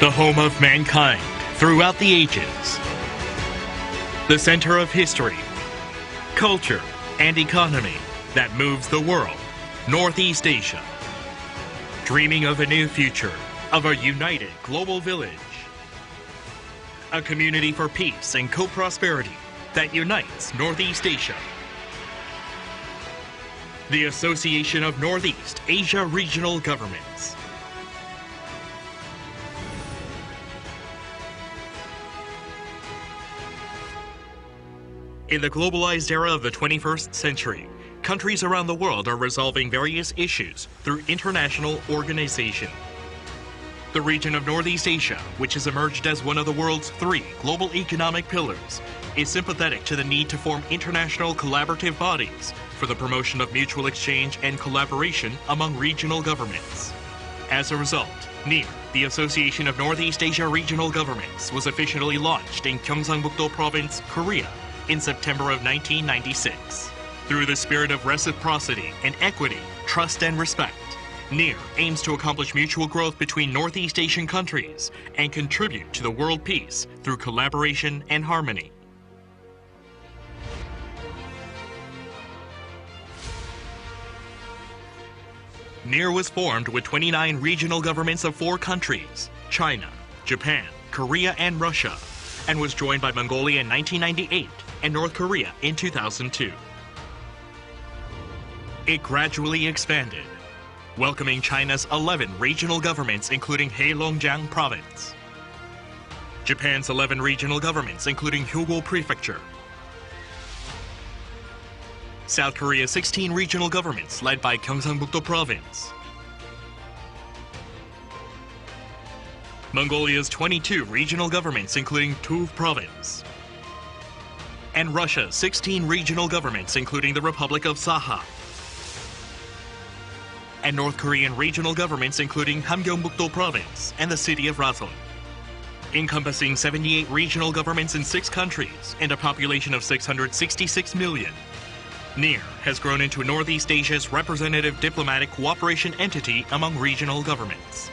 the home of mankind throughout the ages, the center of history, culture, and economy that moves the world, Northeast Asia. Dreaming of a new future, of a united global village. A community for peace and co-prosperity that unites Northeast Asia. The Association of Northeast Asia Regional Governments. In the globalized era of the 21st century, countries around the world are resolving various issues through international organization. The region of Northeast Asia, which has emerged as one of the world's 3 global economic pillars, is sympathetic to the need to form international collaborative bodies for the promotion of mutual exchange and collaboration among regional governments. As a result, NEAR, the Association of Northeast Asia Regional Governments, was officially launched in Gyeongsangbuk-do Province, Korea, in September of 1996. Through the spirit of reciprocity and equity, trust and respect, NEAR aims to accomplish mutual growth between Northeast Asian countries and contribute to the world peace through collaboration and harmony. NEAR was formed with 29 regional governments of 4 countries, China, Japan, Korea, and Russia, and was joined by Mongolia in 1998 and North Korea in 2002. It gradually expanded, welcoming China's 11 regional governments including Heilongjiang Province, Japan's 11 regional governments including Hyogo Prefecture, South Korea's 16 regional governments led by Gyeongsangbuk-do Province, Mongolia's 22 regional governments including Tuve Province, and Russia's 16 regional governments including the Republic of Saha, and North Korean regional governments including Hamgyeongbuk-do Province and the city of Rason. Encompassing 78 regional governments in 6 countries and a population of 666 million, NEAR has grown into Northeast Asia's representative diplomatic cooperation entity among regional governments.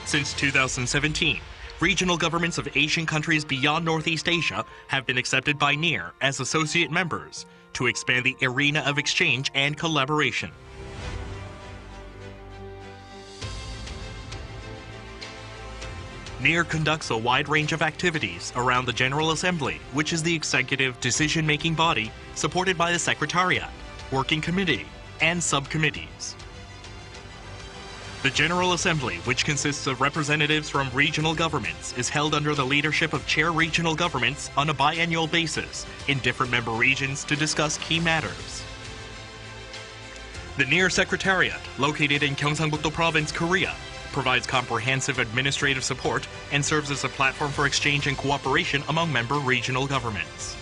Since 2017, regional governments of Asian countries beyond Northeast Asia have been accepted by NEAR as associate members to expand the arena of exchange and collaboration. NEAR conducts a wide range of activities around the General Assembly, which is the executive decision-making body supported by the Secretariat, Working Committee, and subcommittees. The General Assembly, which consists of representatives from regional governments, is held under the leadership of chair regional governments on a biannual basis in different member regions to discuss key matters. The NEAR Secretariat, located in Gyeongsangbuk-do Province, Korea, provides comprehensive administrative support and serves as a platform for exchange and cooperation among member regional governments.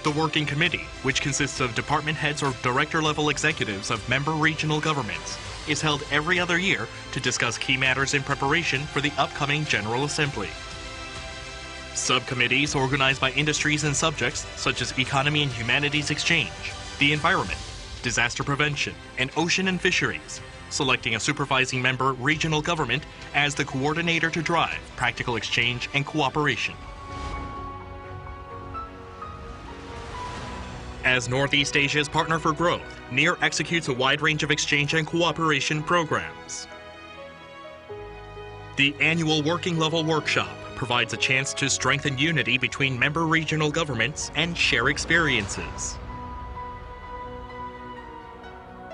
The Working Committee, which consists of department heads or director-level executives of member regional governments, is held every other year to discuss key matters in preparation for the upcoming General Assembly. Subcommittees organized by industries and subjects such as economy and humanities exchange, the environment, disaster prevention, and ocean and fisheries, selecting a supervising member regional government as the coordinator to drive practical exchange and cooperation. As Northeast Asia's partner for growth, NEAR executes a wide range of exchange and cooperation programs. The annual Working Level Workshop provides a chance to strengthen unity between member regional governments and share experiences.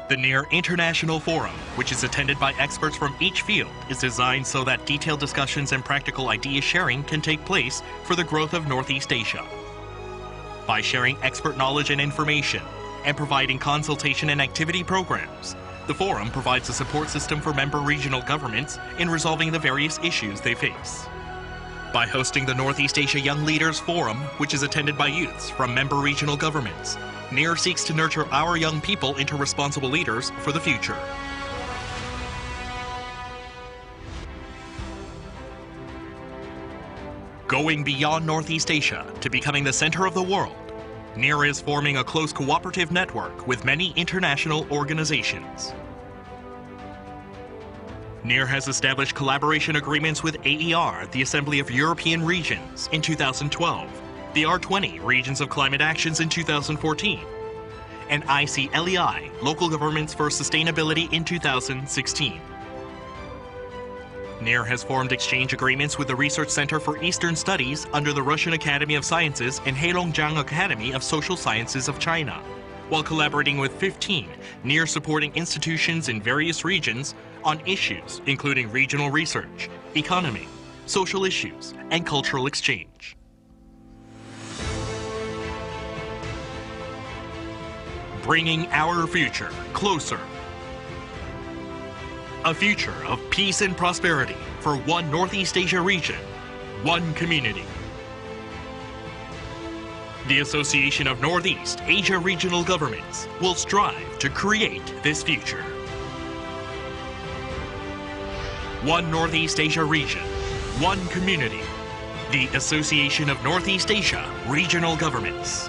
The NEAR International Forum, which is attended by experts from each field, is designed so that detailed discussions and practical idea sharing can take place for the growth of Northeast Asia. By sharing expert knowledge and information, and providing consultation and activity programs, the forum provides a support system for member regional governments in resolving the various issues they face. By hosting the Northeast Asia Young Leaders Forum, which is attended by youths from member regional governments, NEAR seeks to nurture our young people into responsible leaders for the future. Going beyond Northeast Asia to becoming the center of the world, NEAR is forming a close cooperative network with many international organizations. NEAR has established collaboration agreements with AER, the Assembly of European Regions, in 2012, the R20 Regions of Climate Actions in 2014, and ICLEI, Local Governments for Sustainability, in 2016. NEAR has formed exchange agreements with the Research Center for Eastern Studies under the Russian Academy of Sciences and Heilongjiang Academy of Social Sciences of China, while collaborating with 15 NEAR supporting institutions in various regions on issues including regional research, economy, social issues, and cultural exchange. Bringing our future closer. A future of peace and prosperity for one Northeast Asia region, one community. The Association of Northeast Asia Regional Governments will strive to create this future. One Northeast Asia region, one community. The Association of Northeast Asia Regional Governments.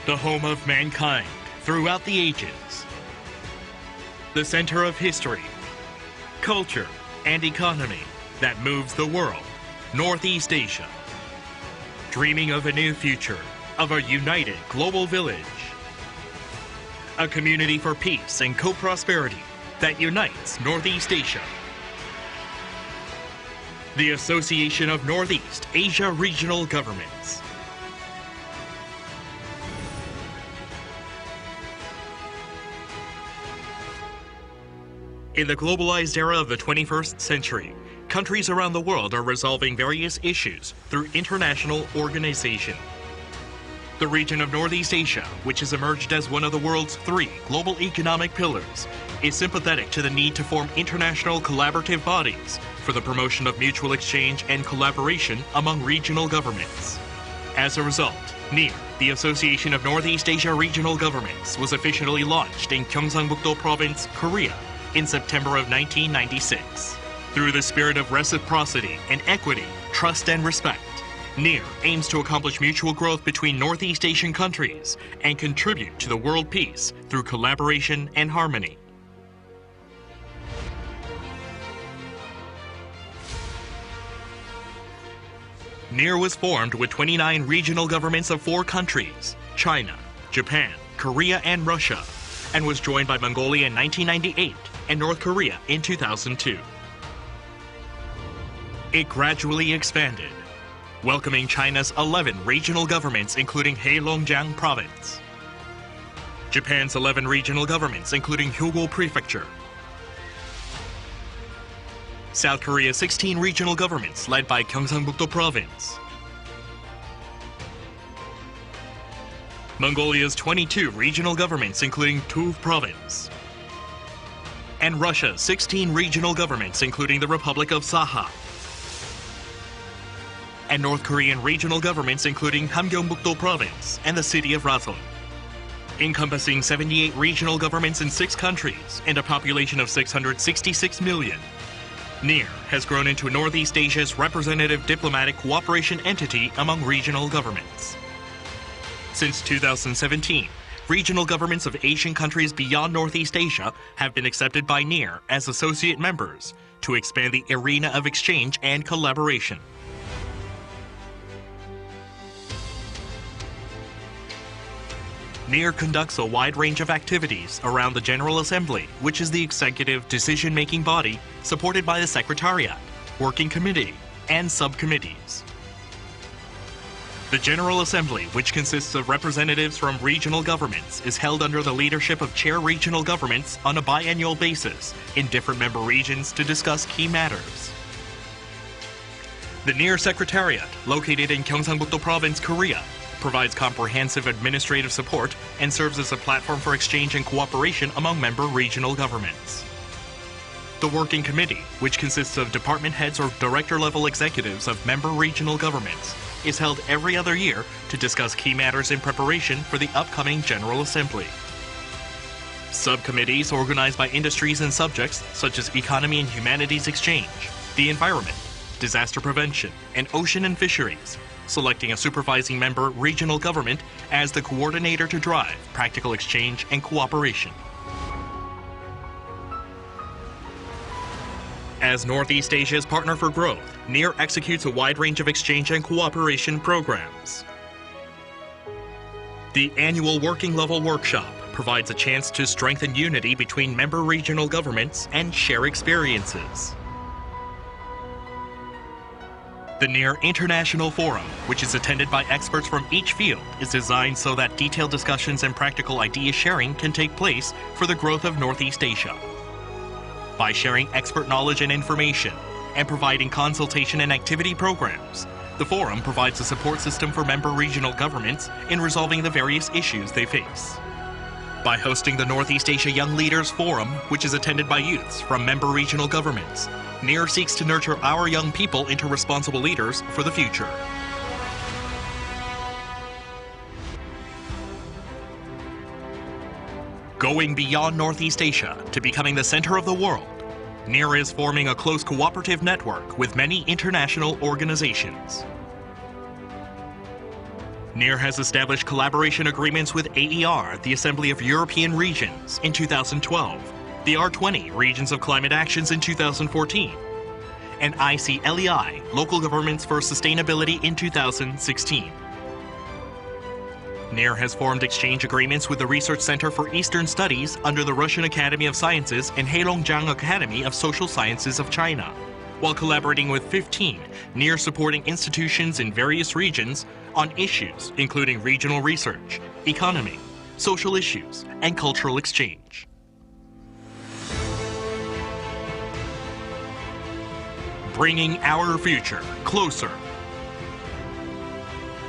the home of mankind throughout the ages, the center of history, culture, and economy that moves the world, Northeast Asia. Dreaming of a new future, of a united global village. A community for peace and co-prosperity that unites Northeast Asia. The Association of Northeast Asia Regional Governments. In the globalized era of the 21st century, countries around the world are resolving various issues through international organization. The region of Northeast Asia, which has emerged as one of the world's 3 global economic pillars, is sympathetic to the need to form international collaborative bodies for the promotion of mutual exchange and collaboration among regional governments. As a result, NEAR, the Association of Northeast Asia Regional Governments, was officially launched in Gyeongsangbuk-do Province, Korea, in September of 1996. Through the spirit of reciprocity and equity, trust and respect, NEAR aims to accomplish mutual growth between Northeast Asian countries and contribute to the world peace through collaboration and harmony. NEAR was formed with 29 regional governments of 4 countries, China, Japan, Korea, and Russia, and was joined by Mongolia in 1998 and North Korea in 2002. It gradually expanded, welcoming China's 11 regional governments including Heilongjiang Province, Japan's 11 regional governments including Hyogo Prefecture, South Korea's 16 regional governments led by Gyeongsangbuk-do Province, Mongolia's 22 regional governments including Tuve Province, and Russia's 16 regional governments including the Republic of Saha, and North Korean regional governments including Hamgyeongbuk-do Province and the city of Rason. Encompassing 78 regional governments in 6 countries and a population of 666 million, NEAR has grown into Northeast Asia's representative diplomatic cooperation entity among regional governments. Since 2017, regional governments of Asian countries beyond Northeast Asia have been accepted by NEAR as associate members to expand the arena of exchange and collaboration. NEAR conducts a wide range of activities around the General Assembly, which is the executive decision-making body supported by the Secretariat, Working Committee, and subcommittees. The General Assembly, which consists of representatives from regional governments, is held under the leadership of chair regional governments on a biannual basis in different member regions to discuss key matters. The NEAR Secretariat, located in Gyeongsangbuk-do Province, Korea, provides comprehensive administrative support and serves as a platform for exchange and cooperation among member regional governments. The Working Committee, which consists of department heads or director-level executives of member regional governments, is held every other year to discuss key matters in preparation for the upcoming General Assembly. Subcommittees organized by industries and subjects such as economy and humanities exchange, the environment, disaster prevention, and ocean and fisheries, selecting a supervising member regional government as the coordinator to drive practical exchange and cooperation. As Northeast Asia's partner for growth, NEAR executes a wide range of exchange and cooperation programs. The annual Working Level Workshop provides a chance to strengthen unity between member regional governments and share experiences. The NEAR International Forum, which is attended by experts from each field, is designed so that detailed discussions and practical idea sharing can take place for the growth of Northeast Asia. By sharing expert knowledge and information and providing consultation and activity programs, the forum provides a support system for member regional governments in resolving the various issues they face. By hosting the Northeast Asia Young Leaders Forum, which is attended by youths from member regional governments, NEAR seeks to nurture our young people into responsible leaders for the future. Going beyond Northeast Asia to becoming the center of the world, NEAR is forming a close cooperative network with many international organizations. NEAR has established collaboration agreements with AER, the Assembly of European Regions, in 2012, the R20 Regions of Climate Actions in 2014, and ICLEI, Local Governments for Sustainability in 2016. NEAR has formed exchange agreements with the Research Center for Eastern Studies under the Russian Academy of Sciences and Heilongjiang Academy of Social Sciences of China, while collaborating with 15 NEAR supporting institutions in various regions on issues including regional research, economy, social issues, and cultural exchange. bringing our future closer.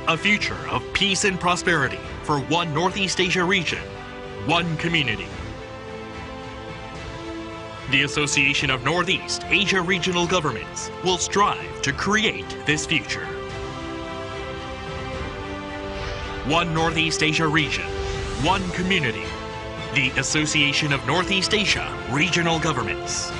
A future of peace and prosperity for one Northeast Asia region, one community. The Association of Northeast Asia Regional Governments will strive to create this future. One Northeast Asia region, one community. The Association of Northeast Asia Regional Governments.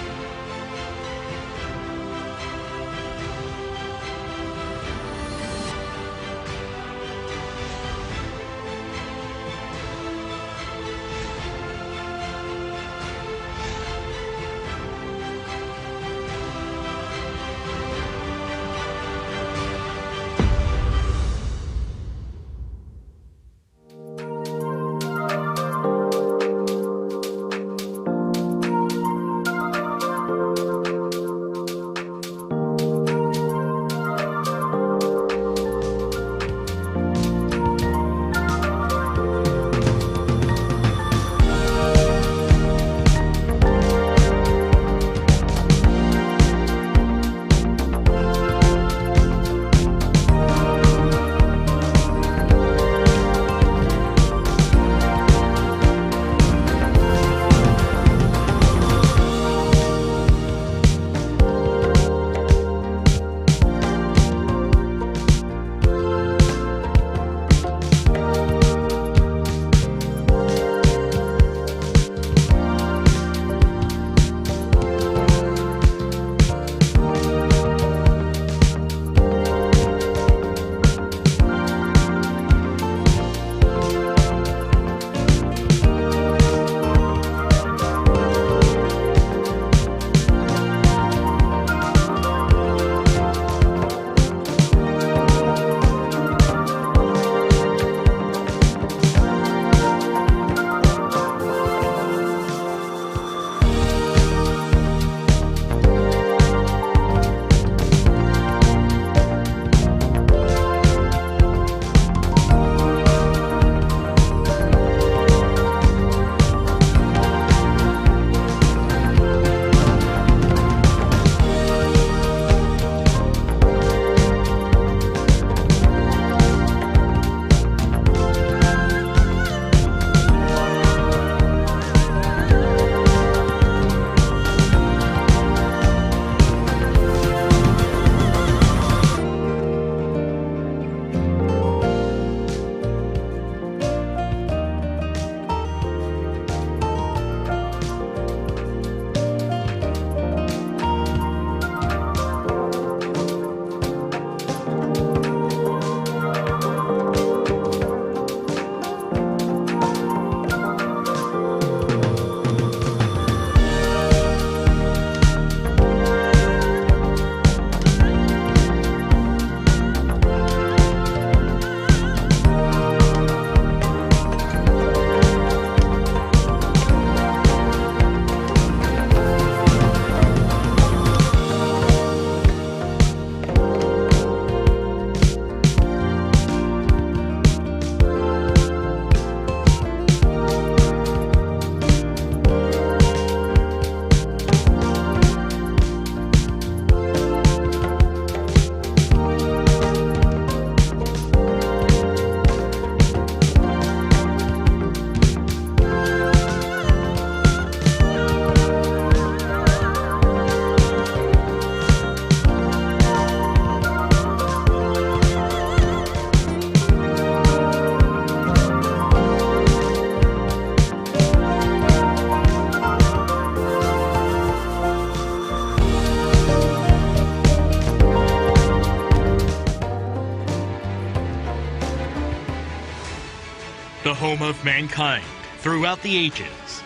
the home of mankind throughout the ages,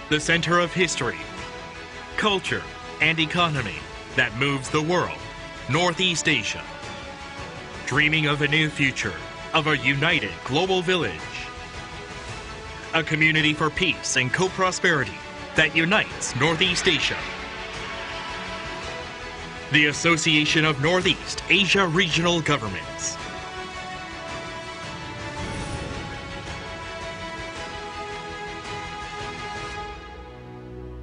the center of history, culture, and economy that moves the world, Northeast Asia. Dreaming of a new future, of a united global village, a community for peace and co-prosperity that unites Northeast Asia. The Association of Northeast Asia Regional Governments.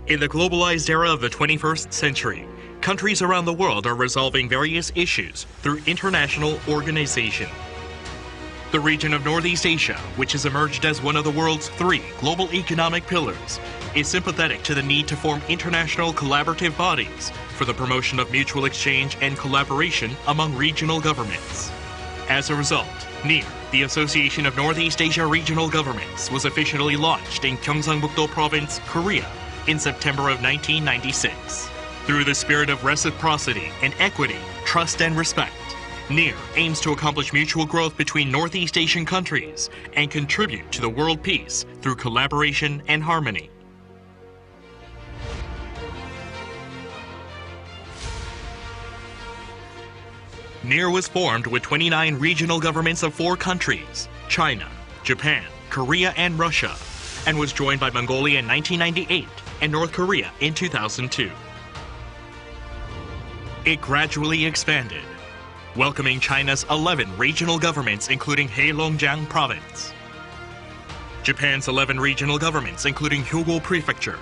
In the globalized era of the 21st century, countries around the world are resolving various issues through international organization. The region of Northeast Asia, which has emerged as one of the world's 3 global economic pillars, is sympathetic to the need to form international collaborative bodies for the promotion of mutual exchange and collaboration among regional governments. As a result, NEAR, the Association of Northeast Asia Regional Governments, was officially launched in Gyeongsangbuk-do Province, Korea, in September of 1996. Through the spirit of reciprocity and equity, trust and respect, NEAR aims to accomplish mutual growth between Northeast Asian countries and contribute to the world peace through collaboration and harmony. NEAR was formed with 29 regional governments of 4 countries, China, Japan, Korea, and Russia, and was joined by Mongolia in 1998 and North Korea in 2002. It gradually expanded, welcoming China's 11 regional governments including Heilongjiang Province, Japan's 11 regional governments including Hyogo Prefecture,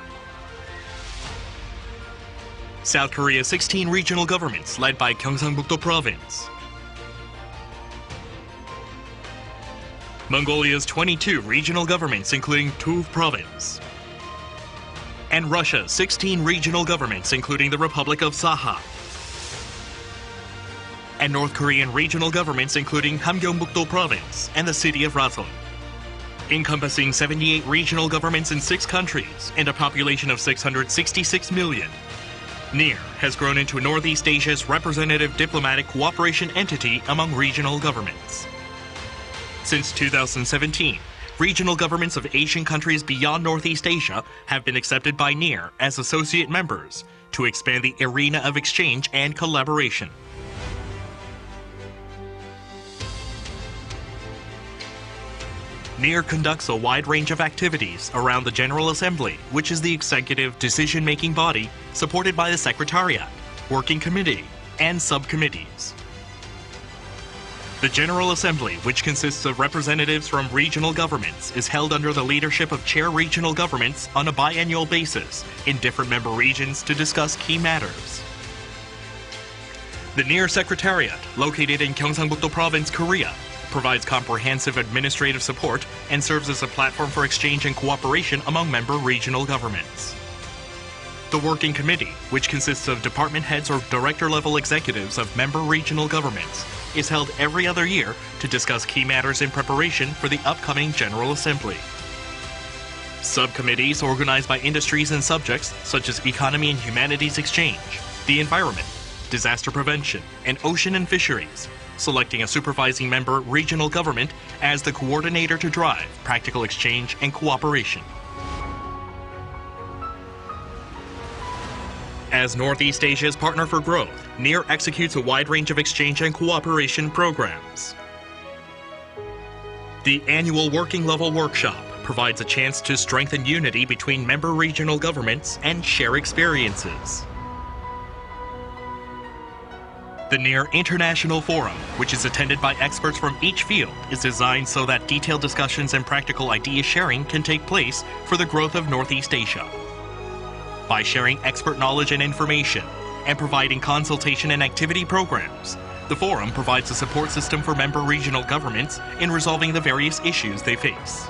South Korea's 16 regional governments led by Gyeongsangbuk-do Province, Mongolia's 22 regional governments including Tuve Province, and Russia's 16 regional governments including the Republic of Saha, and North Korean regional governments including Hamgyeongbuk-do Province and the city of Rason. Encompassing 78 regional governments in 6 countries and a population of 666 million, NEAR has grown into Northeast Asia's representative diplomatic cooperation entity among regional governments. Since 2017, regional governments of Asian countries beyond Northeast Asia have been accepted by NEAR as associate members to expand the arena of exchange and collaboration. NEAR conducts a wide range of activities around the General Assembly, which is the executive decision-making body supported by the Secretariat, Working Committee, and subcommittees. The General Assembly, which consists of representatives from regional governments, is held under the leadership of chair regional governments on a biannual basis in different member regions to discuss key matters. The NEAR Secretariat, located in Gyeongsangbuk-do Province, Korea, provides comprehensive administrative support and serves as a platform for exchange and cooperation among member regional governments. The Working Committee, which consists of department heads or director-level executives of member regional governments, is held every other year to discuss key matters in preparation for the upcoming General Assembly. Subcommittees organized by industries and subjects such as economy and humanities exchange, the environment, disaster prevention, and ocean and fisheries, selecting a supervising member regional government as the coordinator to drive practical exchange and cooperation. As Northeast Asia's partner for growth, NEAR executes a wide range of exchange and cooperation programs. The annual Working Level Workshop provides a chance to strengthen unity between member regional governments and share experiences. The NEAR International Forum, which is attended by experts from each field, is designed so that detailed discussions and practical idea sharing can take place for the growth of Northeast Asia. By sharing expert knowledge and information, and providing consultation and activity programs, the forum provides a support system for member regional governments in resolving the various issues they face.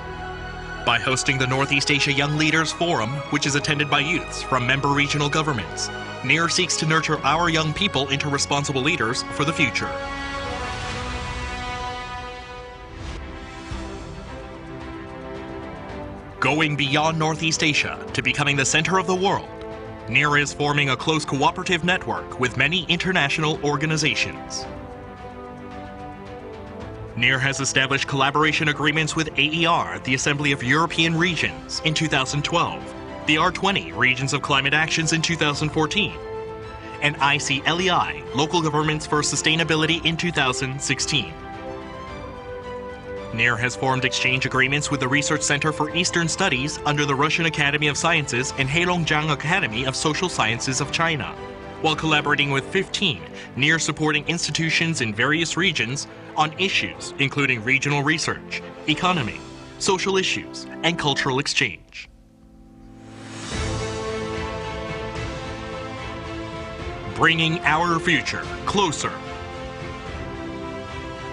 By hosting the Northeast Asia Young Leaders Forum, which is attended by youths from member regional governments, NEAR seeks to nurture our young people into responsible leaders for the future. Going beyond Northeast Asia to becoming the center of the world, NEAR is forming a close cooperative network with many international organizations. NEAR has established collaboration agreements with AER, the Assembly of European Regions, in 2012, the R20 Regions of Climate Actions in 2014, and ICLEI, Local Governments for Sustainability in 2016. NEAR has formed exchange agreements with the Research Center for Eastern Studies under the Russian Academy of Sciences and Heilongjiang Academy of Social Sciences of China, while collaborating with 15 NEAR supporting institutions in various regions on issues including regional research, economy, social issues, and cultural exchange. bringing our future closer.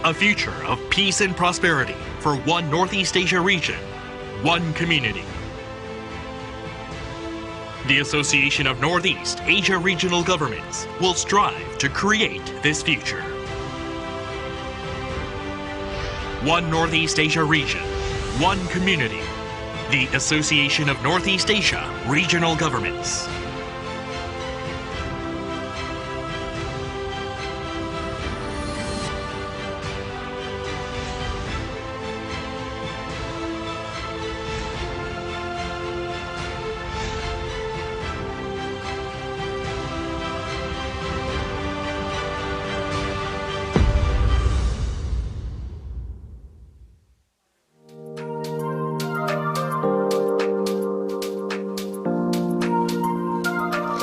A future of peace and prosperity for one Northeast Asia region, one community. The Association of Northeast Asia Regional Governments will strive to create this future. One Northeast Asia region, one community. The Association of Northeast Asia Regional Governments.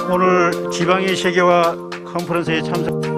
오늘 지방의 세계화 컨퍼런스에 참석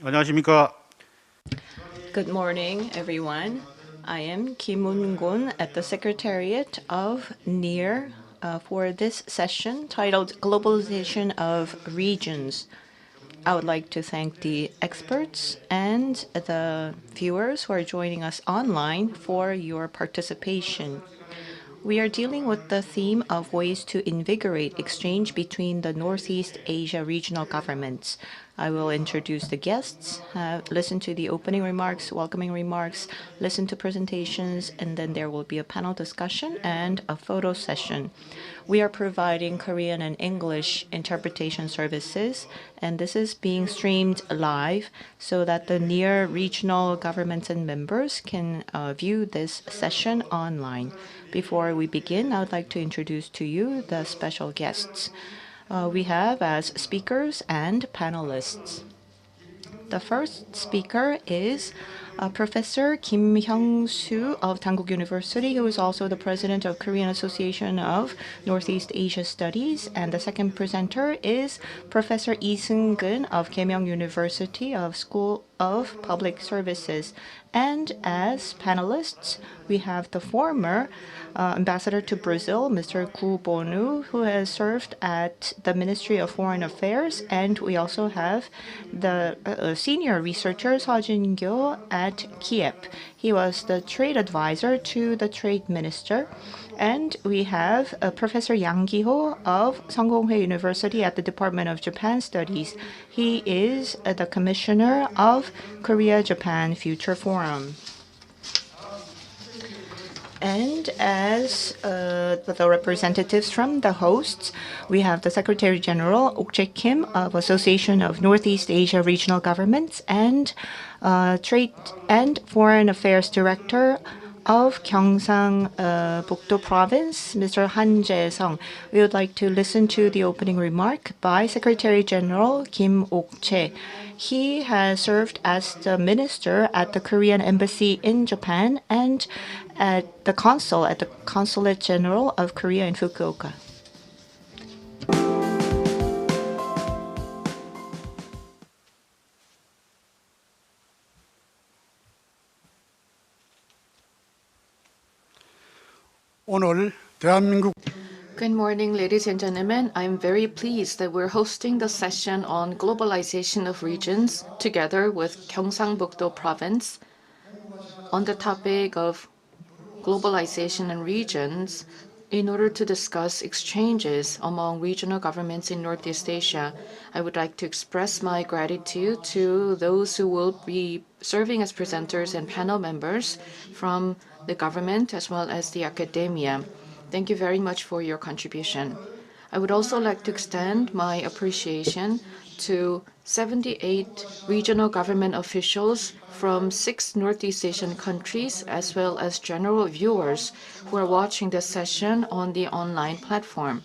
안녕하십니까? Good morning, everyone. I am Kim Moon-gun at the Secretariat of NEAR for this session titled Globalization of Regions. I would like to thank the experts and the viewers who are joining us online for your participation. We are dealing with the theme of ways to invigorate exchange between the Northeast Asia regional governments. I will introduce the guests, listen to the opening remarks, welcoming remarks, listen to presentations, and then there will be a panel discussion and a photo session. We are providing Korean and English interpretation services, and this is being streamed live so that the near regional governments and members can view this session online. Before we begin, I would like to introduce to you the special guests. We have as speakers and panelists. The first speaker is Professor Kim Hyung-soo of Dankook University, who is also the president of Korean Association of Northeast Asia Studies. And the second presenter is Professor Lee Seung-gun of Kaemyung University of School of Public Services. And as panelists, we have the former ambassador to Brazil, Mr. Gu Bonu, who has served at the Ministry of Foreign Affairs, and we also have the senior researcher Seo Jin-gyo at Kiev. He was the trade advisor to the trade minister. And we have Professor Yang Gi-ho of Sungkonghoe University at the Department of Japan Studies. He is the commissioner of Korea-Japan Future Forum. And as the representatives from the hosts, we have the Secretary General Ok Jae Kim of Association of Northeast Asia Regional Governments and Trade and Foreign Affairs Director of Gyeongsang-Bukdo Province, Mr. Han Jae-sung. We would like to listen to the opening remark by Secretary General Kim Ok-chae. He has served as the minister at the Korean Embassy in Japan and at the Consulate General of Korea in Fukuoka. 오늘 대한민국 Good morning, ladies and gentlemen. I'm very pleased that we're hosting the session on globalization of regions together with Gyeongsang-Bukdo Province on the topic of globalization and regions in order to discuss exchanges among regional governments in Northeast Asia. I would like to express my gratitude to those who will be serving as presenters and panel members from the government as well as the academia. Thank you very much for your contribution. I would also like to extend my appreciation to 78 regional government officials from 6 Northeast Asian countries, as well as general viewers who are watching this session on the online platform.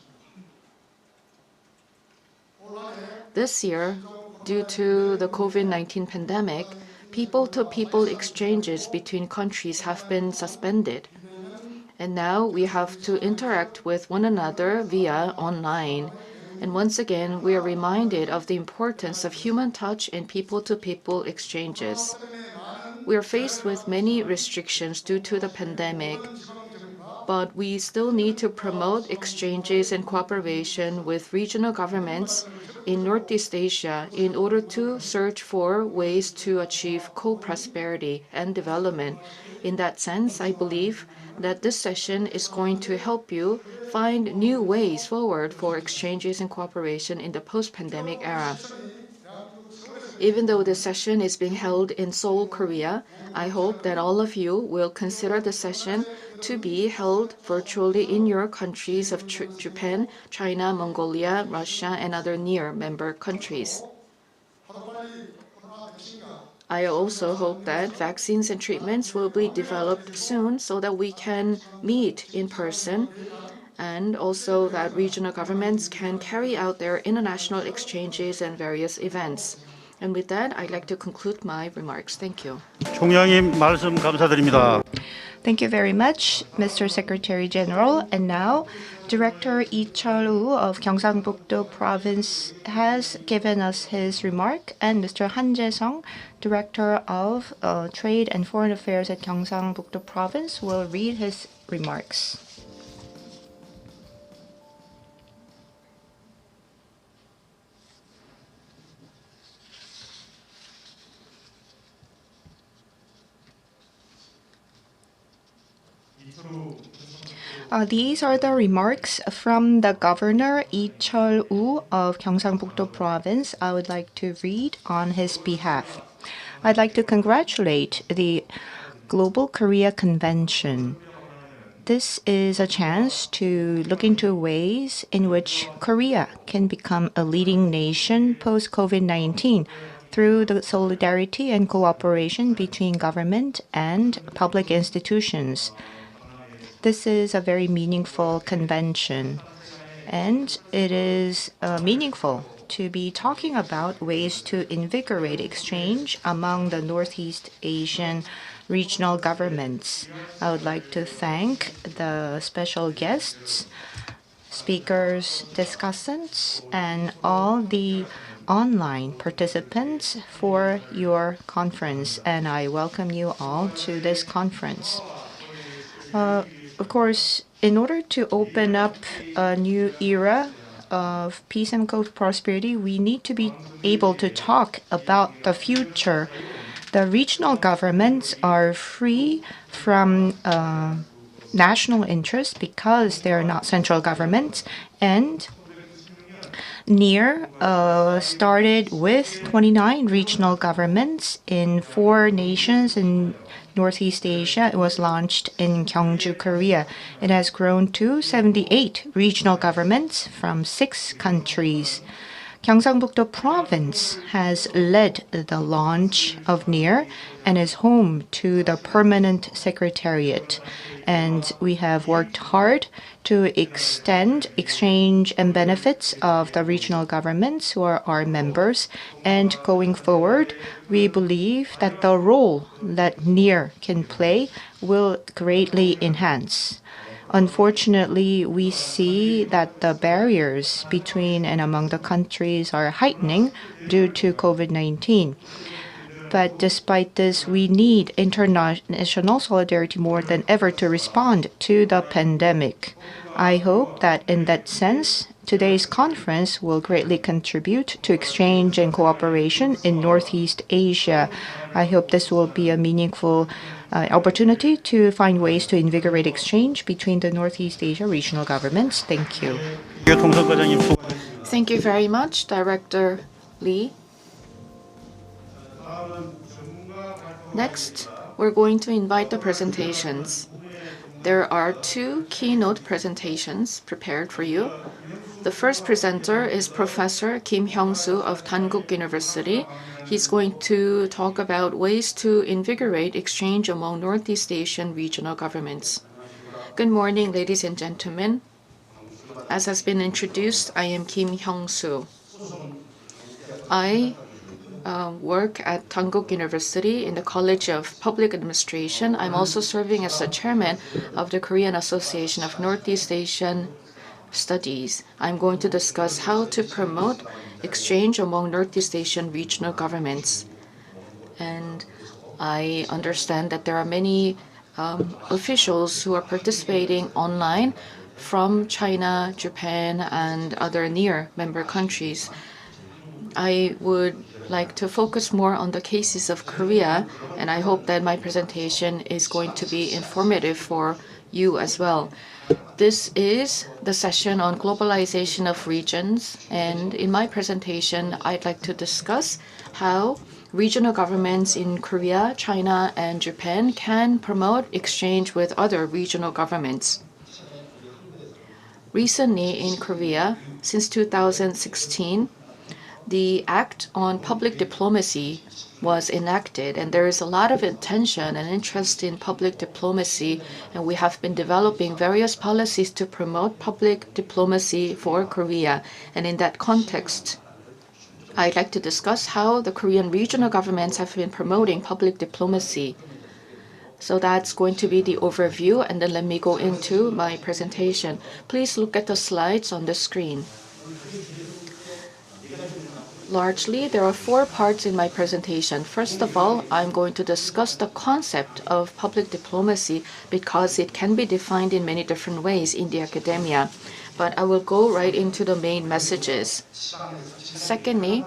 This year, due to the COVID-19 pandemic, people-to-people exchanges between countries have been suspended. And now we have to interact with one another via online. And once again, we are reminded of the importance of human touch and people-to-people exchanges. We are faced with many restrictions due to the pandemic, but we still need to promote exchanges and cooperation with regional governments in Northeast Asia in order to search for ways to achieve co-prosperity and development. In that sense, I believe that this session is going to help you find new ways forward for exchanges and cooperation in the post-pandemic era. Even though this session is being held in Seoul, Korea, I hope that all of you will consider the session to be held virtually in your countries of Japan, China, Mongolia, Russia, and other near member countries. I also hope that vaccines and treatments will be developed soon so that we can meet in person, and also that regional governments can carry out their international exchanges and various events. And with that, I'd like to conclude my remarks. Thank you. 총장님 말씀 감사드립니다. Thank you very much, Mr. Secretary General. And now, Director Lee Chul-woo of Gyeongsang-Bukdo Province has given us his remark, and Mr. Han Jae-sung, Director of Trade and Foreign Affairs at Gyeongsang-Bukdo Province, will read his remarks. These are the remarks from the governor Lee Chul-woo of Gyeongsang-Buk-do Province. I would like to read on his behalf. I'd like to congratulate the Global Korea Convention. This is a chance to look into ways in which Korea can become a leading nation post-COVID-19 through the solidarity and cooperation between government and public institutions. This is a very meaningful convention, and it is meaningful to be talking about ways to invigorate exchange among the Northeast Asian regional governments. I would like to thank the special guests, speakers, discussants, and all the online participants for your conference, and I welcome you all to this conference. Of course, in order to open up a new era of peace and prosperity, we need to be able to talk about the future. The regional governments are free from national interests because they are not central governments, and NEAR started with 29 regional governments in 4 nations in Northeast Asia. It was launched in Gyeongju, Korea. It has grown to 78 regional governments from 6 countries. Gyeongsang-Buk-do Province has led the launch of NEAR and is home to the permanent secretariat. And we have worked hard to extend exchange and benefits of the regional governments who are our members. And going forward, we believe that the role that NEAR can play will greatly enhance. Unfortunately, we see that the barriers between and among the countries are heightening due to COVID-19. But despite this, we need international solidarity more than ever to respond to the pandemic. I hope that in that sense, today's conference will greatly contribute to exchange and cooperation in Northeast Asia. I hope this will be a meaningful opportunity to find ways to invigorate exchange between the Northeast Asia regional governments. Thank you. Thank you very much, Director Lee. Next, we're going to invite the presentations. There are 2 keynote presentations prepared for you. The first presenter is Professor Kim Hyung-soo of Dankook University. He's going to talk about ways to invigorate exchange among Northeast Asian regional governments. Good morning, ladies and gentlemen. As has been introduced, I am Kim Hyung-soo. I work at Dankook University in the College of Public Administration. I'm also serving as the chairman of the Korean Association of Northeast Asian Studies. I'm going to discuss how to promote exchange among Northeast Asian regional governments. And I understand that there are many officials who are participating online from China, Japan, and other near member countries. I would like to focus more on the cases of Korea, and I hope that my presentation is going to be informative for you as well. This is the session on globalization of regions, and in my presentation, I'd like to discuss how regional governments in Korea, China, and Japan can promote exchange with other regional governments. Recently in Korea, since 2016, the Act on Public Diplomacy was enacted, and there is a lot of attention and interest in public diplomacy, and we have been developing various policies to promote public diplomacy for Korea. And in that context, I'd like to discuss how the Korean regional governments have been promoting public diplomacy. So that's going to be the overview, and then let me go into my presentation. Please look at the slides on the screen. Largely, there are 4 parts in my presentation. First of all, I'm going to discuss the concept of public diplomacy because it can be defined in many different ways in the academia. But I will go right into the main messages. Secondly,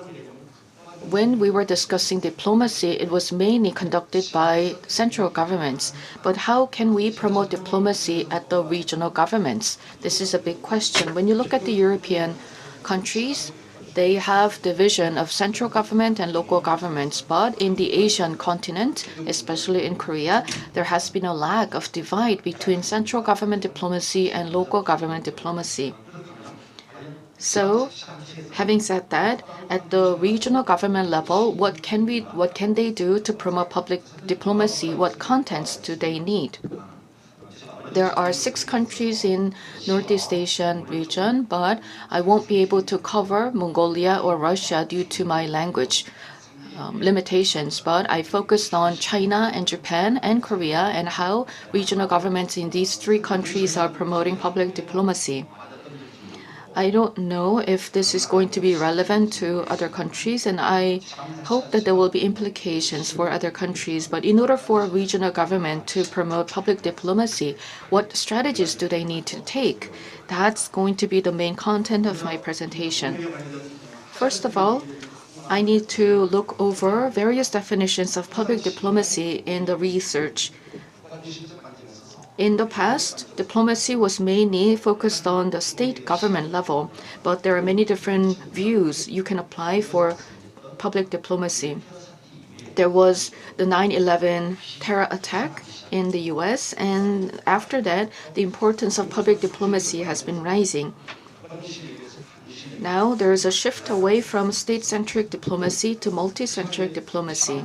when we were discussing diplomacy, it was mainly conducted by central governments. But how can we promote diplomacy at the regional governments? This is a big question. When you look at the European countries, they have division of central government and local governments. But in the Asian continent, especially in Korea, there has been a lack of divide between central government diplomacy and local government diplomacy. So, having said that, at the regional government level, what can they do to promote public diplomacy? What contents do they need? There are 6 countries in Northeast Asian region, but I won't be able to cover Mongolia or Russia due to my language limitations. But I focused on China and Japan and Korea and how regional governments in these 3 countries are promoting public diplomacy. I don't know if this is going to be relevant to other countries, and I hope that there will be implications for other countries. But in order for a regional government to promote public diplomacy, what strategies do they need to take? That's going to be the main content of my presentation. First of all, I need to look over various definitions of public diplomacy in the research. In the past, diplomacy was mainly focused on the state government level, but there are many different views you can apply for public diplomacy. There was the 9/11 terror attack in the US, and after that, the importance of public diplomacy has been rising. Now there is a shift away from state-centric diplomacy to multi-centric diplomacy.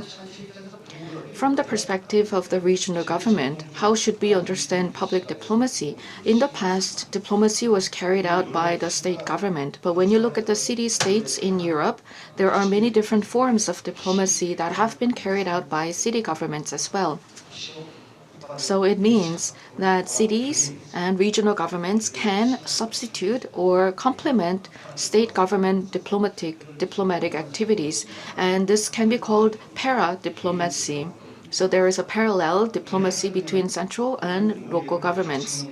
From the perspective of the regional government, how should we understand public diplomacy? In the past, diplomacy was carried out by the state government, but when you look at the city-states in Europe, there are many different forms of diplomacy that have been carried out by city governments as well. So it means that cities and regional governments can substitute or complement state government diplomatic activities, and this can be called para-diplomacy. So there is a parallel diplomacy between central and local governments.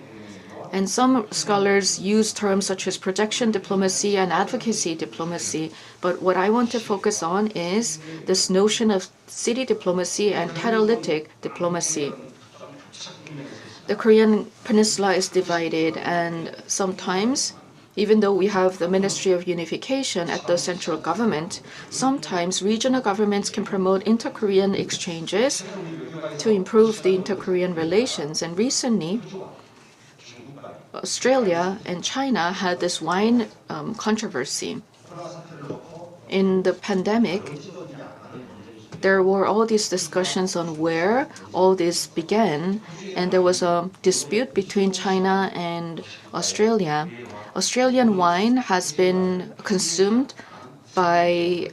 And some scholars use terms such as projection diplomacy and advocacy diplomacy. But what I want to focus on is this notion of city diplomacy and catalytic diplomacy. The Korean peninsula is divided, and sometimes, even though we have the Ministry of Unification at the central government, sometimes regional governments can promote inter-Korean exchanges to improve the inter-Korean relations. And recently, Australia and China had this wine controversy. In the pandemic, there were all these discussions on where all this began, and there was a dispute between China and Australia. Australian wine has been consumed by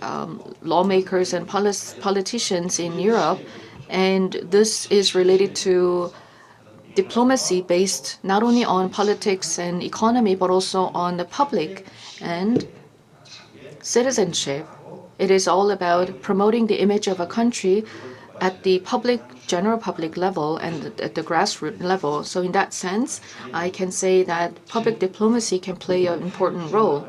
lawmakers and politicians in Europe, and this is related to diplomacy based not only on politics and economy, but also on the public and citizenship. It is all about promoting the image of a country at the general public level and at the grassroots level. So in that sense, I can say that public diplomacy can play an important role.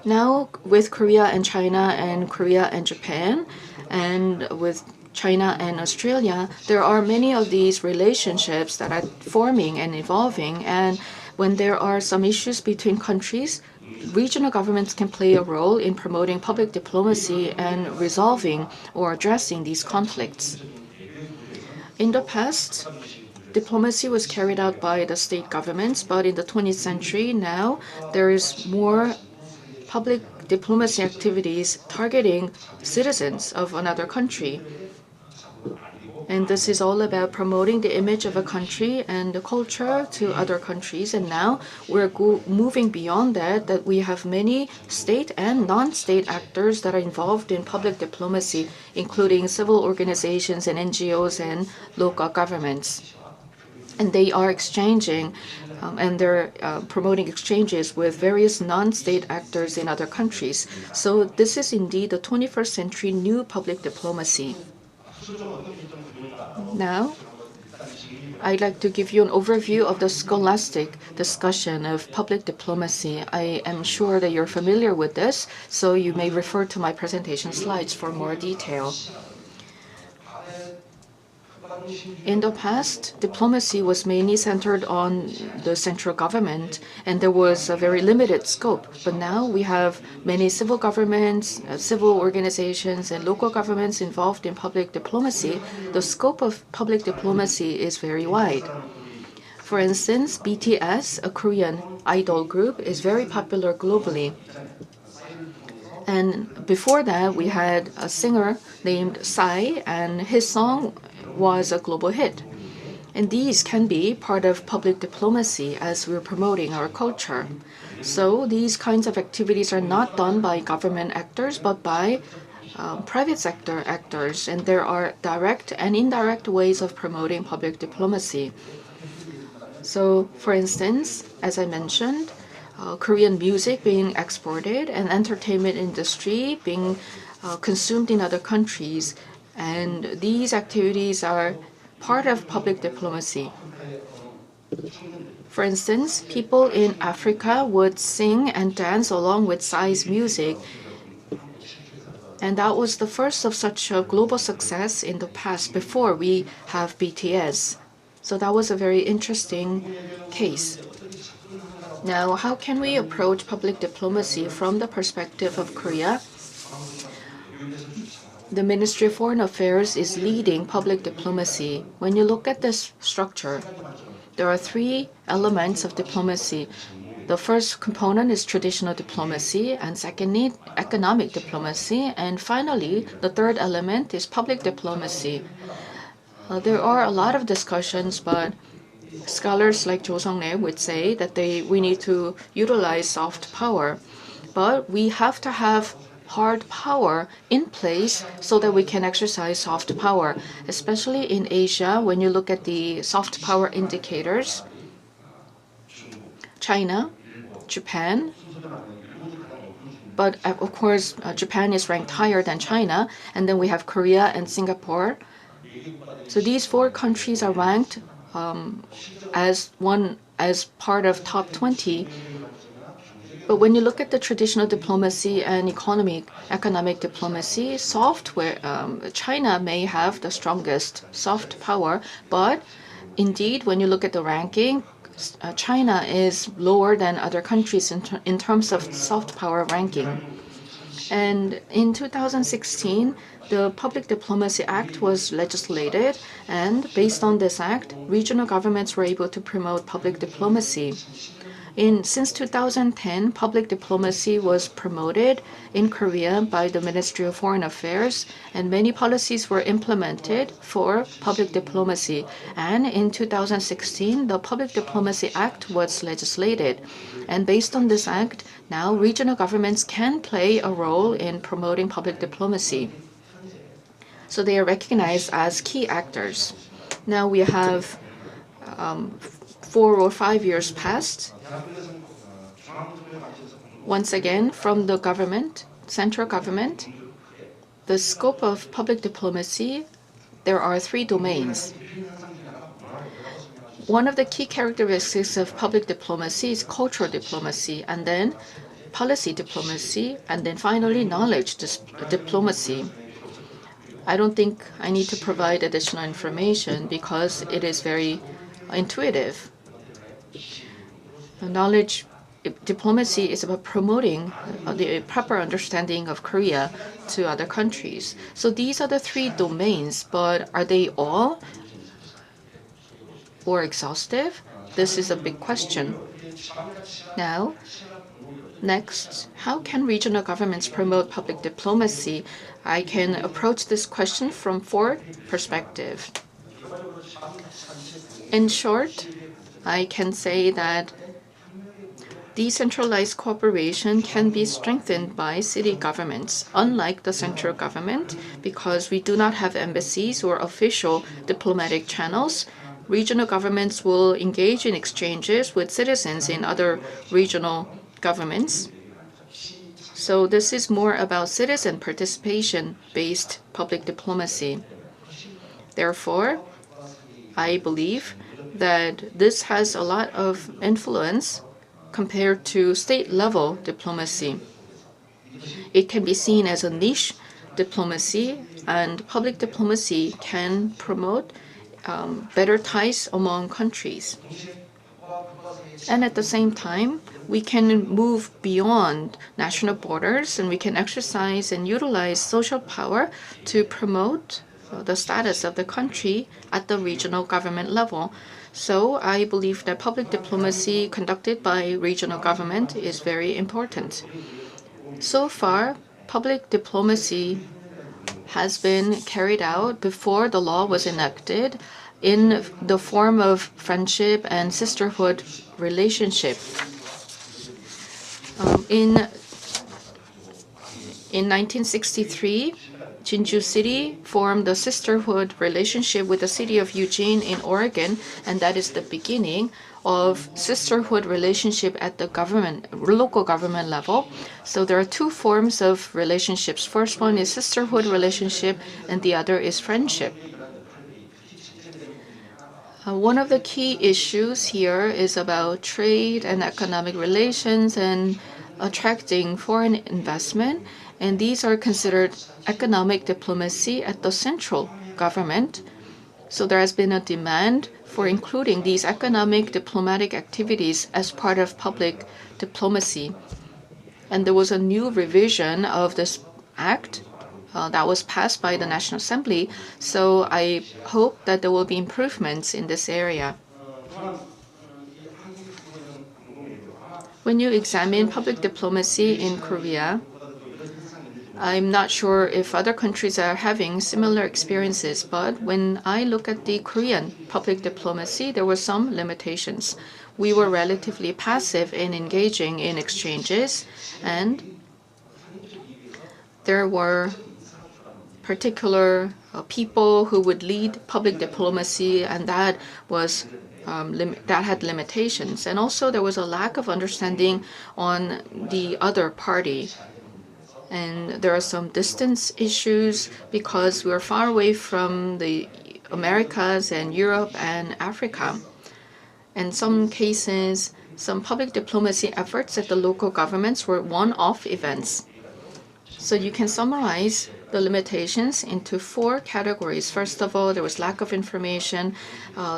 Now, with Korea and China and Korea and Japan, and with China and Australia, there are many of these relationships that are forming and evolving. And when there are some issues between countries, regional governments can play a role in promoting public diplomacy and resolving or addressing these conflicts. In the past, diplomacy was carried out by the state governments, but in the 20th century now, there is more public diplomacy activities targeting citizens of another country. And this is all about promoting the image of a country and the culture to other countries. And now we're moving beyond that we have many state and non-state actors that are involved in public diplomacy, including civil organizations and NGOs and local governments. And they are exchanging and they're promoting exchanges with various non-state actors in other countries. So this is indeed the 21st century new public diplomacy. Now, I'd like to give you an overview of the scholastic discussion of public diplomacy. I am sure that you're familiar with this, so you may refer to my presentation slides for more detail. In the past, diplomacy was mainly centered on the central government, and there was a very limited scope. But now we have many civil governments, civil organizations, and local governments involved in public diplomacy. The scope of public diplomacy is very wide. For instance, BTS, a Korean idol group, is very popular globally. And before that, we had a singer named Psy, and his song was a global hit. And these can be part of public diplomacy as we're promoting our culture. So these kinds of activities are not done by government actors, but by private sector actors. And there are direct and indirect ways of promoting public diplomacy. So, for instance, as I mentioned, Korean music being exported and entertainment industry being consumed in other countries. And these activities are part of public diplomacy. For instance, people in Africa would sing and dance along with Psy's music. And that was the first of such a global success in the past before we have BTS. So that was a very interesting case. Now, how can we approach public diplomacy from the perspective of Korea? The Ministry of Foreign Affairs is leading public diplomacy. When you look at this structure, there are three elements of diplomacy. The first component is traditional diplomacy, and secondly, economic diplomacy, and finally, the third element is public diplomacy. There are a lot of discussions, but scholars like Jo Sung-rae would say that we need to utilize soft power. But we have to have hard power in place so that we can exercise soft power, especially in Asia. When you look at the soft power indicators, China, Japan, but of course Japan is ranked higher than China, and then we have Korea and Singapore. So these four countries are ranked as part of top 20. But when you look at the traditional diplomacy and economic diplomacy, China may have the strongest soft power, but indeed, when you look at the ranking, China is lower than other countries in terms of soft power ranking. And in 2016, the Public Diplomacy Act was legislated, and based on this act, regional governments were able to promote public diplomacy. Since 2010, public diplomacy was promoted in Korea by the Ministry of Foreign Affairs, and many policies were implemented for public diplomacy. And in 2016, the Public Diplomacy Act was legislated. And based on this act, now regional governments can play a role in promoting public diplomacy. So they are recognized as key actors. Now we have 4 or 5 years passed. Once again, from the government, central government, the scope of public diplomacy, there are 3 domains. One of the key characteristics of public diplomacy is cultural diplomacy, and then policy diplomacy, and then finally knowledge diplomacy. I don't think I need to provide additional information because it is very intuitive. Knowledge diplomacy is about promoting the proper understanding of Korea to other countries. So these are the 3 domains, but are they all or exhaustive? This is a big question. Now, next, how can regional governments promote public diplomacy? I can approach this question from 4 perspectives. In short, I can say that decentralized cooperation can be strengthened by city governments, unlike the central government, because we do not have embassies or official diplomatic channels. Regional governments will engage in exchanges with citizens in other regional governments. So this is more about citizen participation-based public diplomacy. Therefore, I believe that this has a lot of influence compared to state-level diplomacy. It can be seen as a niche diplomacy, and public diplomacy can promote better ties among countries. And at the same time, we can move beyond national borders and we can exercise and utilize social power to promote the status of the country at the regional government level. So I believe that public diplomacy conducted by regional government is very important. So far, public diplomacy has been carried out before the law was enacted in the form of friendship and sisterhood relationship. In 1963, Jinju City formed a sisterhood relationship with the city of Eugene in Oregon, and that is the beginning of sisterhood relationship at the local government level. So there are two forms of relationships. First one is sisterhood relationship, and the other is friendship. One of the key issues here is about trade and economic relations and attracting foreign investment, and these are considered economic diplomacy at the central government. So there has been a demand for including these economic diplomatic activities as part of public diplomacy. And there was a new revision of this act that was passed by the National Assembly. So I hope that there will be improvements in this area. When you examine public diplomacy in Korea, I'm not sure if other countries are having similar experiences, but when I look at the Korean public diplomacy, there were some limitations. We were relatively passive in engaging in exchanges, and there were particular people who would lead public diplomacy, and that had limitations. And also there was a lack of understanding on the other party. And there are some distance issues because we're far away from the Americas and Europe and Africa. In some cases, some public diplomacy efforts at the local governments were one-off events. So you can summarize the limitations into 4 categories. First of all, there was lack of information,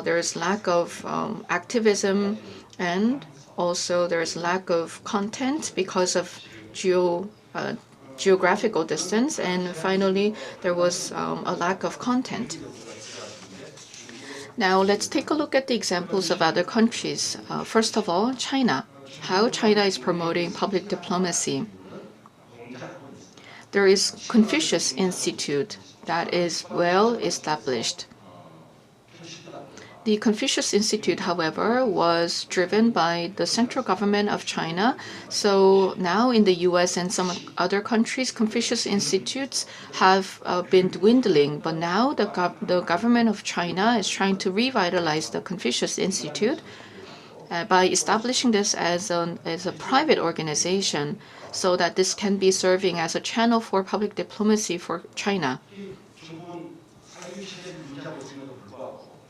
there is lack of activism, and also there is lack of content because of geographical distance, and finally there was a lack of content. Now let's take a look at the examples of other countries. First of all, China. How China is promoting public diplomacy. There is Confucius Institute that is well established. The Confucius Institute, however, was driven by the central government of China. So now in the US and some other countries, Confucius Institutes have been dwindling. But now the government of China is trying to revitalize the Confucius Institute by establishing this as a private organization so that this can be serving as a channel for public diplomacy for China.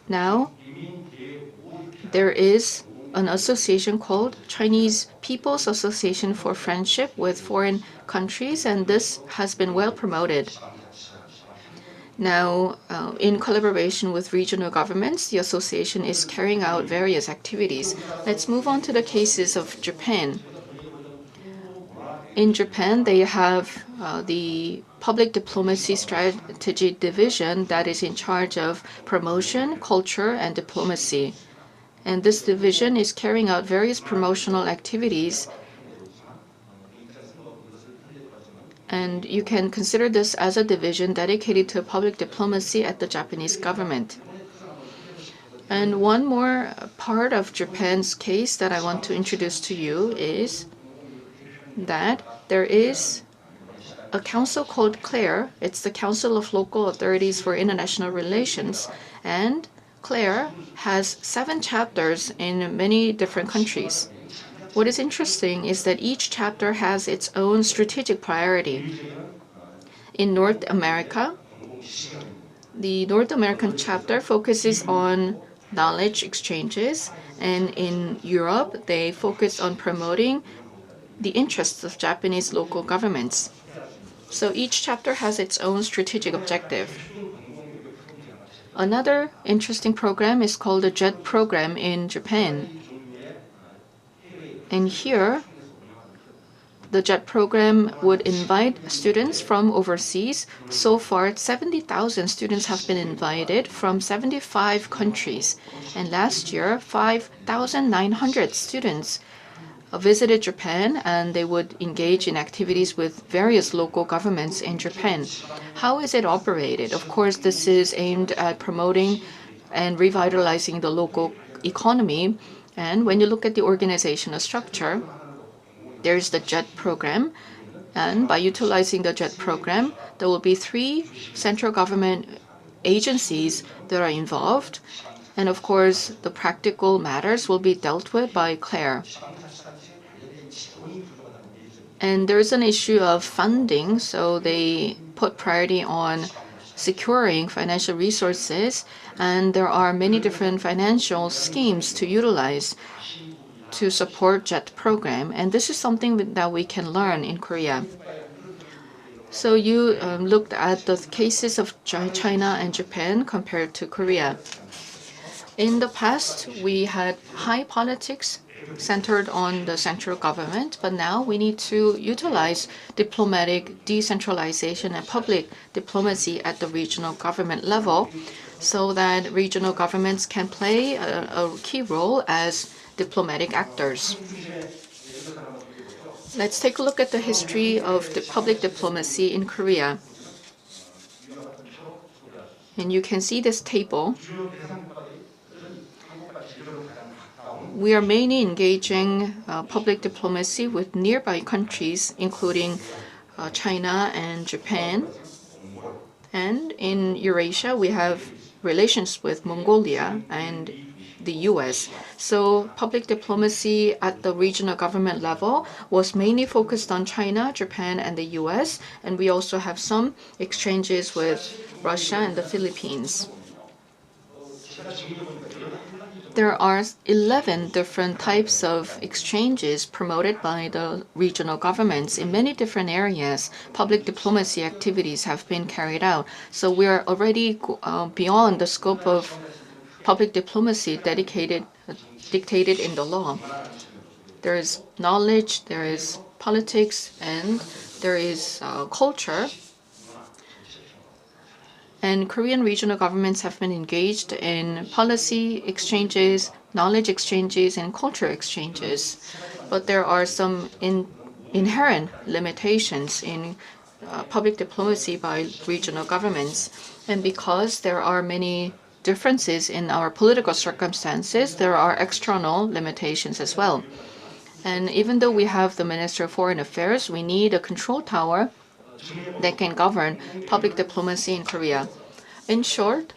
Now, there is an association called Chinese People's Association for Friendship with Foreign Countries, and this has been well promoted. Now, in collaboration with regional governments, the association is carrying out various activities. Let's move on to the cases of Japan. In Japan, they have the Public Diplomacy Strategy Division that is in charge of promotion, culture, and diplomacy. And this division is carrying out various promotional activities. And you can consider this as a division dedicated to public diplomacy at the Japanese government. And one more part of Japan's case that I want to introduce to you is that there is a council called CLARE. It's the Council of Local Authorities for International Relations. And CLARE has 7 chapters in many different countries. What is interesting is that each chapter has its own strategic priority. In North America, the North American chapter focuses on knowledge exchanges, and in Europe, they focus on promoting the interests of Japanese local governments. So each chapter has its own strategic objective. Another interesting program is called the JET program in Japan. And here, the JET program would invite students from overseas. So far, 70,000 students have been invited from 75 countries. And last year, 5,900 students visited Japan, and they would engage in activities with various local governments in Japan. How is it operated? Of course, this is aimed at promoting and revitalizing the local economy. And when you look at the organizational structure, there's the JET program. And by utilizing the JET program, there will be 3 central government agencies that are involved. And of course, the practical matters will be dealt with by Claire. And there's an issue of funding, so they put priority on securing financial resources, and there are many different financial schemes to utilize to support JET program, and this is something that we can learn in Korea. So you looked at the cases of China and Japan compared to Korea. In the past, we had high politics centered on the central government, but now we need to utilize diplomatic decentralization and public diplomacy at the regional government level so that regional governments can play a key role as diplomatic actors. Let's take a look at the history of the public diplomacy in Korea. And you can see this table. We are mainly engaging public diplomacy with nearby countries, including China and Japan. And in Eurasia, we have relations with Mongolia and the US. So public diplomacy at the regional government level was mainly focused on China, Japan, and the US. And we also have some exchanges with Russia and the Philippines. There are 11 different types of exchanges promoted by the regional governments in many different areas. Public diplomacy activities have been carried out. So we are already beyond the scope of public diplomacy dictated in the law. There is knowledge, there is politics, and there is culture. And Korean regional governments have been engaged in policy exchanges, knowledge exchanges, and culture exchanges. But there are some inherent limitations in public diplomacy by regional governments. And because there are many differences in our political circumstances, there are external limitations as well. And even though we have the Minister of Foreign Affairs, we need a control tower that can govern public diplomacy in Korea. In short,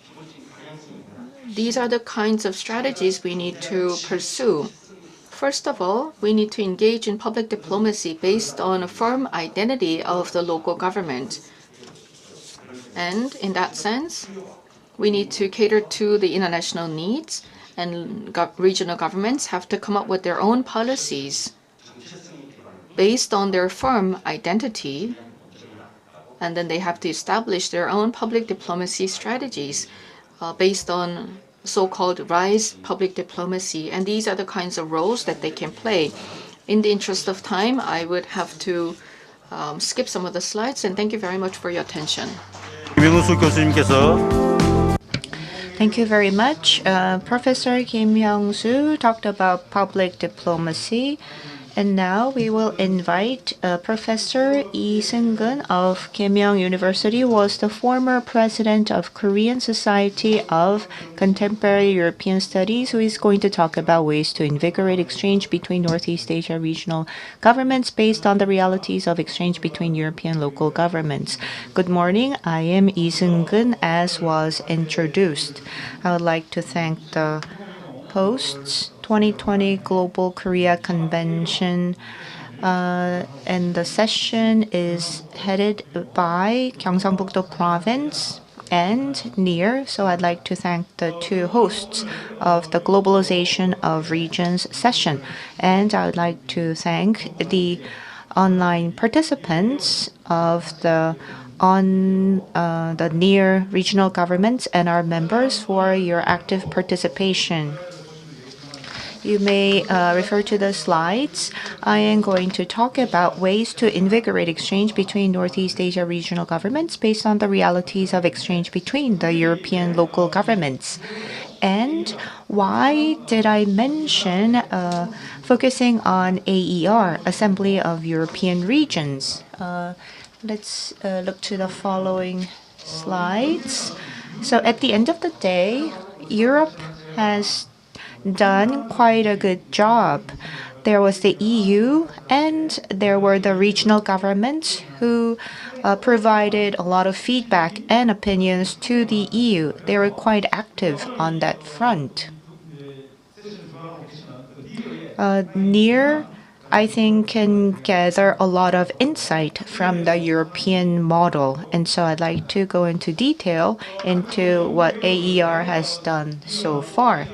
these are the kinds of strategies we need to pursue. First of all, we need to engage in public diplomacy based on a firm identity of the local government. And in that sense, we need to cater to the international needs, and regional governments have to come up with their own policies based on their firm identity. And then they have to establish their own public diplomacy strategies based on so-called RISE public diplomacy. And these are the kinds of roles that they can play. In the interest of time, I would have to skip some of the slides. And thank you very much for your attention. Thank you very much. Professor Kim Hyung-soo talked about public diplomacy. And now we will invite Professor Lee Seung-gun of Keimyung University, who was the former president of Korean Society of Contemporary European Studies, who is going to talk about ways to invigorate exchange between Northeast Asia regional governments based on the realities of exchange between European local governments. Good morning. I am Lee Seung-gun, as was introduced. I would like to thank the hosts, 2020 Global Korea Convention, and the session is headed by Gyeongsang-Buk-do Province and NEAR. So I'd like to thank the two hosts of the Globalization of Regions session. And I would like to thank the online participants of the NEAR regional governments and our members for your active participation. You may refer to the slides. I am going to talk about ways to invigorate exchange between Northeast Asia regional governments based on the realities of exchange between the European local governments. And why did I mention focusing on AER, Assembly of European Regions? Let's look to the following slides. So at the end of the day, Europe has done quite a good job. There was the EU and there were the regional governments who provided a lot of feedback and opinions to the EU. They were quite active on that front. NEAR, I think, can gather a lot of insight from the European model. And so I'd like to go into detail into what AER has done so far.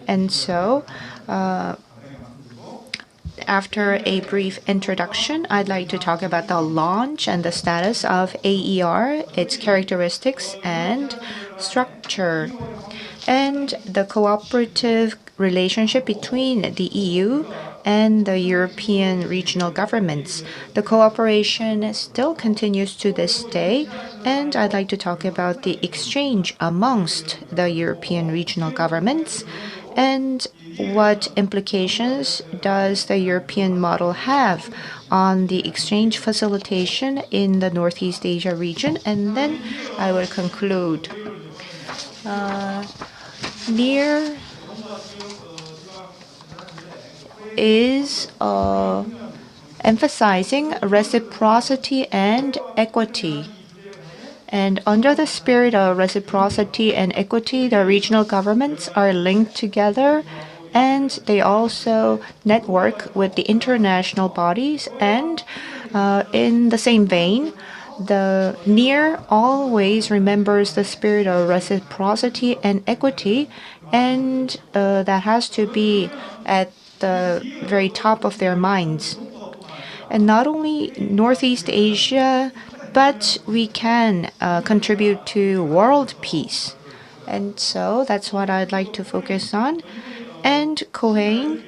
And so, after a brief introduction, I'd like to talk about the launch and the status of AER, its characteristics and structure, and the cooperative relationship between the EU and the European regional governments. The cooperation still continues to this day, and I'd like to talk about the exchange amongst the European regional governments and what implications does the European model have on the exchange facilitation in the Northeast Asia region, and then I will conclude. NEAR is emphasizing reciprocity and equity. And under the spirit of reciprocity and equity, the regional governments are linked together and they also network with the international bodies. And in the same vein, the NEAR always remembers the spirit of reciprocity and equity, and that has to be at the very top of their minds. And not only Northeast Asia, but we can contribute to world peace. And so that's what I'd like to focus on. And Cohen,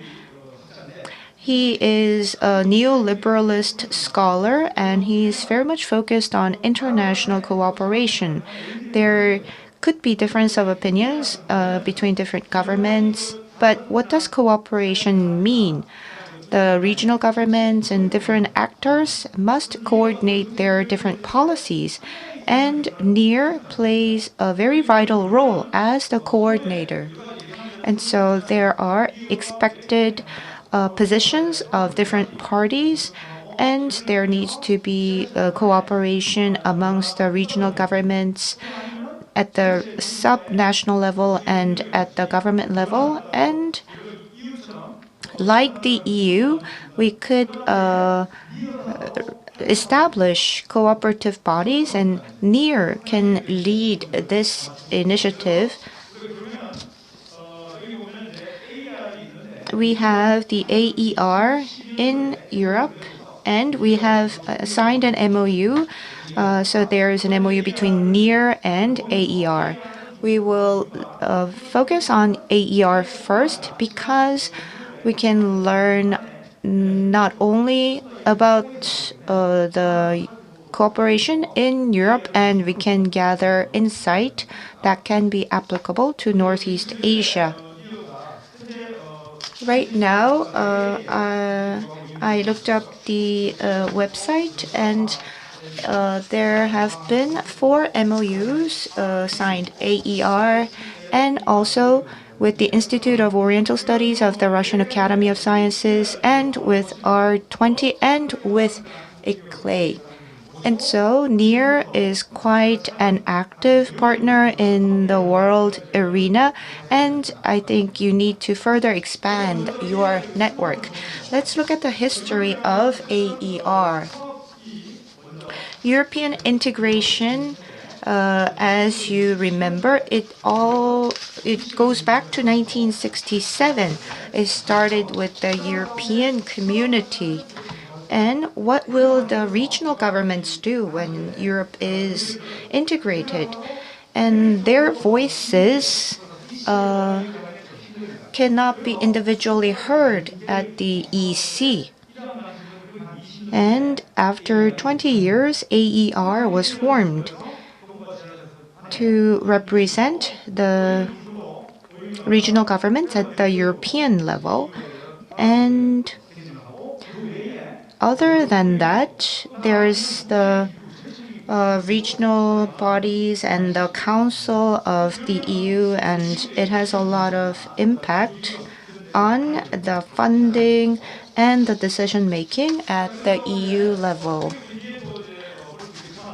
he is a neoliberalist scholar and he's very much focused on international cooperation. There could be difference of opinions between different governments, but what does cooperation mean? The regional governments and different actors must coordinate their different policies, and NEAR plays a very vital role as the coordinator. And so there are expected positions of different parties, and there needs to be cooperation amongst the regional governments at the subnational level and at the government level. And like the EU, we could establish cooperative bodies, and NEAR can lead this initiative. We have the AER in Europe, and we have signed an MOU. So there is an MOU between NEAR and AER. We will focus on AER first because we can learn not only about the cooperation in Europe, and we can gather insight that can be applicable to Northeast Asia. Right now, I looked up the website, and there have been 4 MOUs signed, AER, and also with the Institute of Oriental Studies of the Russian Academy of Sciences, and with R20, and with ICLEI. And so NEAR is quite an active partner in the world arena, and I think you need to further expand your network. Let's look at the history of AER. European integration As you remember, it goes back to 1967. It started with the European community. And what will the regional governments do when Europe is integrated? And their voices cannot be individually heard at the EC. And after 20 years, AER was formed to represent the regional governments at the European level. And other than that, there's the regional bodies and the Council of the EU, and it has a lot of impact on the funding and the decision making at the EU level.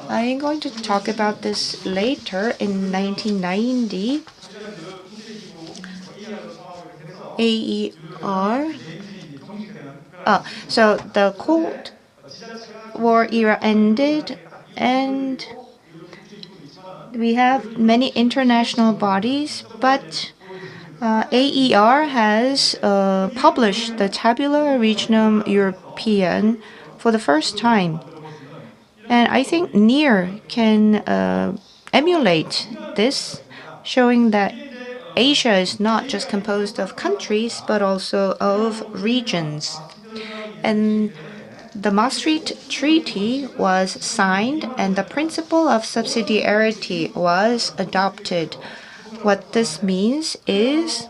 I am going to talk about this later. In 1990, AER. So the Cold War era ended, and we have many international bodies, but AER has published the Tabula Regionum European for the first time. And I think NEAR can emulate this, showing that Asia is not just composed of countries, but also of regions. And the Maastricht Treaty was signed, and the principle of subsidiarity was adopted. What this means is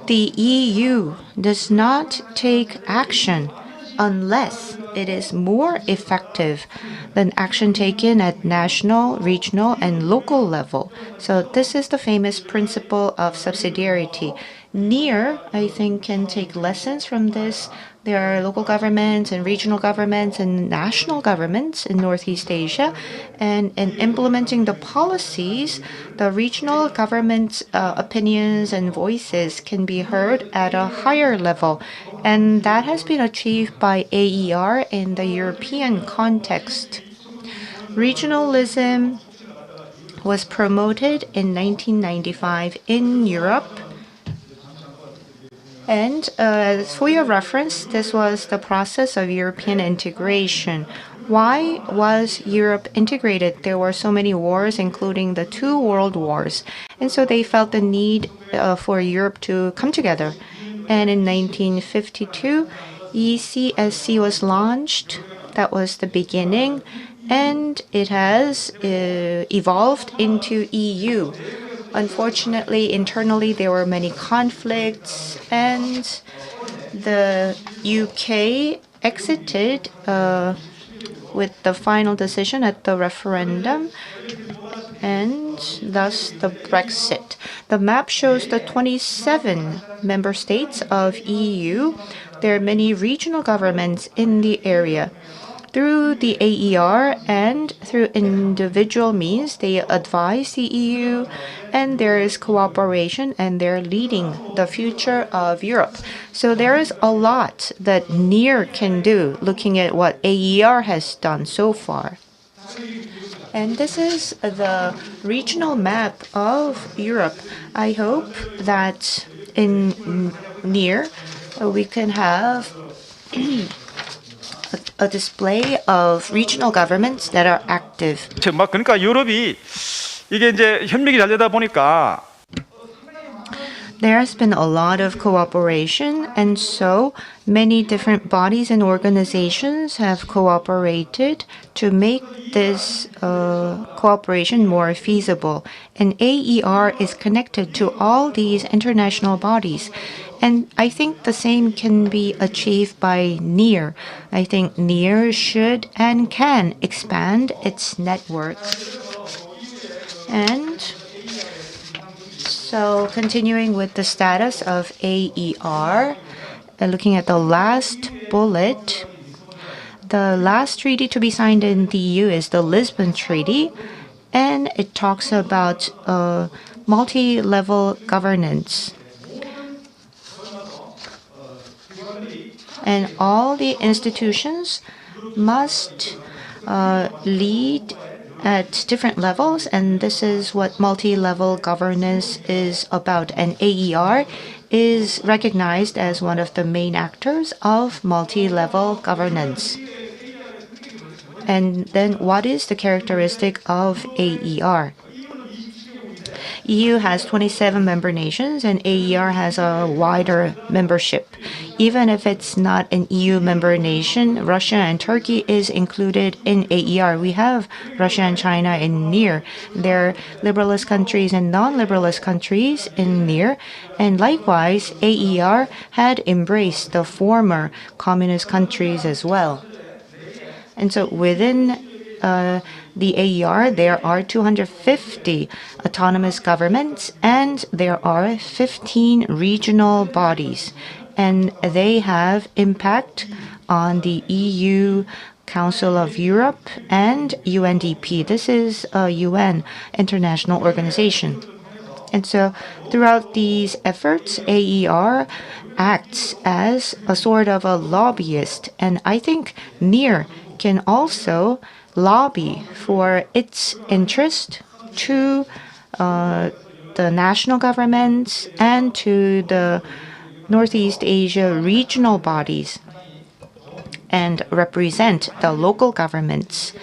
the EU does not take action unless it is more effective than action taken at national, regional, and local level. So this is the famous principle of subsidiarity. NEAR, I think, can take lessons from this. There are local governments and regional governments and national governments in Northeast Asia. And in implementing the policies, the regional government's opinions and voices can be heard at a higher level. And that has been achieved by AER in the European context. Regionalism was promoted in 1995 in Europe. And for your reference, this was the process of European integration. Why was Europe integrated? There were so many wars, including the two world wars. And so they felt the need for Europe to come together. And in 1952, ECSC was launched. That was the beginning. And it has evolved into EU. Unfortunately, internally, there were many conflicts, and the UK exited with the final decision at the referendum, and thus the Brexit. The map shows the 27 member states of EU. There are many regional governments in the area. Through the AER and through individual means, they advise the EU, and there is cooperation, and they're leading the future of Europe. So there is a lot that NEAR can do, looking at what AER has done so far. And this is the regional map of Europe. I hope that in NEAR we can have a display of regional governments that are active. 막 그러니까 유럽이 이게 이제 협력이 잘 되다 보니까 There has been a lot of cooperation, and so many different bodies and organizations have cooperated to make this cooperation more feasible. And AER is connected to all these international bodies. And I think the same can be achieved by NEAR. I think NEAR should and can expand its network. And so continuing with the status of AER, looking at the last bullet, the last treaty to be signed in the EU is the Lisbon Treaty, and it talks about multi-level governance. And all the institutions must lead at different levels, and this is what multi-level governance is about. And AER is recognized as one of the main actors of multi-level governance. And then what is the characteristic of AER? EU has 27 member nations and AER has a wider membership. Even if it's not an EU member nation, Russia and Turkey is included in AER. We have Russia and China in NEAR. There are liberalist countries and non-liberalist countries in NEAR. And likewise, AER had embraced the former communist countries as well. And so within the AER, there are 250 autonomous governments and there are 15 regional bodies. And they have impact on the EU, Council of Europe, and UNDP. This is a UN international organization. And so throughout these efforts, AER acts as a sort of a lobbyist. And I think NEAR can also lobby for its interest to the national governments and to the Northeast Asia regional bodies and represent the local governments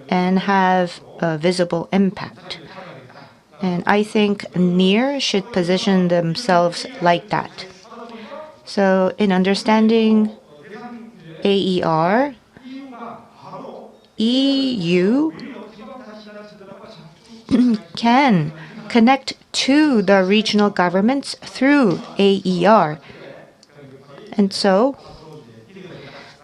and have a visible impact. And I think NEAR should position themselves like that. So in understanding AER, EU can connect to the regional governments through AER. And so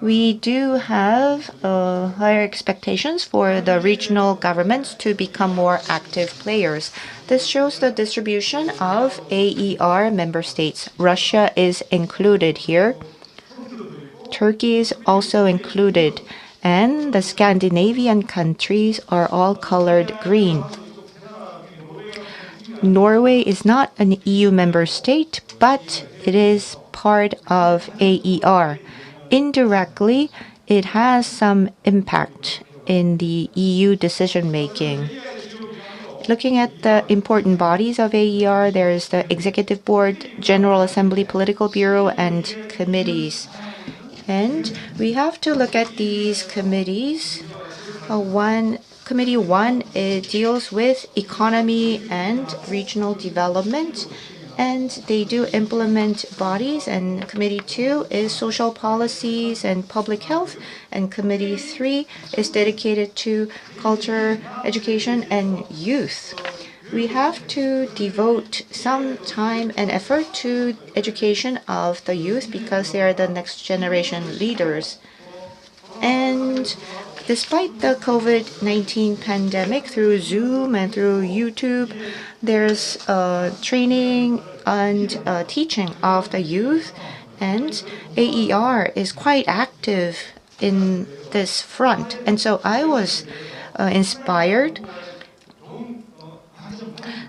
we do have higher expectations for the regional governments to become more active players. This shows the distribution of AER member states. Russia is included here. Turkey is also included. And the Scandinavian countries are all colored green. Norway is not an EU member state, but it is part of AER. Indirectly, it has some impact in the EU decision-making. Looking at the important bodies of AER, there is the Executive Board, General Assembly, Political Bureau, and committees. And we have to look at these committees. Committee 1 it deals with economy and regional development, and they do implement bodies. And Committee 2 is social policies and public health, and Committee 3 is dedicated to culture, education, and youth. We have to devote some time and effort to education of the youth because they are the next generation leaders. And despite the COVID-19 pandemic, through Zoom and through YouTube, there's training and teaching of the youth, and AER is quite active in this front. And so I was inspired.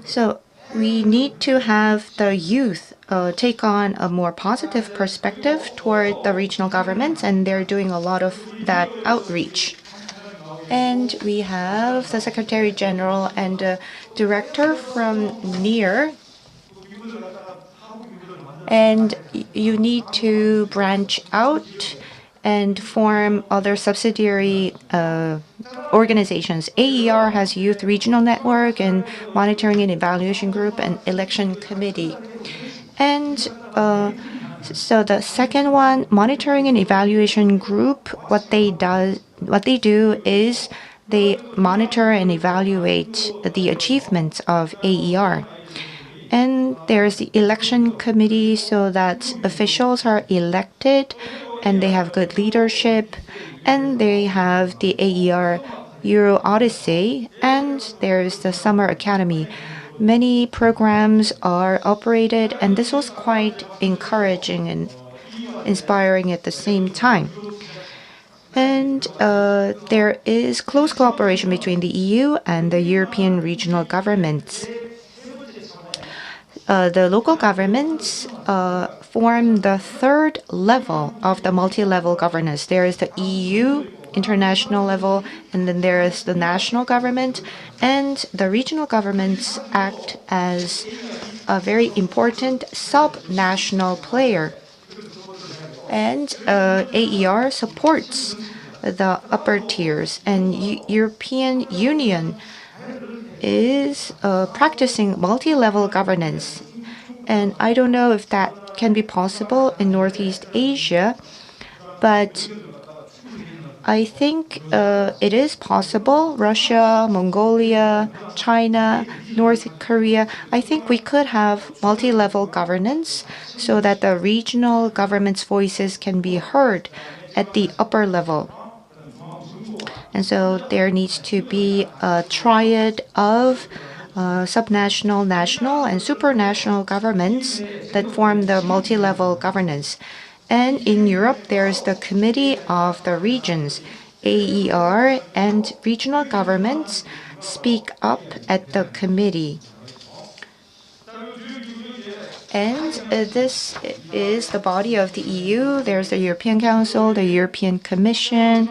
So we need to have the youth take on a more positive perspective toward the regional governments, and they're doing a lot of that outreach. And we have the Secretary General and Director from NEAR. And you need to branch out and form other subsidiary organizations. AER has Youth Regional Network and Monitoring and Evaluation Group and Election Committee. And so the second one, Monitoring and Evaluation Group, what they do is they monitor and evaluate the achievements of AER. And there's the election committee so that officials are elected and they have good leadership, and they have the AER Euro Odyssey, and there's the Summer Academy. Many programs are operated, and this was quite encouraging and inspiring at the same time. And there is close cooperation between the EU and the European regional governments. The local governments form the third level of the multi-level governance. There is the EU international level, and then there is the national government, and the regional governments act as a very important sub-national player. And AER supports the upper tiers, and European Union is practicing multi-level governance. And I don't know if that can be possible in Northeast Asia, but I think it is possible. Russia, Mongolia, China, North Korea. I think we could have multi-level governance so that the regional government's voices can be heard at the upper level. And so there needs to be a triad of subnational, national, and supranational governments that form the multi-level governance. And in Europe, there's the Committee of the Regions, AER, and regional governments speak up at the committee. And this is the body of the EU. There's the European Council, the European Commission.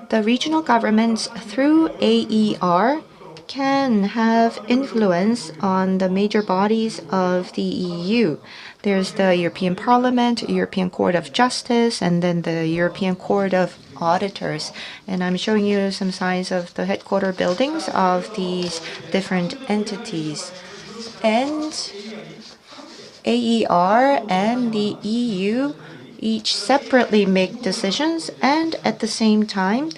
The regional governments through AER can have influence on the major bodies of the EU. There's the European Parliament, European Court of Justice, and then the European Court of Auditors. And I'm showing you some signs of the headquarter buildings of these different entities. And AER and the EU each separately make decisions, and at the same time,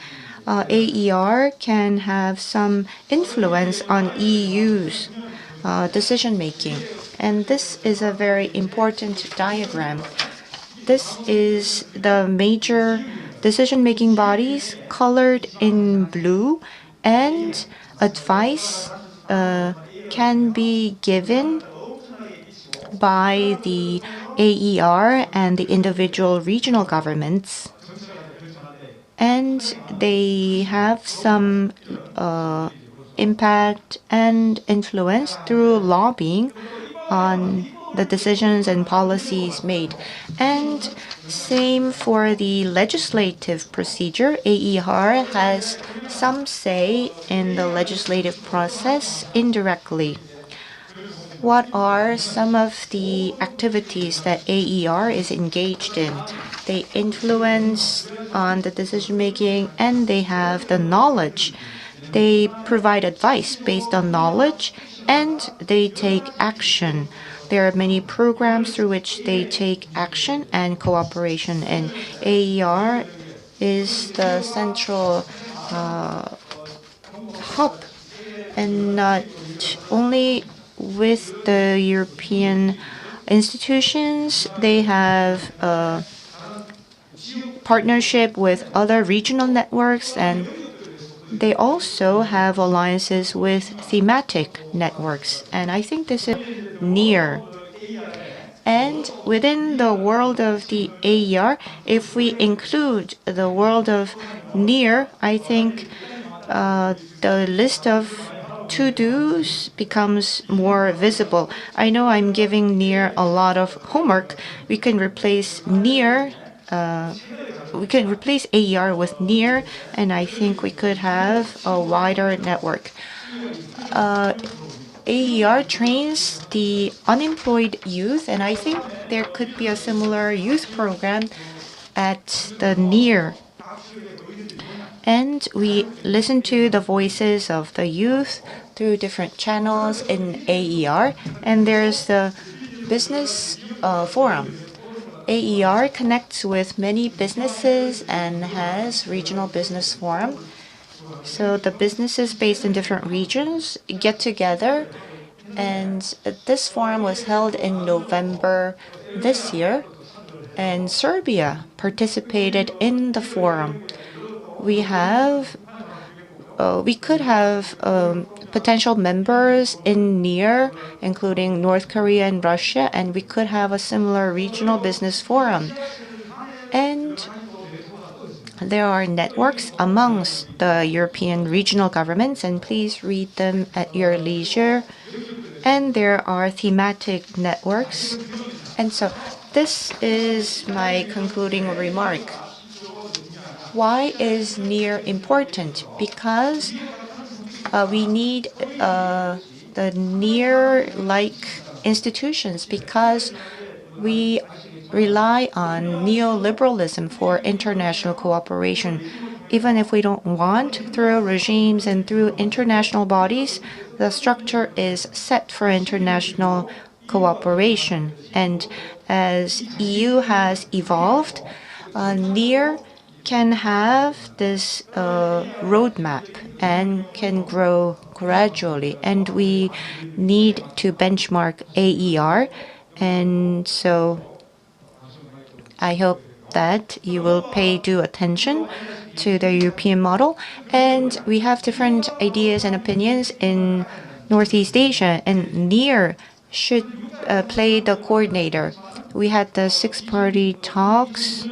AER can have some influence on EU's decision making. And this is a very important diagram. This is the major decision making bodies colored in blue, and advice can be given by the AER and the individual regional governments, and they have some impact and influence through lobbying on the decisions and policies made. And same for the legislative procedure. AER has some say in the legislative process indirectly. What are some of the activities that AER is engaged in? They influence on the decision making, and they have the knowledge. They provide advice based on knowledge, and they take action. There are many programs through which they take action and cooperation, and AER is the central hub, and not only with the European institutions. They have a partnership with other regional networks, and they also have alliances with thematic networks. And I think this is near. And within the world of the AER, if we include the world of near, I think the list of to-dos becomes more visible. I know I'm giving near a lot of homework. We can replace near, we can replace AER with near, and I think we could have a wider network. AER trains the unemployed youth, and I think there could be a similar youth program at the near. And we listen to the voices of the youth through different channels in AER. And there's the business forum. AER connects with many businesses and has regional business forum. So the businesses based in different regions get together, and this forum was held in November this year, and Serbia participated in the forum. We could have potential members in near, including North Korea and Russia, and we could have a similar regional business forum. And there are networks amongst the European regional governments, and please read them at your leisure. And there are thematic networks. And so this is my concluding remark. Why is NEAR important? Because we need the NEAR-like institutions, because we rely on neoliberalism for international cooperation. Even if we don't want, through regimes and through international bodies, the structure is set for international cooperation. And as EU has evolved, NEAR can have this roadmap and can grow gradually. And we need to benchmark AER. And so I hope that you will pay due attention to the European model. And we have different ideas and opinions in Northeast Asia, and NEAR should play the coordinator. We had the six-party talks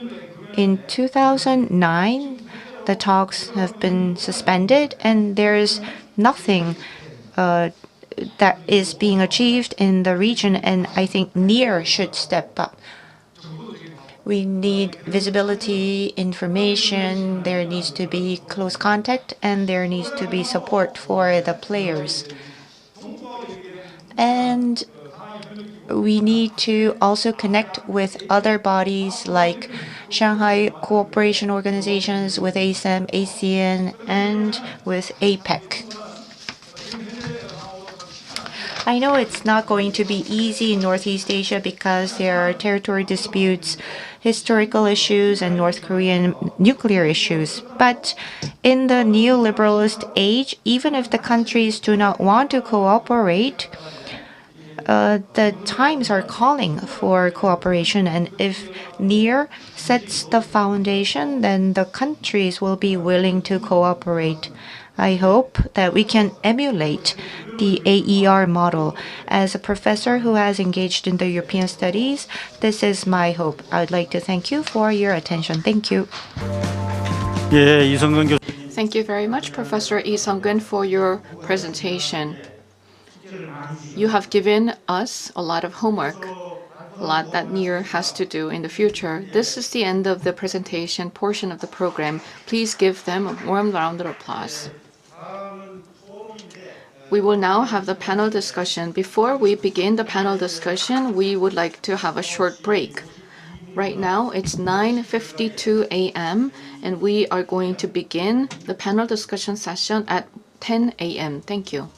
in 2009. The talks have been suspended, and there is nothing that is being achieved in the region, and I think NEAR should step up. We need visibility, information, there needs to be close contact, and there needs to be support for the players. And we need to also connect with other bodies like Shanghai Cooperation Organizations, with ASEM, ASEAN, and with APEC. I know it's not going to be easy in Northeast Asia because there are territory disputes, historical issues, and North Korean nuclear issues. But in the neoliberalist age, even if the countries do not want to cooperate, the times are calling for cooperation, and if NEAR sets the foundation, then the countries will be willing to cooperate. I hope that we can emulate the AER model. As a professor who has engaged in the European studies, this is my hope. I would like to thank you for your attention. Thank you. 예, 이성근 교수. Thank you very much, Professor Lee Sung-gun, for your presentation. You have given us a lot of homework, a lot that NEAR has to do in the future. This is the end of the presentation portion of the program. Please give them a warm round of applause. We will now have the panel discussion. Before we begin the panel discussion, we would like to have a short break. Right now, it's 9:52 a.m., and we are going to begin the panel discussion session at 10 a.m. Thank you.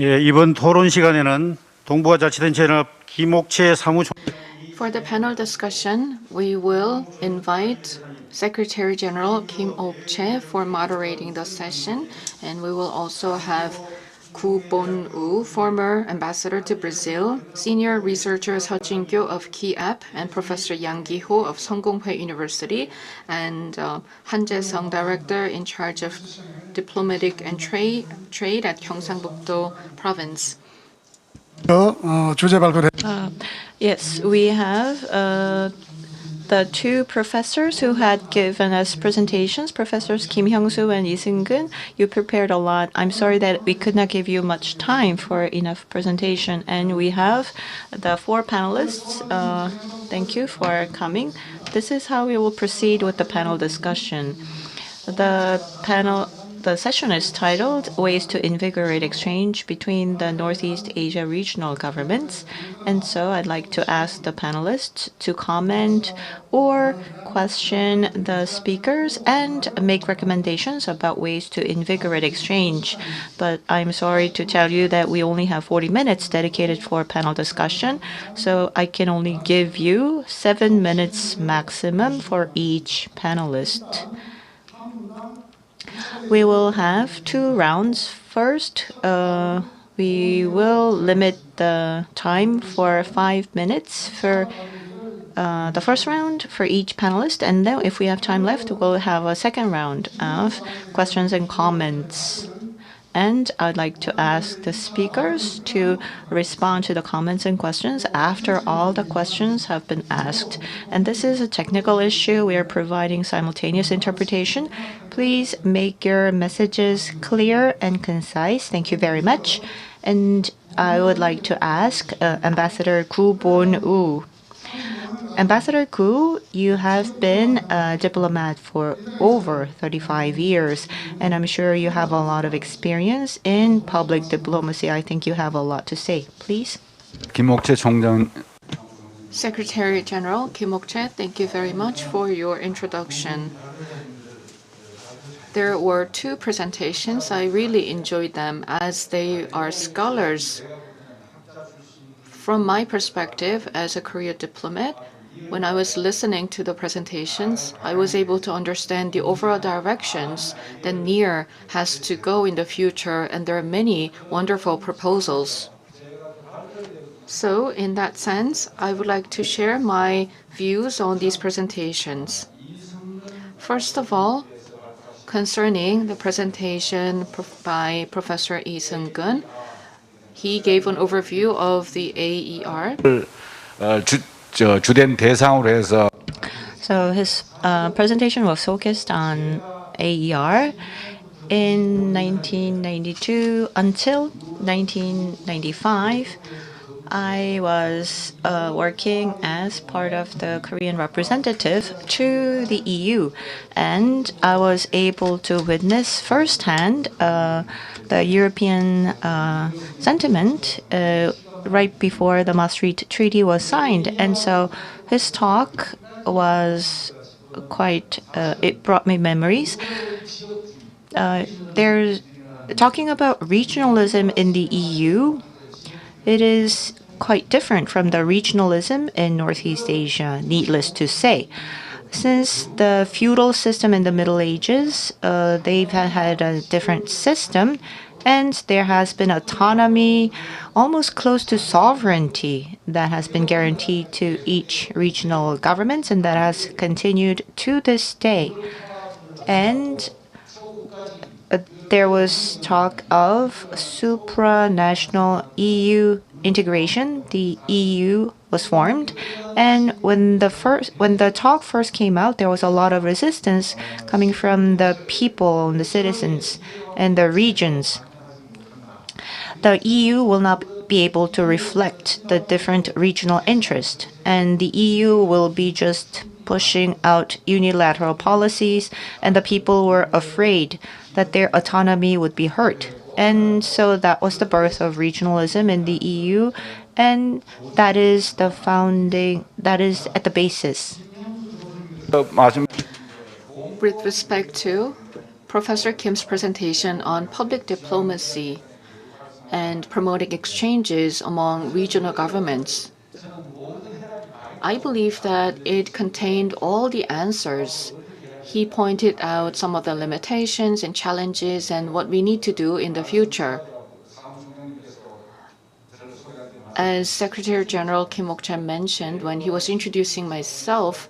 예, 이번 토론 시간에는 동북아 자치단체 연합 김옥채 사무총 For the panel discussion, we will invite Secretary General Kim Ok-chae for moderating the session, and we will also have Gu Bon-woo, former ambassador to Brazil, senior researcher Seo Jin-kyo of KIAP, and Professor Yang Gi-ho of Seonggong-hae University, and Han Jae-sung, director in charge of diplomatic and trade at Gyeongsangbuk-do Province. 주제 발표를 Yes, we have the two professors who had given us presentations, Professors Kim Hyung-soo and Lee Seung-gun. You prepared a lot. I'm sorry that we could not give you much time for enough presentation. And we have the four panelists. Thank you for coming. This is how we will proceed with the panel discussion. The session is titled Ways to Invigorate Exchange Between the Northeast Asia Regional Governments. And so I'd like to ask the panelists to comment or question the speakers and make recommendations about ways to invigorate exchange. But I'm sorry to tell you that we only have 40 minutes dedicated for panel discussion, so I can only give you 7 minutes maximum for each panelist. We will have two rounds. First, we will limit the time for 5 minutes for the first round for each panelist, and then if we have time left, we'll have a second round of questions and comments. And I'd like to ask the speakers to respond to the comments and questions after all the questions have been asked. And this is a technical issue. We are providing simultaneous interpretation. Please make your messages clear and concise. Thank you very much. And I would like to ask Ambassador Gu Bon-woo. Ambassador Gu, you have been a diplomat for over 35 years, and I'm sure you have a lot of experience in public diplomacy. I think you have a lot to say. Please. 김옥채 총장 Secretary General Kim Ok-chae, thank you very much for your introduction. There were two presentations. I really enjoyed them as they are scholars. From my perspective as a career diplomat, when I was listening to the presentations, I was able to understand the overall directions that NEAR has to go in the future, and there are many wonderful proposals. So, in that sense, I would like to share my views on these presentations. First of all, concerning the presentation by Professor Lee Seung-gun, he gave an overview of the AER. 주된 대상으로 해서 So his presentation was focused on AER in 1992 until 1995. I was working as part of the Korean representative to the EU, and I was able to witness firsthand the European sentiment right before the Maastricht Treaty was signed. And so his talk was quite, it brought me memories. There's talking about regionalism in the EU. It is quite different from the regionalism in Northeast Asia, needless to say. Since the feudal system in the Middle Ages, they've had a different system, and there has been autonomy, almost close to sovereignty, that has been guaranteed to each regional government, and that has continued to this day. And there was talk of supranational EU integration. The EU was formed, and when the talk first came out, there was a lot of resistance coming from the people and the citizens and the regions. The EU will not be able to reflect the different regional interests, and the EU will be just pushing out unilateral policies, and the people were afraid that their autonomy would be hurt. And so that was the birth of regionalism in the EU, and that is the founding, that is at the basis. With respect to Professor Kim's presentation on public diplomacy, and promoting exchanges among regional governments. I believe that it contained all the answers. He pointed out some of the limitations and challenges and what we need to do in the future. As Secretary General Kim Ok-chan mentioned when he was introducing myself,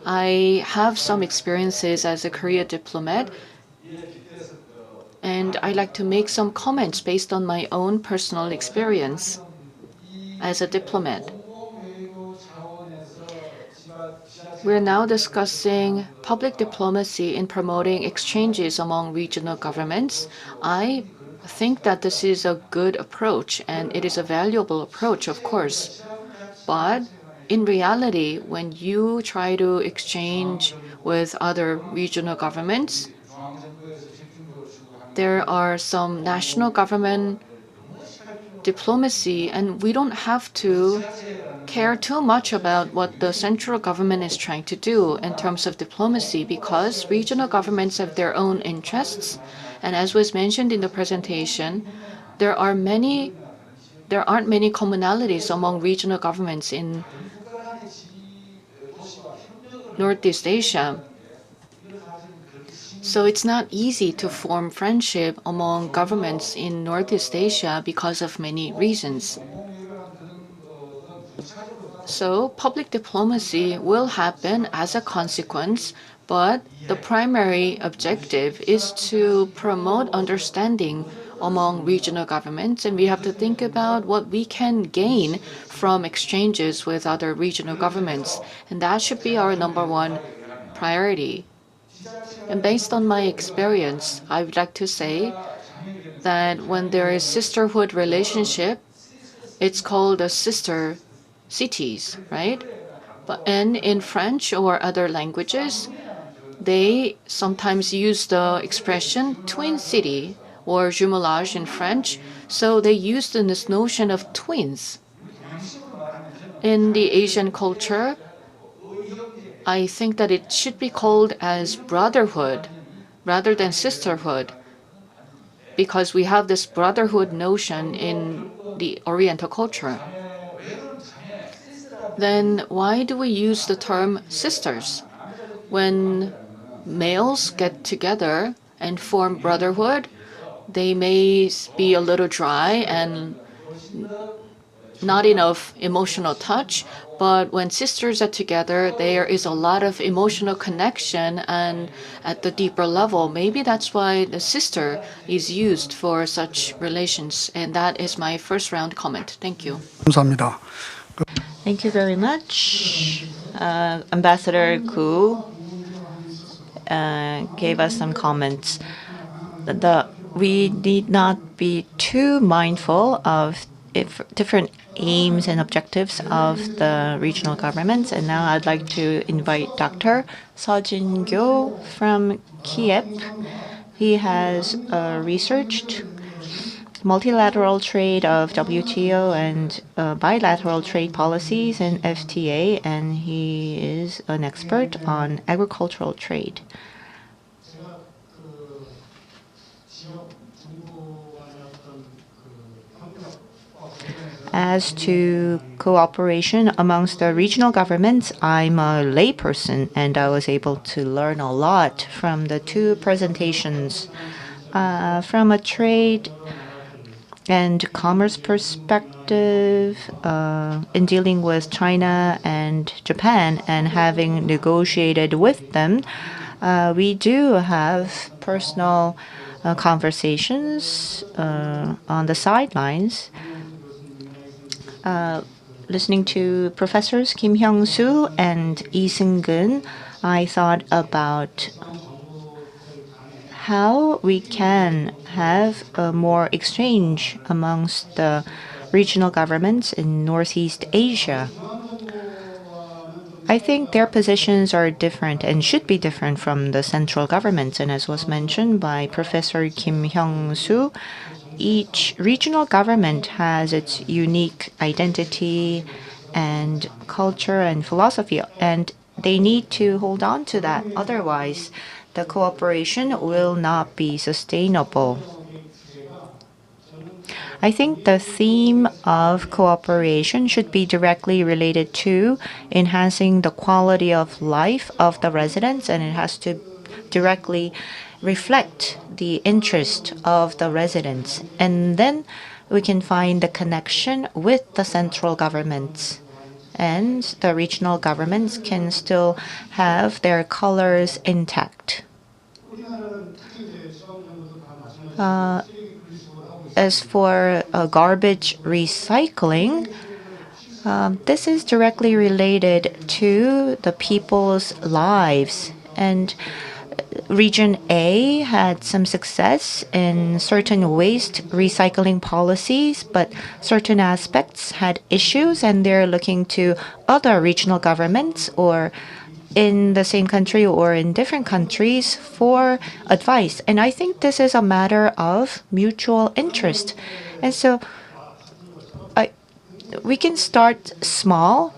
I have some experiences as a career diplomat, and I'd like to make some comments based on my own personal experience as a diplomat. We're now discussing public diplomacy in promoting exchanges among regional governments. I think that this is a good approach, and it is a valuable approach, of course. But in reality, when you try to exchange with other regional governments, there are some national government diplomacy, and we don't have to care too much about what the central government is trying to do in terms of diplomacy because regional governments have their own interests. And as was mentioned in the presentation, there aren't many commonalities among regional governments in Northeast Asia. So it's not easy to form friendship among governments in Northeast Asia because of many reasons. So public diplomacy will happen as a consequence, but the primary objective is to promote understanding among regional governments, and we have to think about what we can gain from exchanges with other regional governments, and that should be our number one priority. And based on my experience, I would like to say that when there is sisterhood relationship, it's called a sister cities, right? And in French or other languages, they sometimes use the expression twin city or jumelage in French. So they used this notion of twins. In the Asian culture, I think that it should be called as brotherhood rather than sisterhood because we have this brotherhood notion in the Oriental culture. Then why do we use the term sisters? When males get together and form brotherhood, they may be a little dry and not enough emotional touch, but when sisters are together, there is a lot of emotional connection and at the deeper level. Maybe that's why the sister is used for such relations. And that is my first round comment. Thank you. 감사합니다. Thank you very much. Ambassador Koo gave us some comments. We need not be too mindful of different aims and objectives of the regional governments. And now I'd like to invite Dr. Seo Jin-kyo from Kiev. He has researched multilateral trade of WTO and bilateral trade policies in FTA, and he is an expert on agricultural trade. As to cooperation amongst the regional governments, I'm a layperson, and I was able to learn a lot from the two presentations. From a trade and commerce perspective, in dealing with China and Japan and having negotiated with them, we do have personal conversations on the sidelines. Listening to Professors Kim Hyung-soo and Lee Seung-gun, I thought about how we can have more exchange amongst the regional governments in Northeast Asia. I think their positions are different and should be different from the central governments. And as was mentioned by Professor Kim Hyung-soo, each regional government has its unique identity and culture and philosophy, and they need to hold on to that. Otherwise, the cooperation will not be sustainable. I think the theme of cooperation should be directly related to enhancing the quality of life of the residents, and it has to directly reflect the interest of the residents. And then we can find the connection with the central governments. And the regional governments can still have their colors intact. As for garbage recycling, this is directly related to the people's lives. And Region A had some success in certain waste recycling policies, but certain aspects had issues, and they're looking to other regional governments or in the same country or in different countries for advice. And I think this is a matter of mutual interest. And so we can start small,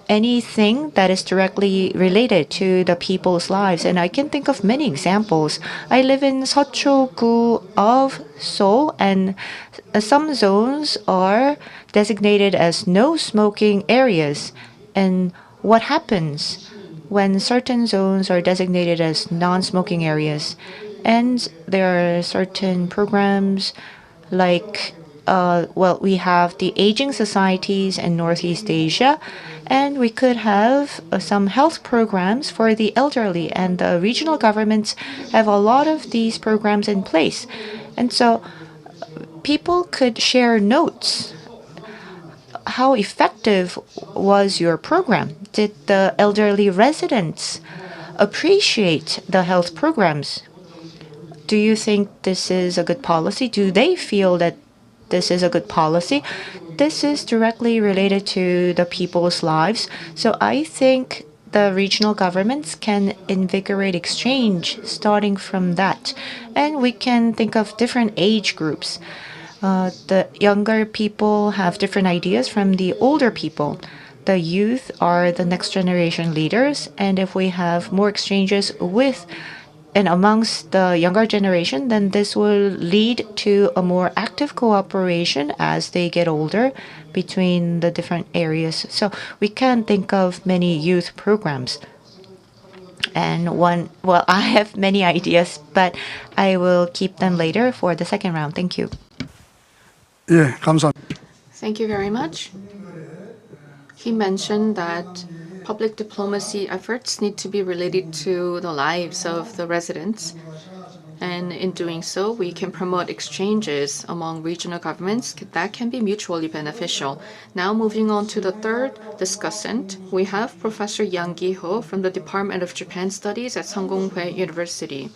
anything that is directly related to the people's lives. And I can think of many examples. I live in Seocho-gu of Seoul, and some zones are designated as no smoking areas. And what happens when certain zones are designated as non-smoking areas? And there are certain programs like we have the aging societies in Northeast Asia, and we could have some health programs for the elderly, and the regional governments have a lot of these programs in place. And so people could share notes. How effective was your program? Did the elderly residents appreciate the health programs? Do you think this is a good policy? Do they feel that this is a good policy? This is directly related to the people's lives. So I think the regional governments can invigorate exchange starting from that. And we can think of different age groups. The younger people have different ideas from the older people. The youth are the next generation leaders. And if we have more exchanges with and amongst the younger generation, then this will lead to a more active cooperation as they get older between the different areas. So we can think of many youth programs. And I have many ideas, but I will keep them later for the second round. Thank you. 예, 감사합니다. Thank you very much. He mentioned that public diplomacy efforts need to be related to the lives of the residents. And in doing so, we can promote exchanges among regional governments that can be mutually beneficial. Now, moving on to the third discussant, we have Professor Yang Gi-ho from the Department of Japan Studies at Sungkonghui University.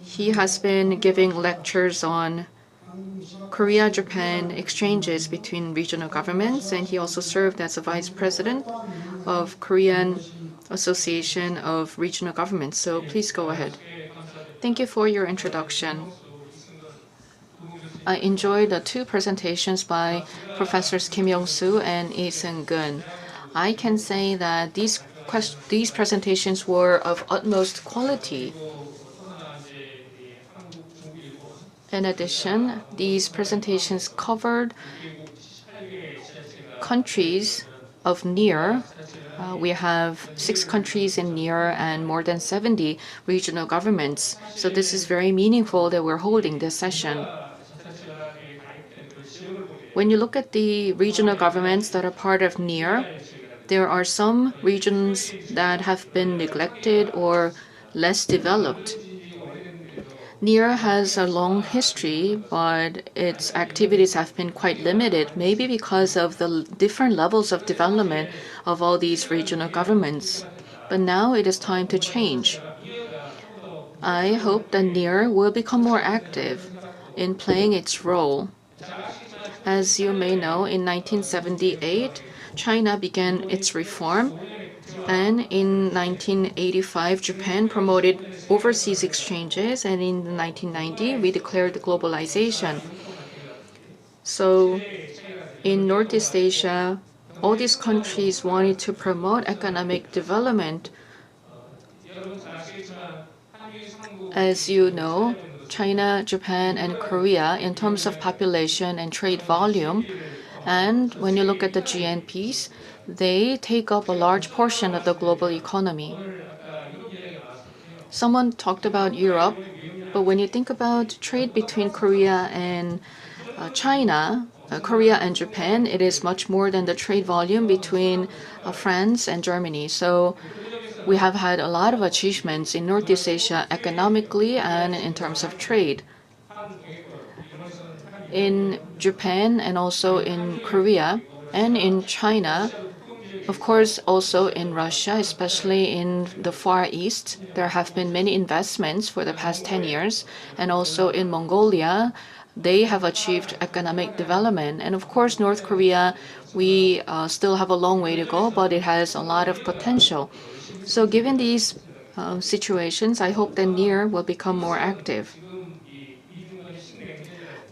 He has been giving lectures on Korea-Japan exchanges between regional governments, and he also served as a vice president of Korean Association of Regional Governments. So please go ahead. Thank you for your introduction. I enjoyed the two presentations by Professors Kim Yong-soo and Lee Seung-gun. I can say that these presentations were of utmost quality. In addition, these presentations covered countries of NEAR. We have 6 countries in NEAR and more than 70 regional governments. So this is very meaningful that we're holding this session. When you look at the regional governments that are part of NEAR, there are some regions that have been neglected or less developed. NEAR has a long history, but its activities have been quite limited, maybe because of the different levels of development of all these regional governments. But now it is time to change. I hope that NEAR will become more active in playing its role. As you may know, in 1978, China began its reform. And in 1985, Japan promoted overseas exchanges, and in 1990, we declared globalization. So in Northeast Asia, all these countries wanted to promote economic development. As you know, China, Japan, and Korea in terms of population and trade volume. And when you look at the GNPs, they take up a large portion of the global economy. Someone talked about Europe, but when you think about trade between Korea and China, Korea and Japan, it is much more than the trade volume between France and Germany. So we have had a lot of achievements in Northeast Asia economically and in terms of trade. In Japan and also in Korea and in China, of course, also in Russia, especially in the Far East, there have been many investments for the past 10 years. And also in Mongolia, they have achieved economic development. And of course, North Korea, we still have a long way to go, but it has a lot of potential. So given these situations, I hope that NEAR will become more active.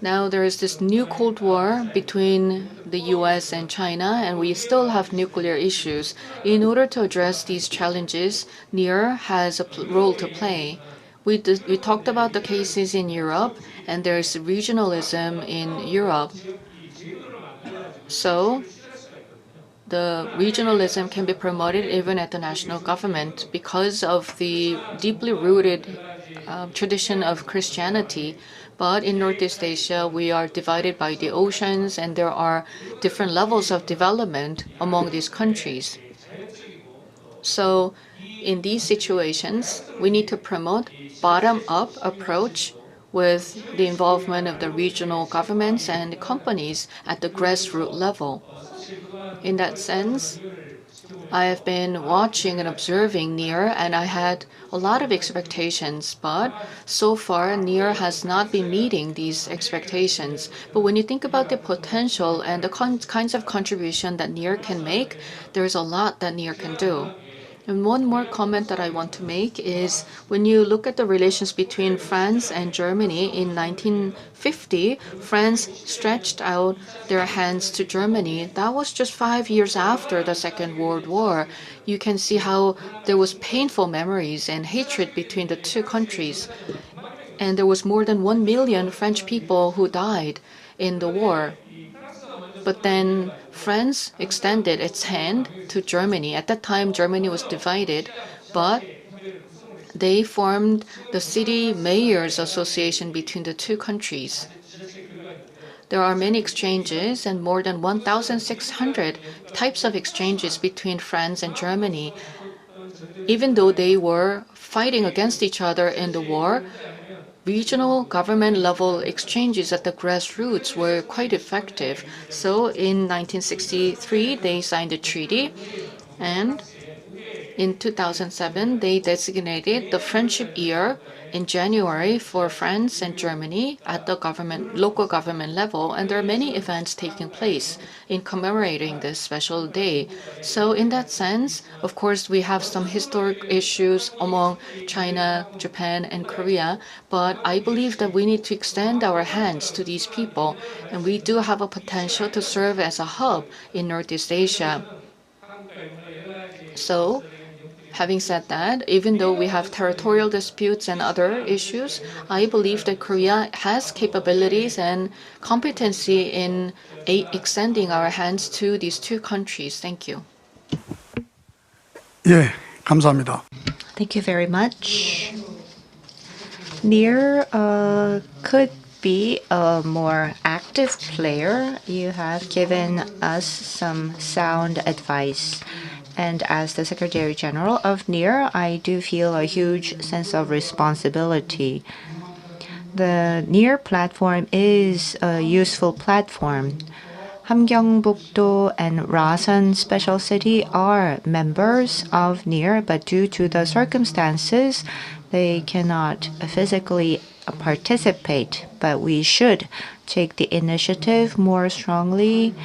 Now there is this new Cold War between the US and China, and we still have nuclear issues. In order to address these challenges, NEAR has a role to play. We talked about the cases in Europe, and there's regionalism in Europe. So the regionalism can be promoted even at the national government because of the deeply rooted tradition of Christianity. But in Northeast Asia, we are divided by the oceans, and there are different levels of development among these countries. So in these situations, we need to promote bottom-up approach with the involvement of the regional governments and companies at the grassroots level. In that sense, I have been watching and observing NEAR, and I had a lot of expectations, but so far NEAR has not been meeting these expectations. But when you think about the potential and the kinds of contribution that NEAR can make, there's a lot that NEAR can do. And one more comment that I want to make is when you look at the relations between France and Germany in 1950, France stretched out their hands to Germany. That was just 5 years after the Second World War. You can see how there was painful memories and hatred between the two countries. And there was more than 1 million French people who died in the war. But then France extended its hand to Germany. At that time, Germany was divided, but they formed the City Mayors Association between the two countries. There are many exchanges and more than 1,600 types of exchanges between France and Germany. Even though they were fighting against each other in the war, regional government level exchanges at the grassroots were quite effective. So in 1963, they signed a treaty, and in 2007, they designated the Friendship Year in January for France and Germany at the local government level, and there are many events taking place in commemorating this special day. So in that sense, of course, we have some historic issues among China, Japan, and Korea, but I believe that we need to extend our hands to these people, and we do have a potential to serve as a hub in Northeast Asia. So having said that, even though we have territorial disputes and other issues, I believe that Korea has capabilities and competency in extending our hands to these two countries. Thank you. 예, 감사합니다. Thank you very much. NEAR could be a more active player. You have given us some sound advice. And as the Secretary General of NEAR, I do feel a huge sense of responsibility. The NEAR platform is a useful platform. Hamgyeongbuk-do and Rasan Special City are members of NEAR, but due to the circumstances, they cannot physically participate. But we should take the initiative more strongly.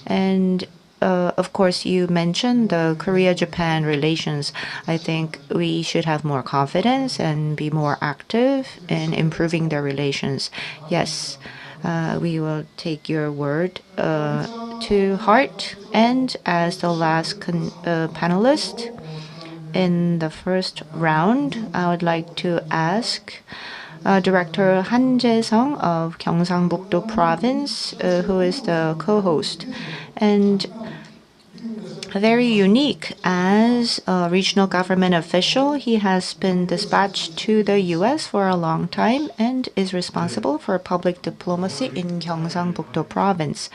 And of course, you mentioned the Korea-Japan relations. I think we should have more confidence and be more active in improving their relations. Yes, we will take your word to heart. And as the last panelist in the first round, I would like to ask Director Han Jae-sung of Gyeongsang-buk-do Province, who is the co-host. And very unique as a regional government official, he has been dispatched to the US for a long time and is responsible for public diplomacy in Gyeongsang-buk-do Province.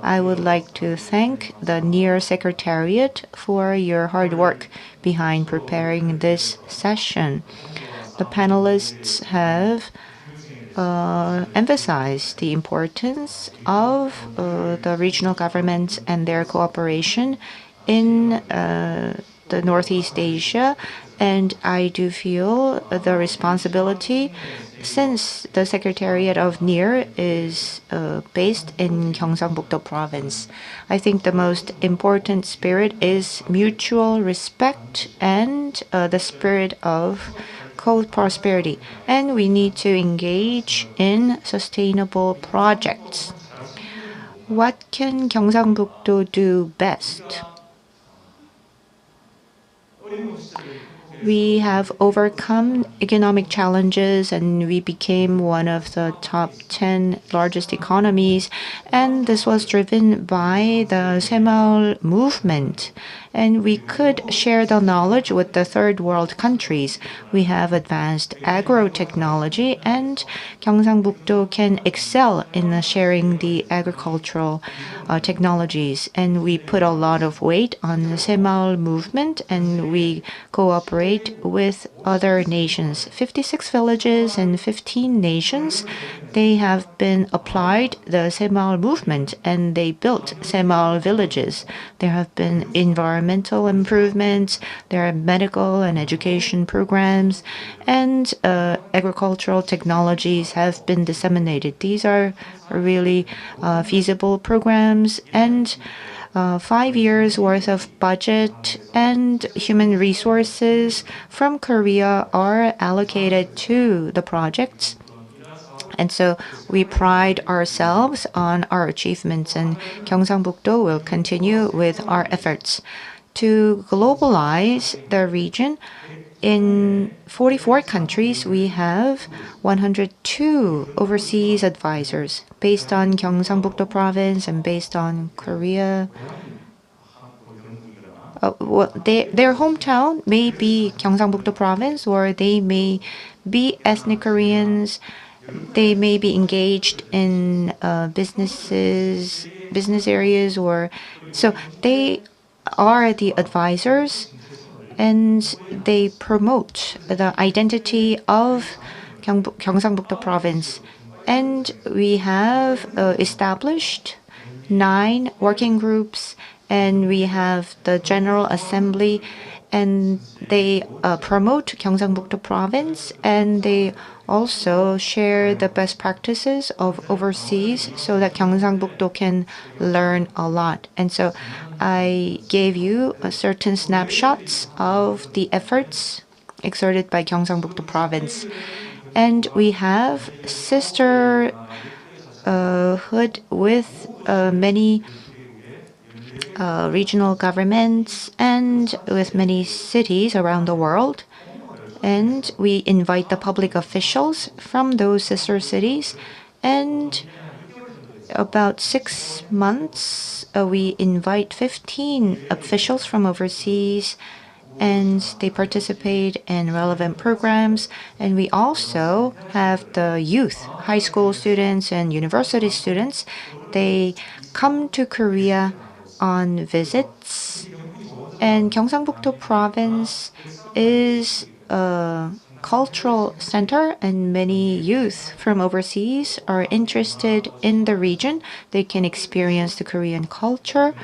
I would like to thank the NEAR Secretariat for your hard work behind preparing this session. The panelists have emphasized the importance of the regional governments and their cooperation in the Northeast Asia, and I do feel the responsibility since the Secretariat of NEAR is based in Gyeongsang-buk-do Province. I think the most important spirit is mutual respect and the spirit of co-prosperity, and we need to engage in sustainable projects. What can Gyeongsang-buk-do do best? We have overcome economic challenges and we became one of the top 10 largest economies. And this was driven by the Semaul movement. And we could share the knowledge with the third world countries. We have advanced agro-technology and Gyeongsang-buk-do can excel in sharing the agricultural technologies. And we put a lot of weight on the Semaul movement and we cooperate with other nations. 56 villages and 15 nations, they have been applied the Semaul movement and they built Semaul villages. There have been environmental improvements, there are medical and education programs, and agricultural technologies have been disseminated. These are really feasible programs, and 5 years worth of budget and human resources from Korea are allocated to the projects. And so we pride ourselves on our achievements, and Gyeongsang-buk-do will continue with our efforts to globalize the region. In 44 countries, we have 102 overseas advisors based on Gyeongsang-buk-do Province and based on Korea. Their hometown may be Gyeongsang-buk-do Province, or they may be ethnic Koreans. They may be engaged in business areas, or so they are the advisors, and they promote the identity of Gyeongsang-buk-do Province. And we have established 9 working groups, and we have the General Assembly, and they promote Gyeongsang-buk-do Province, and they also share the best practices of overseas so that Gyeongsang-buk-do can learn a lot. And so I gave you certain snapshots of the efforts exerted by Gyeongsang-buk-do Province. And we have sisterhood with many regional governments and with many cities around the world. And we invite the public officials from those sister cities. And about 6 months, we invite 15 officials from overseas, and they participate in relevant programs. And we also have the youth, high school students and university students. They come to Korea on visits. And Gyeongsang-buk-do Province is a cultural center, and many youth from overseas are interested in the region. They can experience the Korean culture,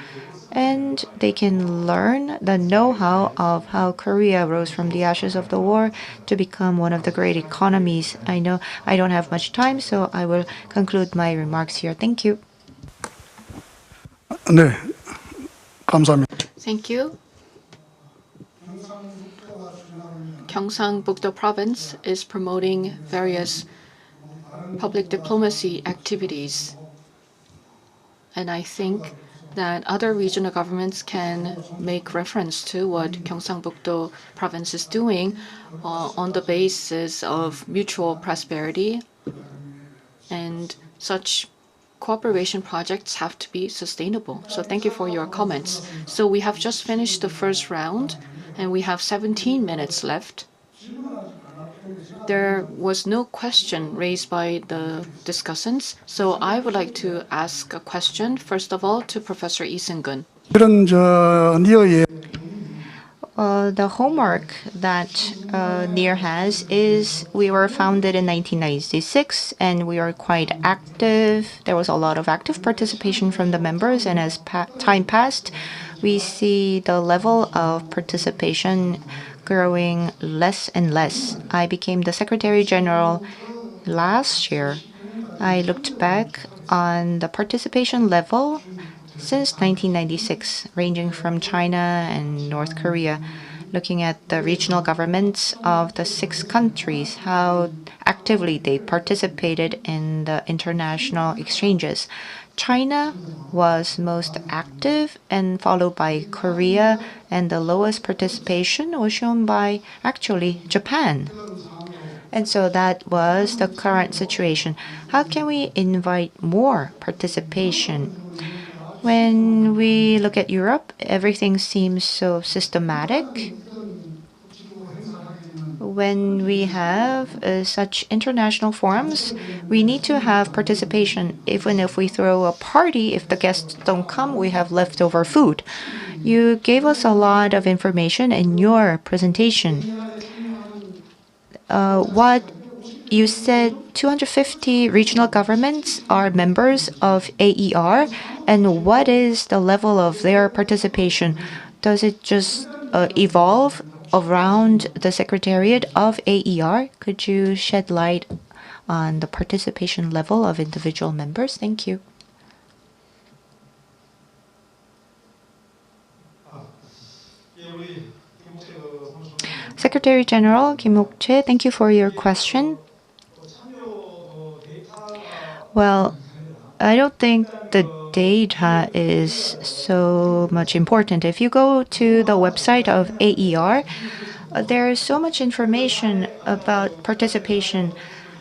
and they can learn the know-how of how Korea rose from the ashes of the war to become one of the great economies. I know I don't have much time, so I will conclude my remarks here. Thank you. 네, 감사합니다. Thank you. Gyeongsang-buk-do Province is promoting various public diplomacy activities. And I think that other regional governments can make reference to what Gyeongsangbuk-do province is doing on the basis of mutual prosperity, and such cooperation projects have to be sustainable. So thank you for your comments. So we have just finished the first round, and we have 17 minutes left. There was no question raised by the discussants, so I would like to ask a question, first of all, to Professor Lee Seung-gun. 이런 니어의 The homework that NEAR has is we were founded in 1996 and we are quite active. There was a lot of active participation from the members, and as time passed, we see the level of participation growing less and less. I became the Secretary General last year. I looked back on the participation level since 1996, ranging from China and North Korea, looking at the regional governments of the 6 countries, how actively they participated in the international exchanges. China was most active, and followed by Korea, and the lowest participation was shown by actually Japan. And so that was the current situation. How can we invite more participation? When we look at Europe, everything seems so systematic. When we have such international forums, we need to have participation. Even if we throw a party, if the guests don't come, we have leftover food. You gave us a lot of information in your presentation. What you said 250 regional governments are members of AER, and what is the level of their participation? Does it just evolve around the secretariat of AER? Could you shed light on the participation level of individual members? Thank you. Secretary General Kim Ok-chae, thank you for your question. Well, I don't think the data is so much important. If you go to the website of AER, there is so much information about participation.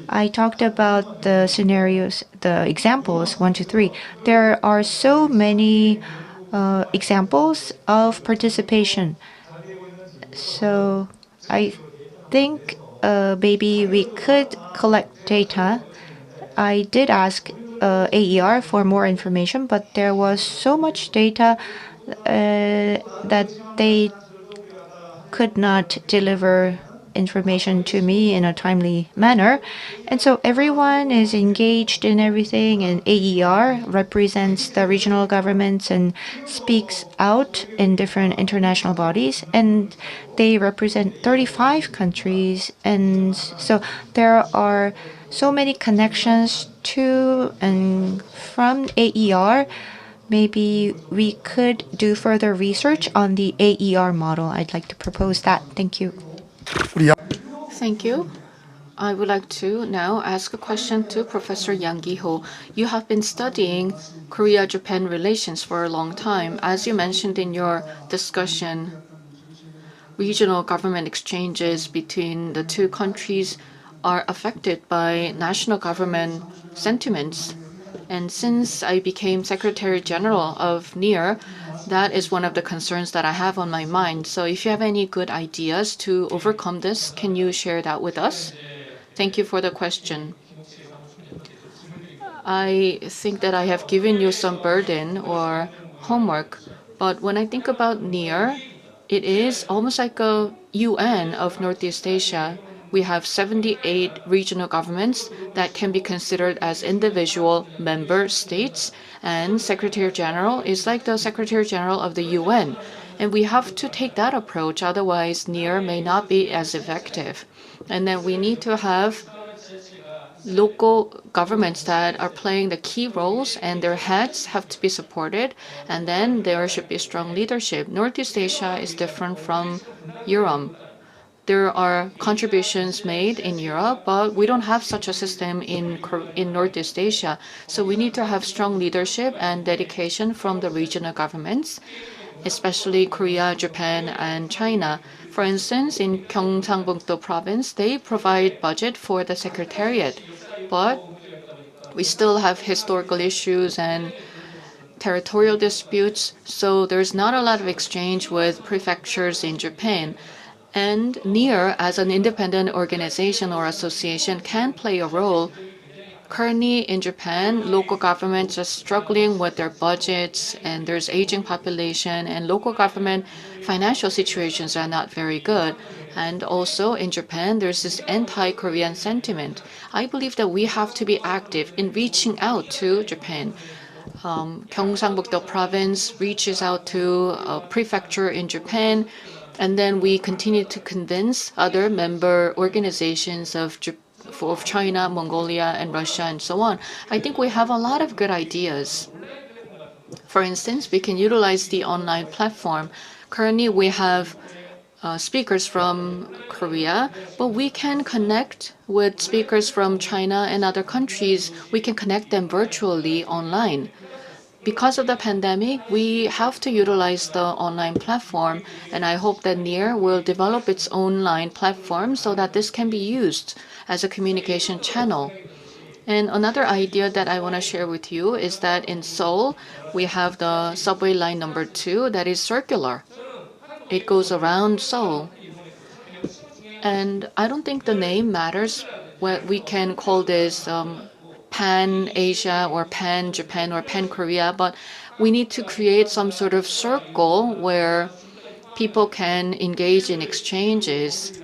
I talked about the scenarios, the examples, 1 to 3. There are so many examples of participation. So I think maybe we could collect data. I did ask AER for more information, but there was so much data that they could not deliver information to me in a timely manner. And so everyone is engaged in everything, and AER represents the regional governments and speaks out in different international bodies, and they represent 35 countries. And so there are so many connections to and from AER. Maybe we could do further research on the AER model. I'd like to propose that. Thank you. Thank you. I would like to now ask a question to Professor Yang Gi-ho. You have been studying Korea-Japan relations for a long time. As you mentioned in your discussion, regional government exchanges between the 2 countries are affected by national government sentiments. And since I became Secretary General of NEAR, that is one of the concerns that I have on my mind. So if you have any good ideas to overcome this, can you share that with us? Thank you for the question. I think that I have given you some burden or homework, but when I think about NEAR, it is almost like a UN of Northeast Asia. We have 78 regional governments that can be considered as individual member states, and Secretary General is like the Secretary General of the UN. And we have to take that approach, otherwise NEAR may not be as effective. And then we need to have local governments that are playing the key roles, and their heads have to be supported, and then there should be strong leadership. Northeast Asia is different from Europe. There are contributions made in Europe, but we don't have such a system in Northeast Asia. So we need to have strong leadership and dedication from the regional governments, especially Korea, Japan, and China. For instance, in Gyeongsang-Buk-do province, they provide budget for the secretariat, but we still have historical issues and territorial disputes, so there's not a lot of exchange with prefectures in Japan. And NEAR, as an independent organization or association, can play a role. Currently in Japan, local governments are struggling with their budgets, and there's aging population, and local government financial situations are not very good. And also in Japan, there's this anti-Korean sentiment. I believe that we have to be active in reaching out to Japan. Gyeongsang-Buk-do province reaches out to a prefecture in Japan, and then we continue to convince other member organizations of China, Mongolia, and Russia, and so on. I think we have a lot of good ideas. For instance, we can utilize the online platform. Currently, we have speakers from Korea, but we can connect with speakers from China and other countries. We can connect them virtually online. Because of the pandemic, we have to utilize the online platform, and I hope that NEAR will develop its online platform so that this can be used as a communication channel. And another idea that I want to share with you is that in Seoul, we have the subway line number 2 that is circular. It goes around Seoul. And I don't think the name matters. What we can call this Pan-Asia or Pan-Japan or Pan-Korea, but we need to create some sort of circle where people can engage in exchanges,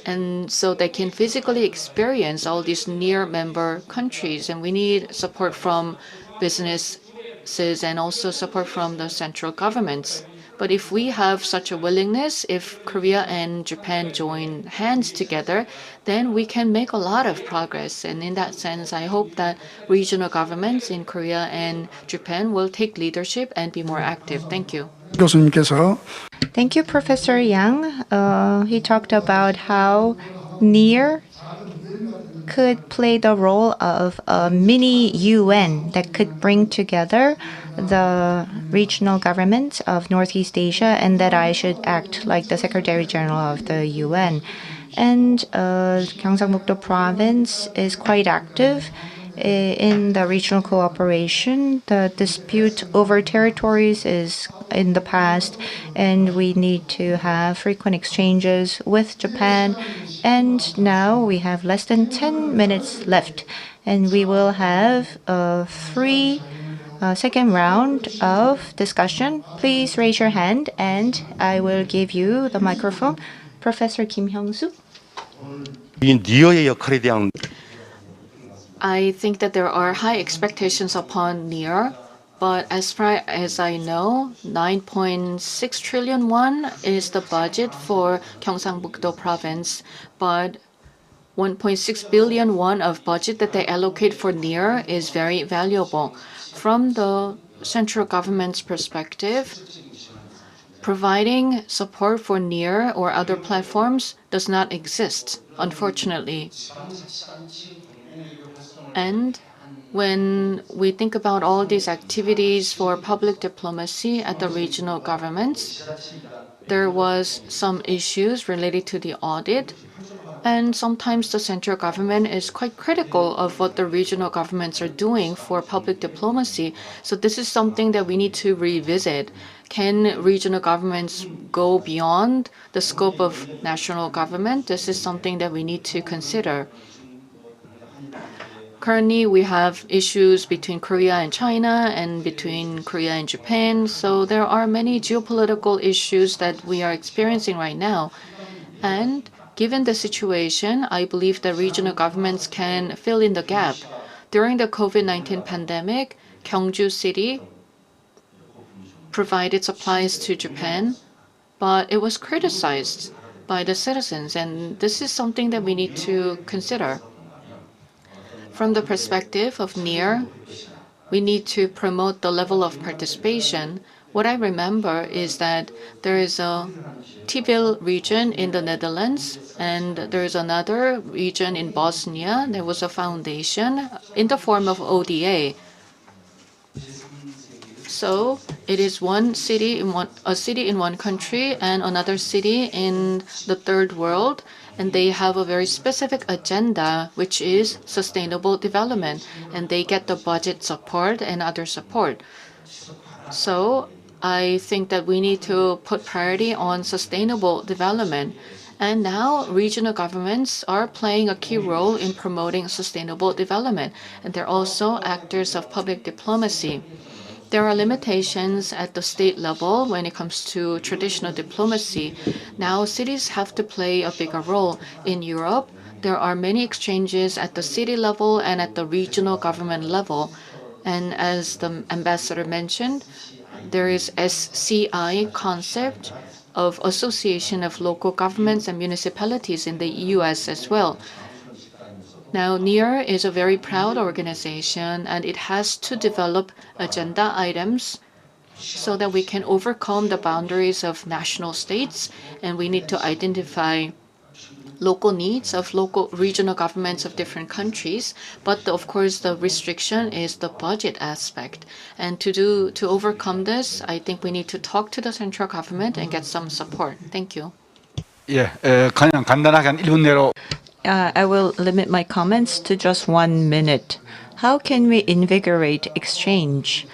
and so they can physically experience all these near member countries. And we need support from businesses and also support from the central governments. But if we have such a willingness, if Korea and Japan join hands together, then we can make a lot of progress. And in that sense, I hope that regional governments in Korea and Japan will take leadership and be more active. Thank you. 교수님께서 Thank you, Professor Yang. He talked about how NEAR could play the role of a mini UN that could bring together the regional governments of Northeast Asia, and that I should act like the Secretary General of the UN. And Gyeongsang-Buk-do province is quite active in the regional cooperation. The dispute over territories is in the past, and we need to have frequent exchanges with Japan. And now we have less than 10 minutes left, and we will have a second round of discussion. Please raise your hand, and I will give you the microphone. Professor Kim Hyung-soo. 이 니어의 역할에 대한 I think that there are high expectations upon NEAR, but as far as I know, 9.6 trillion won is the budget for Gyeongsang-Buk-do province, but 1.6 billion won of budget that they allocate for NEAR is very valuable. From the central government's perspective, providing support for NEAR or other platforms does not exist, unfortunately. And when we think about all these activities for public diplomacy at the regional governments, there was some issues related to the audit. And sometimes the central government is quite critical of what the regional governments are doing for public diplomacy. So this is something that we need to revisit. Can regional governments go beyond the scope of national government? This is something that we need to consider. Currently, we have issues between Korea and China and between Korea and Japan. So there are many geopolitical issues that we are experiencing right now. And given the situation, I believe that regional governments can fill in the gap. During the COVID-19 pandemic, Gyeongju City provided supplies to Japan, but it was criticized by the citizens. And this is something that we need to consider. From the perspective of NEAR, we need to promote the level of participation. What I remember is that there is a Tbil region in the Netherlands, and there is another region in Bosnia. There was a foundation in the form of ODA. So it is a city in one country and another city in the third world, and they have a very specific agenda, which is sustainable development, and they get the budget support and other support. So I think that we need to put priority on sustainable development. And now regional governments are playing a key role in promoting sustainable development, and they're also actors of public diplomacy. There are limitations at the state level when it comes to traditional diplomacy. Now cities have to play a bigger role. In Europe, there are many exchanges at the city level and at the regional government level. And as the ambassador mentioned, there is SCI concept of Association of Local Governments and Municipalities in the US as well. Now, NEAR is a very proud organization, and it has to develop agenda items so that we can overcome the boundaries of national states, and we need to identify local needs of local regional governments of different countries. But of course, the restriction is the budget aspect. And to overcome this, I think we need to talk to the central government and get some support. Thank you. 예, 그냥 간단하게 한 1분 내로 I will limit my comments to just 1 minute. How can we invigorate exchange?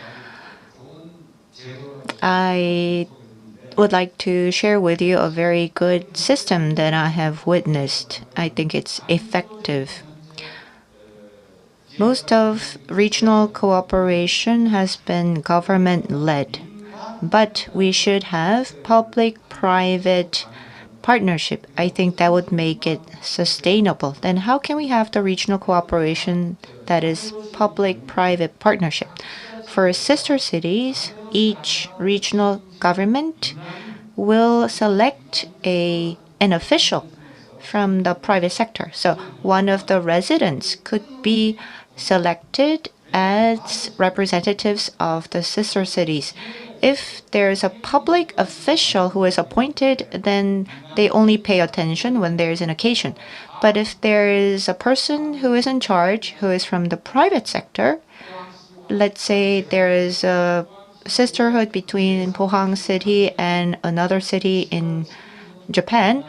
I would like to share with you a very good system that I have witnessed. I think it's effective. Most of regional cooperation has been government-led, but we should have public-private partnership. I think that would make it sustainable. Then how can we have the regional cooperation that is public-private partnership? For sister cities, each regional government will select an official from the private sector. So one of the residents could be selected as representatives of the sister cities. If there's a public official who is appointed, then they only pay attention when there's an occasion. But if there is a person who is in charge, who is from the private sector, let's say there is a sisterhood between Pohang City and another city in Japan,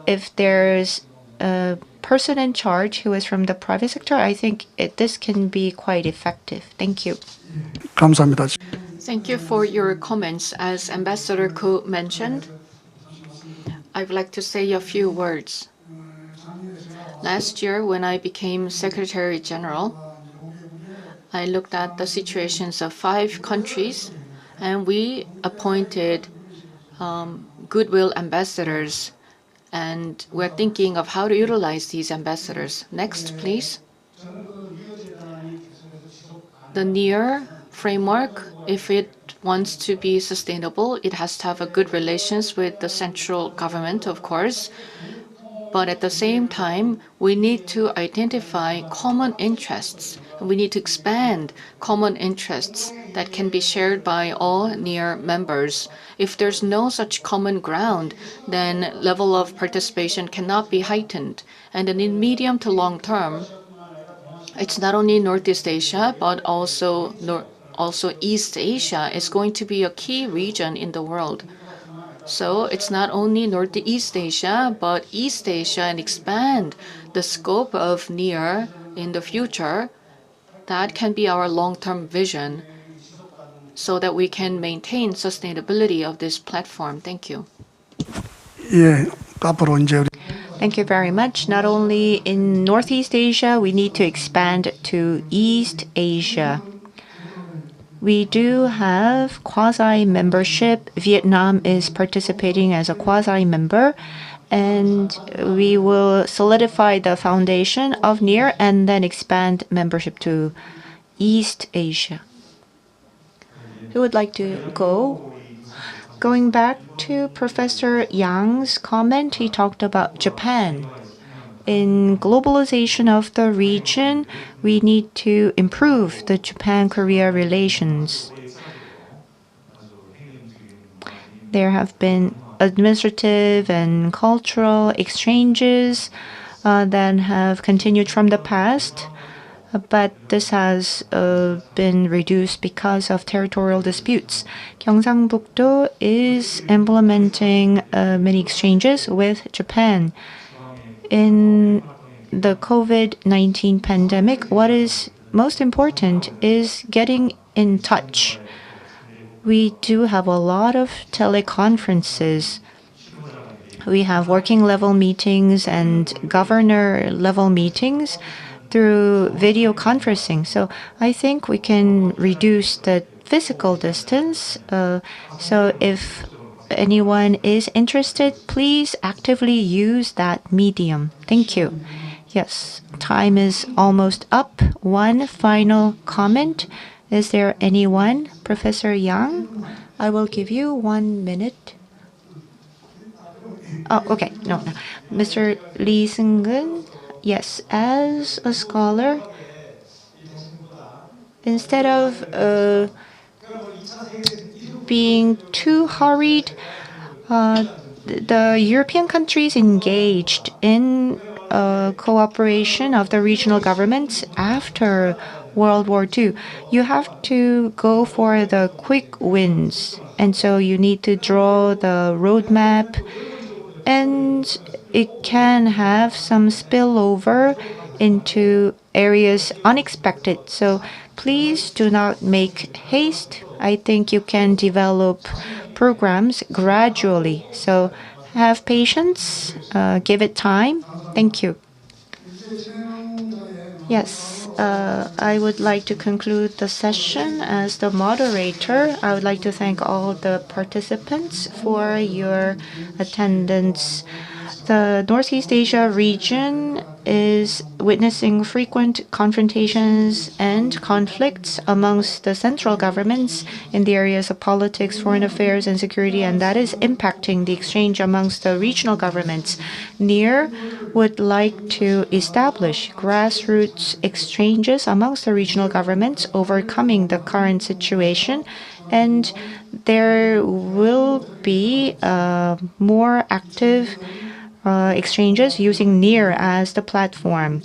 if there's a person in charge who is from the private sector, I think this can be quite effective. Thank you. 감사합니다. Thank you for your comments. As Ambassador Ko mentioned, I would like to say a few words. Last year, when I became Secretary General, I looked at the situations of 5 countries, and we appointed goodwill ambassadors, and we're thinking of how to utilize these ambassadors. Next, please. The NEAR framework, if it wants to be sustainable, it has to have a good relations with the central government, of course. But at the same time, we need to identify common interests. We need to expand common interests that can be shared by all NEAR members. If there's no such common ground, then level of participation cannot be heightened. And then in medium to long term, it's not only Northeast Asia, but also East Asia is going to be a key region in the world. So it's not only Northeast Asia, but East Asia, and expand the scope of NEAR in the future. That can be our long-term vision so that we can maintain sustainability of this platform. Thank you. 예, 앞으로 이제 Thank you very much. Not only in Northeast Asia, we need to expand to East Asia. We do have quasi-membership. Vietnam is participating as a quasi-member, and we will solidify the foundation of NEAR and then expand membership to East Asia. Who would like to go? Going back to Professor Yang's comment, he talked about Japan. In globalization of the region, we need to improve the Japan-Korea relations. There have been administrative and cultural exchanges that have continued from the past, but this has been reduced because of territorial disputes. Gyeongsang-buk-do is implementing many exchanges with Japan. In the COVID-19 pandemic, what is most important is getting in touch. We do have a lot of teleconferences. We have working level meetings and governor level meetings through video conferencing. So I think we can reduce the physical distance. So if anyone is interested, please actively use that medium. Thank you. Yes, time is almost up. One final comment. Is there anyone? Professor Yang, I will give you 1 minute. Oh, okay. No. Mr. Lee Seung-gun, yes, as a scholar, instead of being too hurried, the European countries engaged in cooperation of the regional governments after World War II. You have to go for the quick wins, and so you need to draw the roadmap, and it can have some spillover into areas unexpected. So please do not make haste. I think you can develop programs gradually. So have patience, give it time. Thank you. Yes, I would like to conclude the session as the moderator. I would like to thank all the participants for your attendance. The Northeast Asia region is witnessing frequent confrontations and conflicts amongst the central governments in the areas of politics, foreign affairs, and security, and that is impacting the exchange amongst the regional governments. NEAR would like to establish grassroots exchanges amongst the regional governments, overcoming the current situation, and there will be more active exchanges using NEAR as the platform.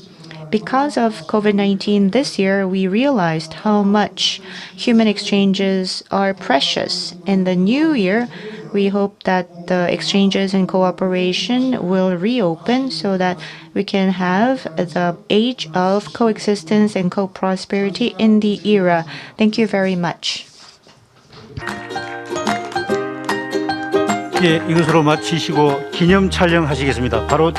Because of COVID-19 this year, we realized how much human exchanges are precious. In the new year, we hope that the exchanges and cooperation will reopen so that we can have the age of coexistence and co-prosperity in the era. Thank you very much. 예, 이것으로 마치시고 기념 촬영하시겠습니다. 바로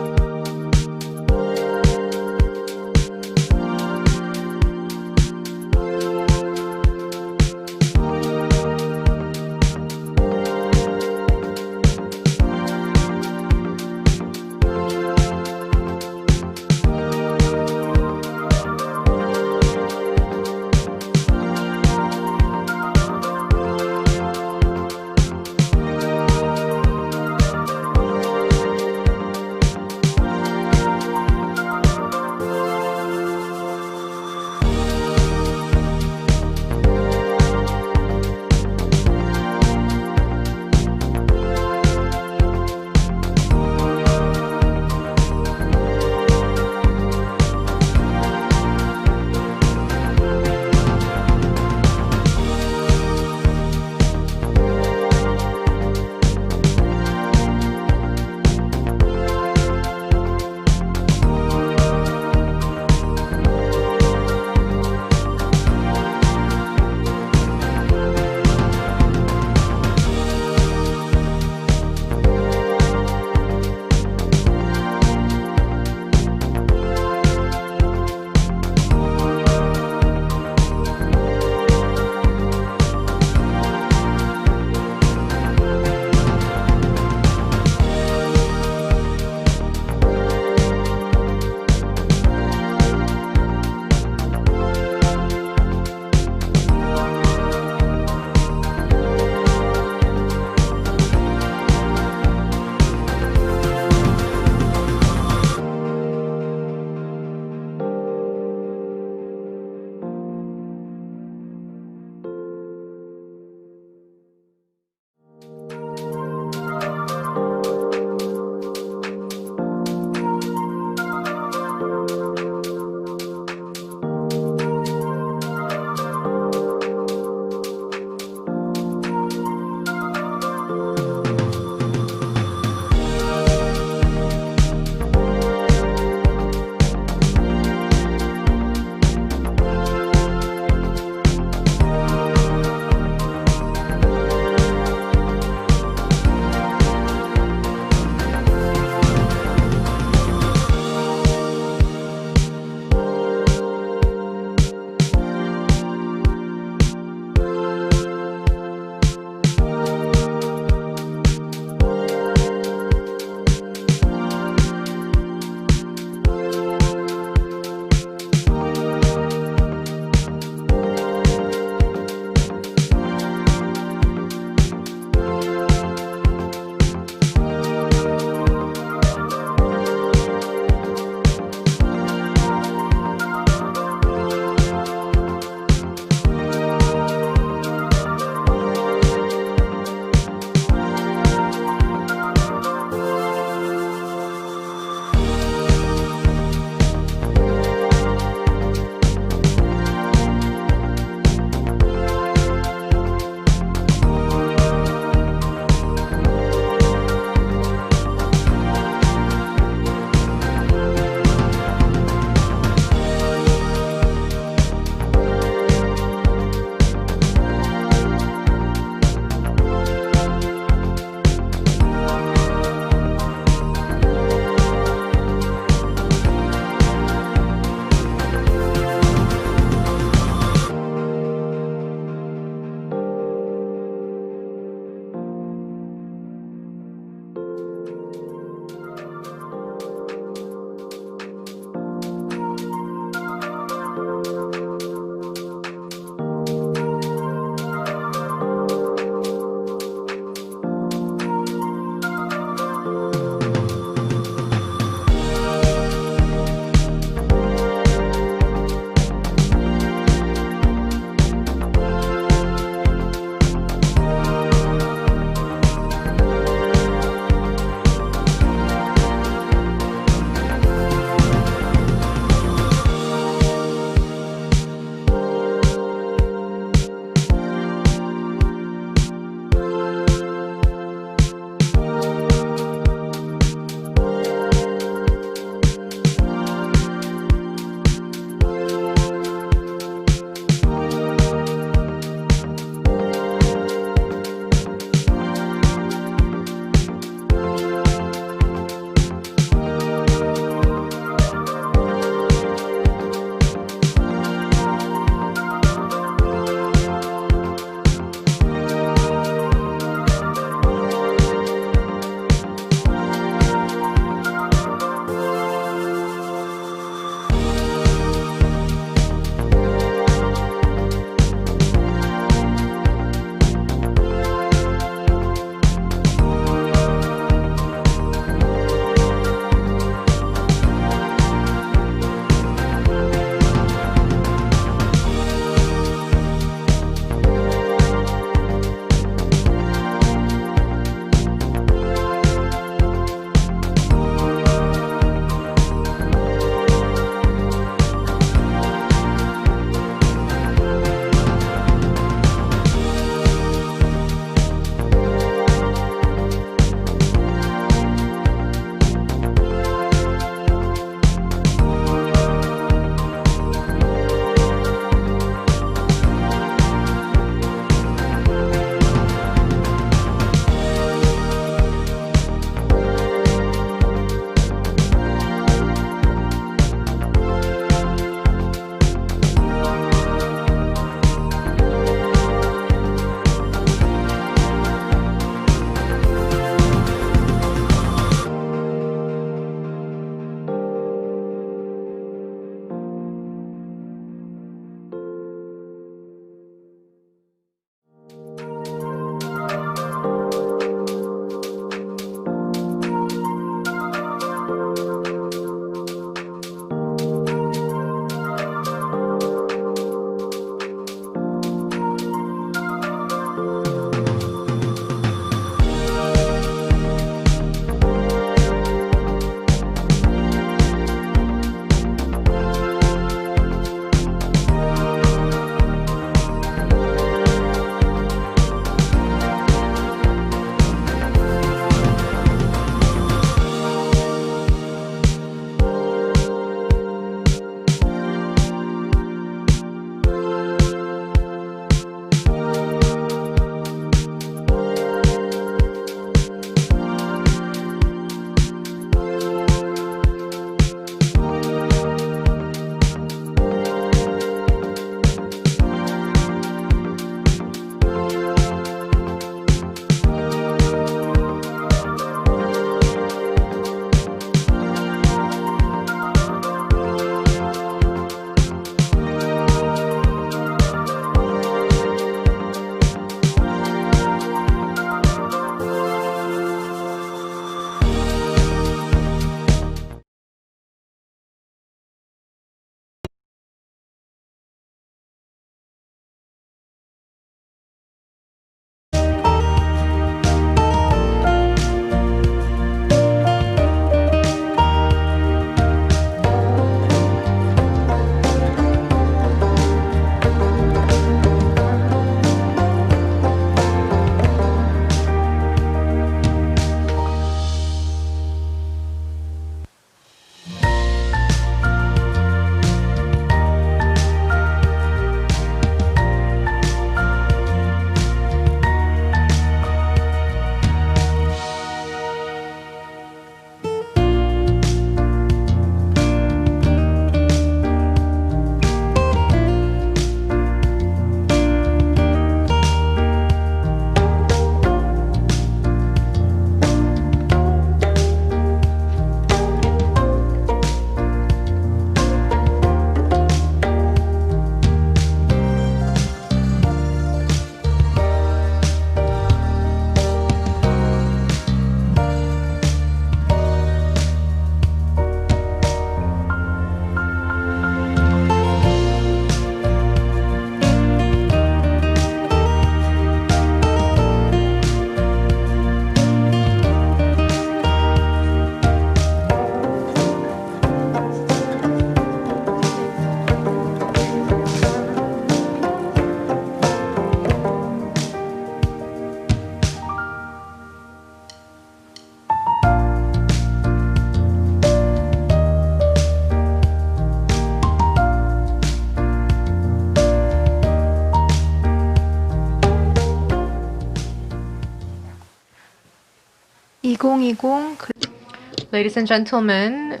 Ladies and gentlemen,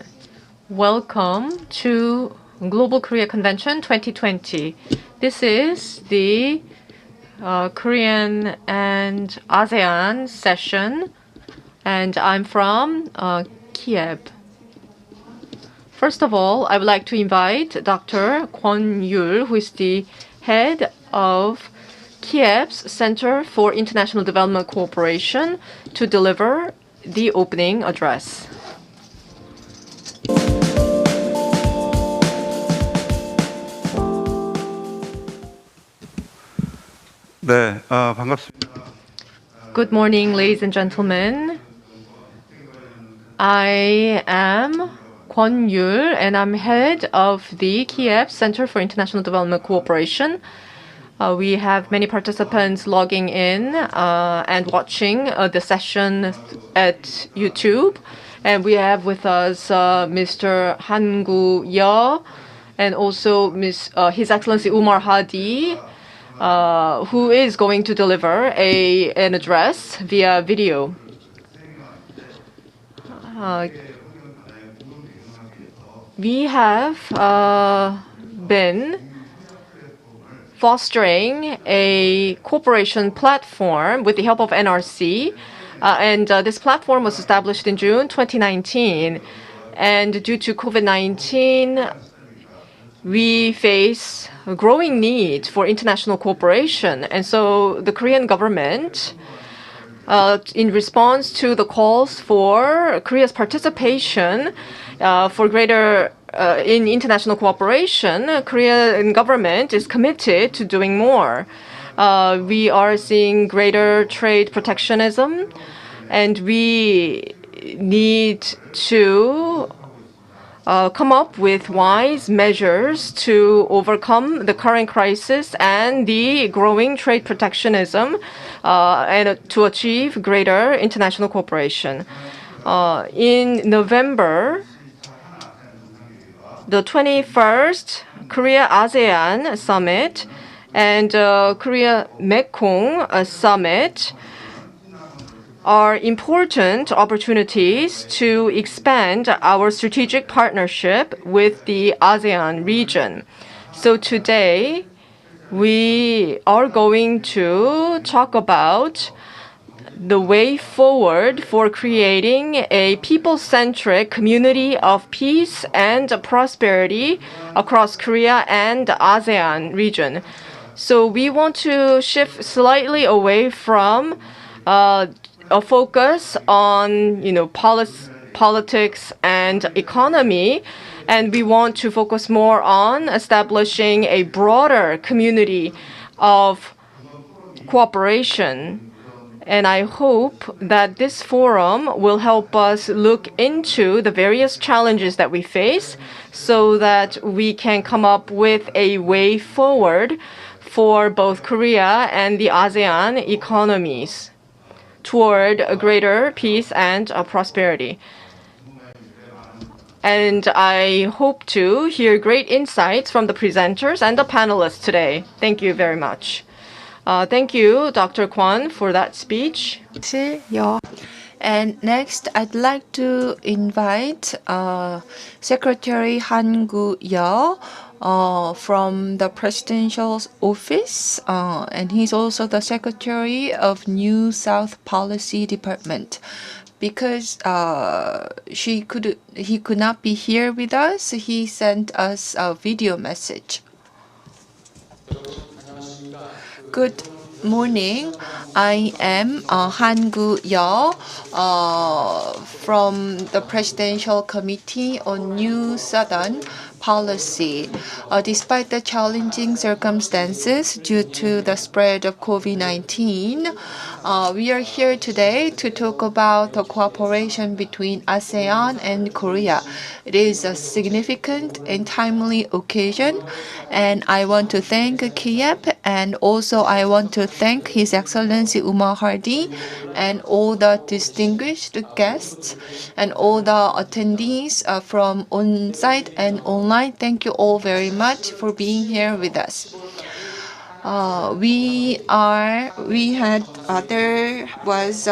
welcome to Global Korea Convention 2020. This is the Korean and ASEAN session, and I'm from Kiev. First of all, I would like to invite Dr. Kwon Yul, who is the head of Kiev's Center for International Development Cooperation, to deliver the opening address. 네, 반갑습니다. Good morning, ladies and gentlemen. I am Kwon Yul, and I'm head of the Kiev Center for International Development Cooperation. We have many participants logging in and watching the session at YouTube. And we have with us Mr. Han-gu Yeo and also His Excellency Umar Hadi, who is going to deliver an address via video. We have been fostering a cooperation platform with the help of NRC, and this platform was established in June 2019. And due to COVID-19, we face a growing need for international cooperation. And so the Korean government, in response to the calls for Korea's participation for greater in international cooperation, Korean government is committed to doing more. We are seeing greater trade protectionism, and we need to come up with wise measures to overcome the current crisis and the growing trade protectionism and to achieve greater international cooperation. In November, the 21st Korea-ASEAN Summit and Korea-Mekong Summit are important opportunities to expand our strategic partnership with the ASEAN region. So today, we are going to talk about the way forward for creating a people-centric community of peace and prosperity across Korea and the ASEAN region. So we want to shift slightly away from a focus on, politics and economy, and we want to focus more on establishing a broader community of cooperation. And I hope that this forum will help us look into the various challenges that we face so that we can come up with a way forward for both Korea and the ASEAN economies toward a greater peace and prosperity. And I hope to hear great insights from the presenters and the panelists today. Thank you very much. Thank you, Dr. Kwon, for that speech. And next, I'd like to invite Secretary Han-gu Yeo from the Presidential Office, and he's also the Secretary of New South Policy Department. Because he could not be here with us, he sent us a video message. Good morning. I am Han-gu Yeo from the Presidential Committee on New Southern Policy. Despite the challenging circumstances due to the spread of COVID-19, we are here today to talk about the cooperation between ASEAN and Korea. It is a significant and timely occasion, and I want to thank Kiev, and also I want to thank His Excellency Umar Hadi and all the distinguished guests and all the attendees from on-site and online. Thank you all very much for being here with us. There was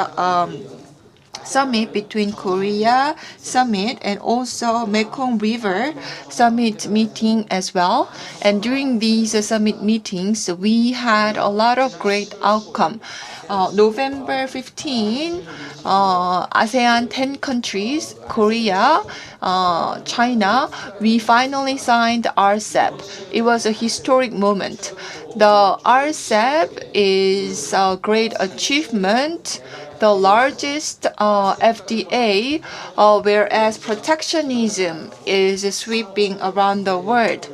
summit between Korea summit and also Mekong River summit meeting as well. And during these summit meetings, we had a lot of great outcome. November 15, ASEAN 10 countries, Korea, China, we finally signed RCEP. It was a historic moment. The RCEP is a great achievement, the largest FDA, whereas protectionism is sweeping around the world.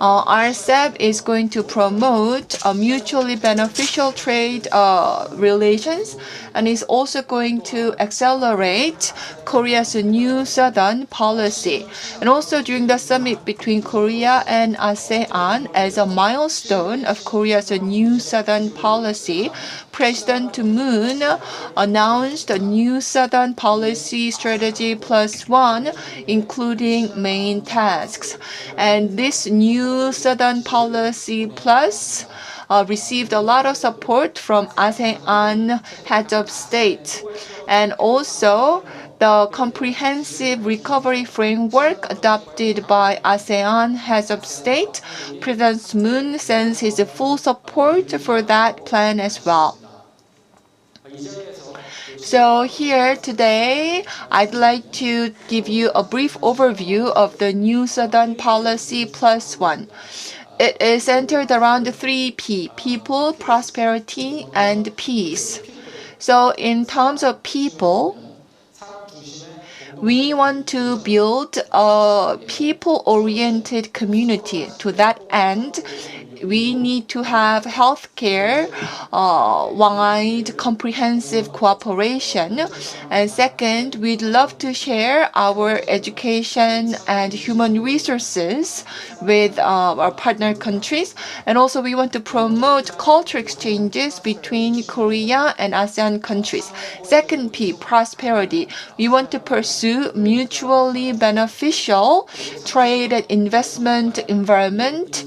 RCEP is going to promote mutually beneficial trade relations and is also going to accelerate Korea's new Southern policy. And also during the summit between Korea and ASEAN, as a milestone of Korea's new Southern policy, President Moon announced a new Southern policy strategy +1, including main tasks. And this new Southern policy plus received a lot of support from ASEAN heads of state. And also, the comprehensive recovery framework adopted by ASEAN heads of state, President Moon sends his full support for that plan as well. So here today, I'd like to give you a brief overview of the new Southern Policy +1. It is centered around 3P: people, prosperity, and peace. So in terms of people, we want to build a people-oriented community. To that end, we need to have healthcare, wide, comprehensive cooperation. And second, we'd love to share our education and human resources with our partner countries. And also, we want to promote culture exchanges between Korea and ASEAN countries. Second P, prosperity. We want to pursue mutually beneficial trade and investment environment.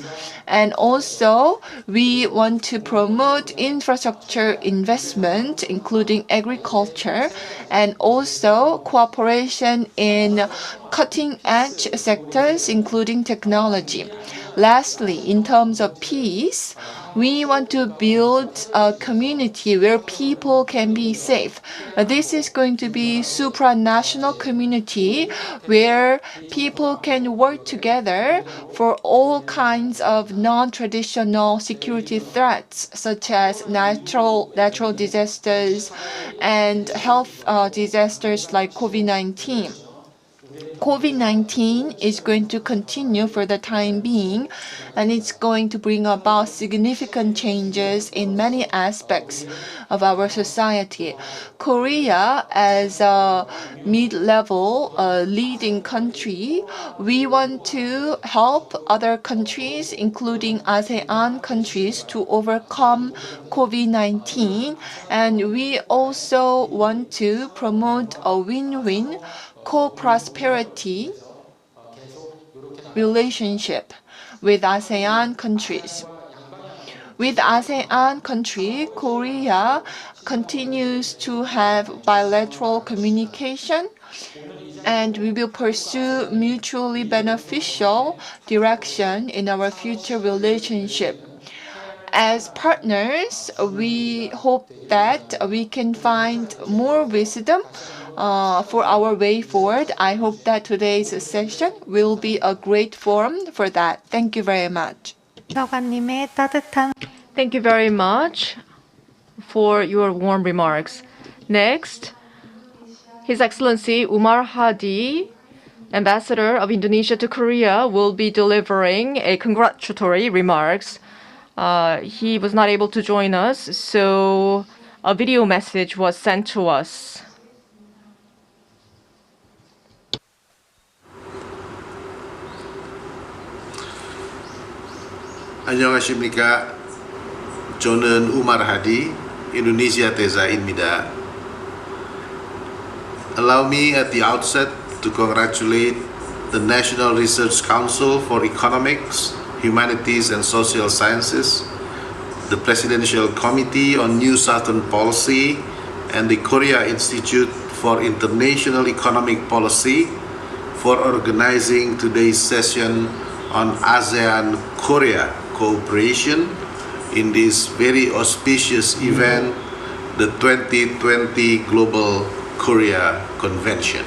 And also, we want to promote infrastructure investment, including agriculture, and also cooperation in cutting-edge sectors, including technology. Lastly, in terms of peace, we want to build a community where people can be safe. This is going to be supranational community where people can work together for all kinds of non-traditional security threats, such as natural disasters and health disasters like COVID-19. COVID-19 is going to continue for the time being, and it's going to bring about significant changes in many aspects of our society. Korea, as a mid-level leading country, we want to help other countries, including ASEAN countries, to overcome COVID-19, and we also want to promote a win-win co-prosperity relationship with ASEAN countries. With ASEAN country, Korea continues to have bilateral communication, and we will pursue mutually beneficial direction in our future relationship. As partners, we hope that we can find more wisdom for our way forward. I hope that today's session will be a great forum for that. Thank you very much. Thank you very much for your warm remarks. Next, His Excellency Umar Hadi, Ambassador of Indonesia to Korea, will be delivering a congratulatory remarks. He was not able to join us, so a video message was sent to us. 안녕하십니까. 저는 우마르 하디, 인도네시아 대사입니다. Allow me at the outset to congratulate the National Research Council for Economics, Humanities and Social Sciences, the Presidential Committee on New Southern Policy, and the Korea Institute for International Economic Policy for organizing today's session on ASEAN-Korea cooperation in this very auspicious event, the 2020 Global Korea Convention.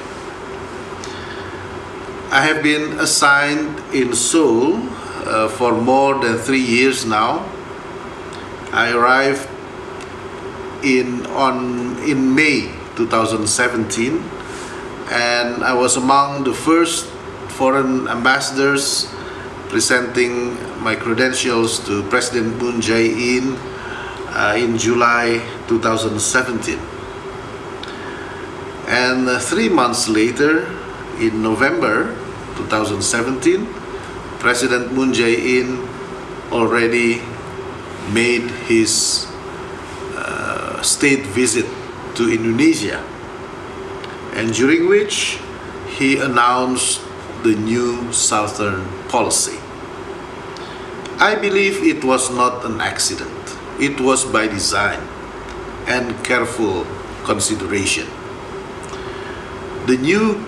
I have been assigned in Seoul for more than 3 years now. I arrived in May 2017, and I was among the first foreign ambassadors presenting my credentials to President Moon Jae-in in July 2017. And 3 months later, in November 2017, President Moon Jae-in already made his state visit to Indonesia, and during which he announced the new Southern policy. I believe it was not an accident. It was by design and careful consideration. The new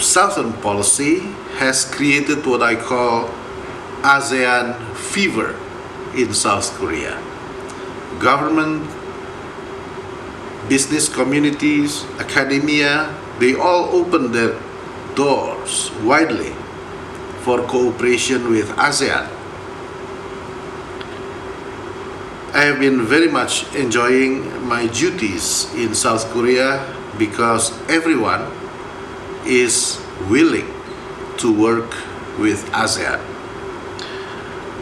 Southern policy has created what I call ASEAN fever in South Korea. Government, business communities, academia, they all opened their doors widely for cooperation with ASEAN. I have been very much enjoying my duties in South Korea because everyone is willing to work with ASEAN.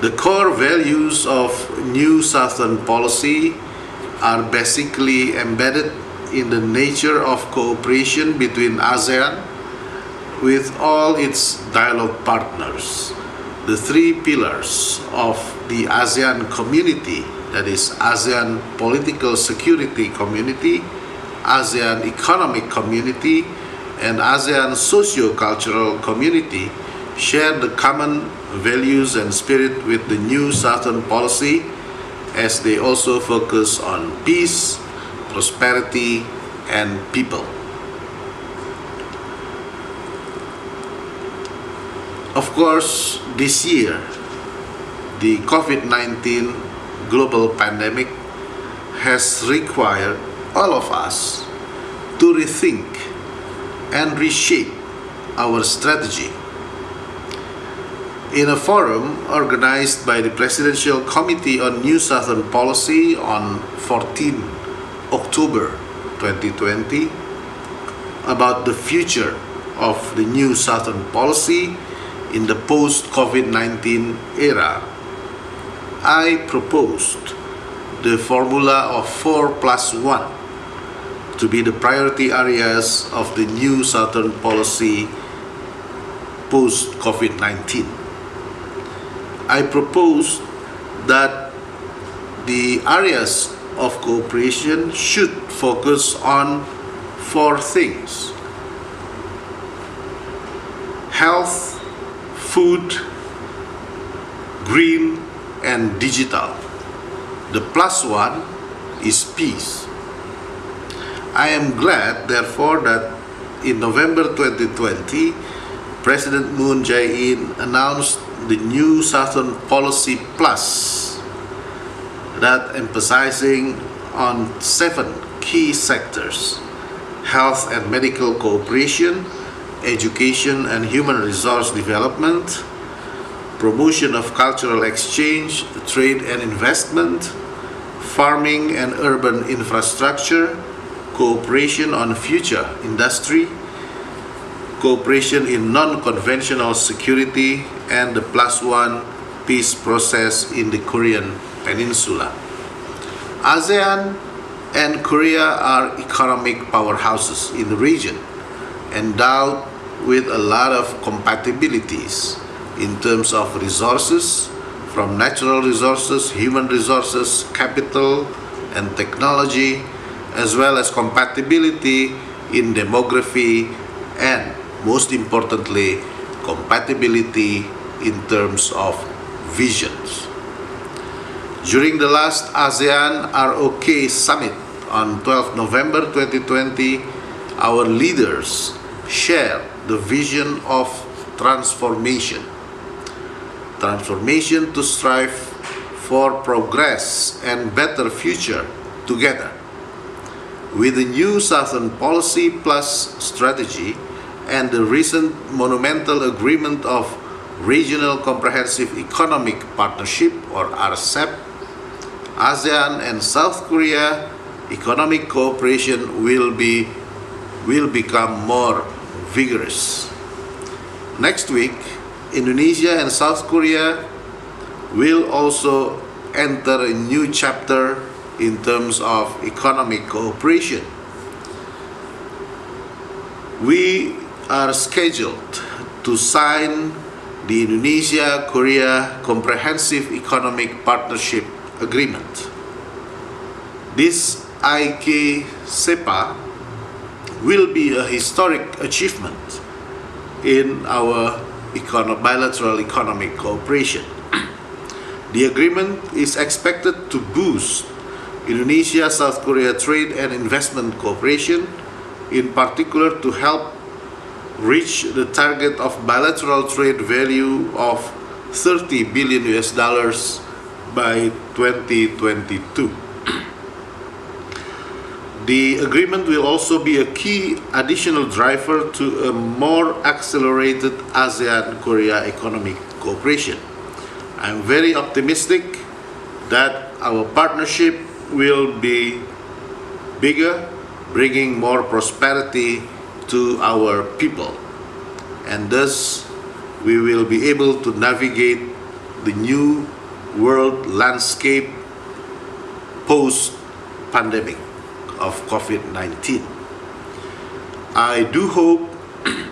The core values of new Southern policy are basically embedded in the nature of cooperation between ASEAN with all its dialogue partners. The 3 pillars of the ASEAN community, that is ASEAN Political Security Community, ASEAN Economic Community, and ASEAN Socio-Cultural Community, share the common values and spirit with the new Southern policy, as they also focus on peace, prosperity, and people. Of course, this year, the COVID-19 global pandemic has required all of us to rethink and reshape our strategy. In a forum organized by the Presidential Committee on New Southern Policy on 14 October 2020 about the future of the new Southern policy in the post-COVID-19 era, I proposed the formula of 4+1 to be the priority areas of the new Southern policy post-COVID-19. I proposed that the areas of cooperation should focus on 4 things: health, food, green, and digital. The +1 is peace. I am glad, therefore, that in November 2020, President Moon Jae-in announced the new Southern Policy Plus, that emphasizing on 7 key sectors: health and medical cooperation, education and human resource development, promotion of cultural exchange, trade and investment, farming and urban infrastructure, cooperation on future industry, cooperation in non-conventional security, and the +1 peace process in the Korean Peninsula. ASEAN and Korea are economic powerhouses in the region, endowed with a lot of compatibilities in terms of resources, from natural resources, human resources, capital, and technology, as well as compatibility in demography and, most importantly, compatibility in terms of visions. During the last ASEAN ROK Summit on 12 November 2020, our leaders share the vision of transformation. Transformation to strive for progress and better future together. With the new Southern Policy Plus strategy and the recent monumental agreement of Regional Comprehensive Economic Partnership or RCEP, ASEAN and South Korea economic cooperation will become more vigorous. Next week, Indonesia and South Korea will also enter a new chapter in terms of economic cooperation. We are scheduled to sign the Indonesia-Korea Comprehensive Economic Partnership Agreement. This IK-SEPA will be a historic achievement in our bilateral economic cooperation. The agreement is expected to boost Indonesia-South Korea trade and investment cooperation, in particular to help reach the target of bilateral trade value of $30 billion by 2022. The agreement will also be a key additional driver to a more accelerated ASEAN-Korea economic cooperation. I'm very optimistic that our partnership will be bigger, bringing more prosperity to our people, and thus we will be able to navigate the new world landscape post-pandemic of COVID-19. I do hope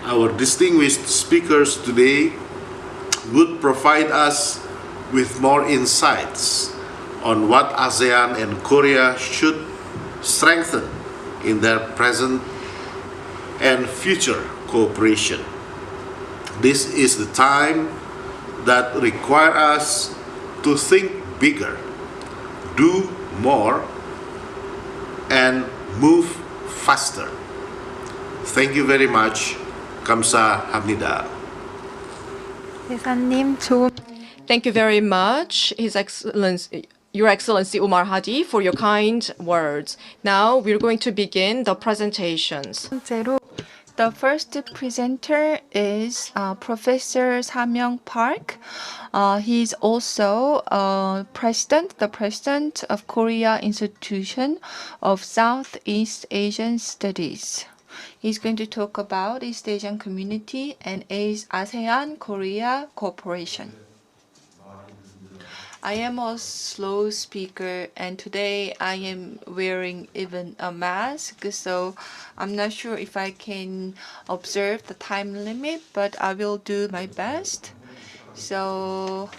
our distinguished speakers today would provide us with more insights on what ASEAN and Korea should strengthen in their present and future cooperation. This is the time that requires us to think bigger, do more, and move faster. Thank you very much. 감사합니다. 대사님 좋은 Thank you very much, Your Excellency Umar Hadi, for your kind words. Now we're going to begin the presentations. 번째로 The first presenter is Professor Samyong Park. He's also the president of Korea Institution of Southeast Asian Studies. He's going to talk about East Asian Community and ASEAN-Korea cooperation. I am a slow speaker, and today I am wearing even a mask, so I'm not sure if I can observe the time limit, but I will do my best. So,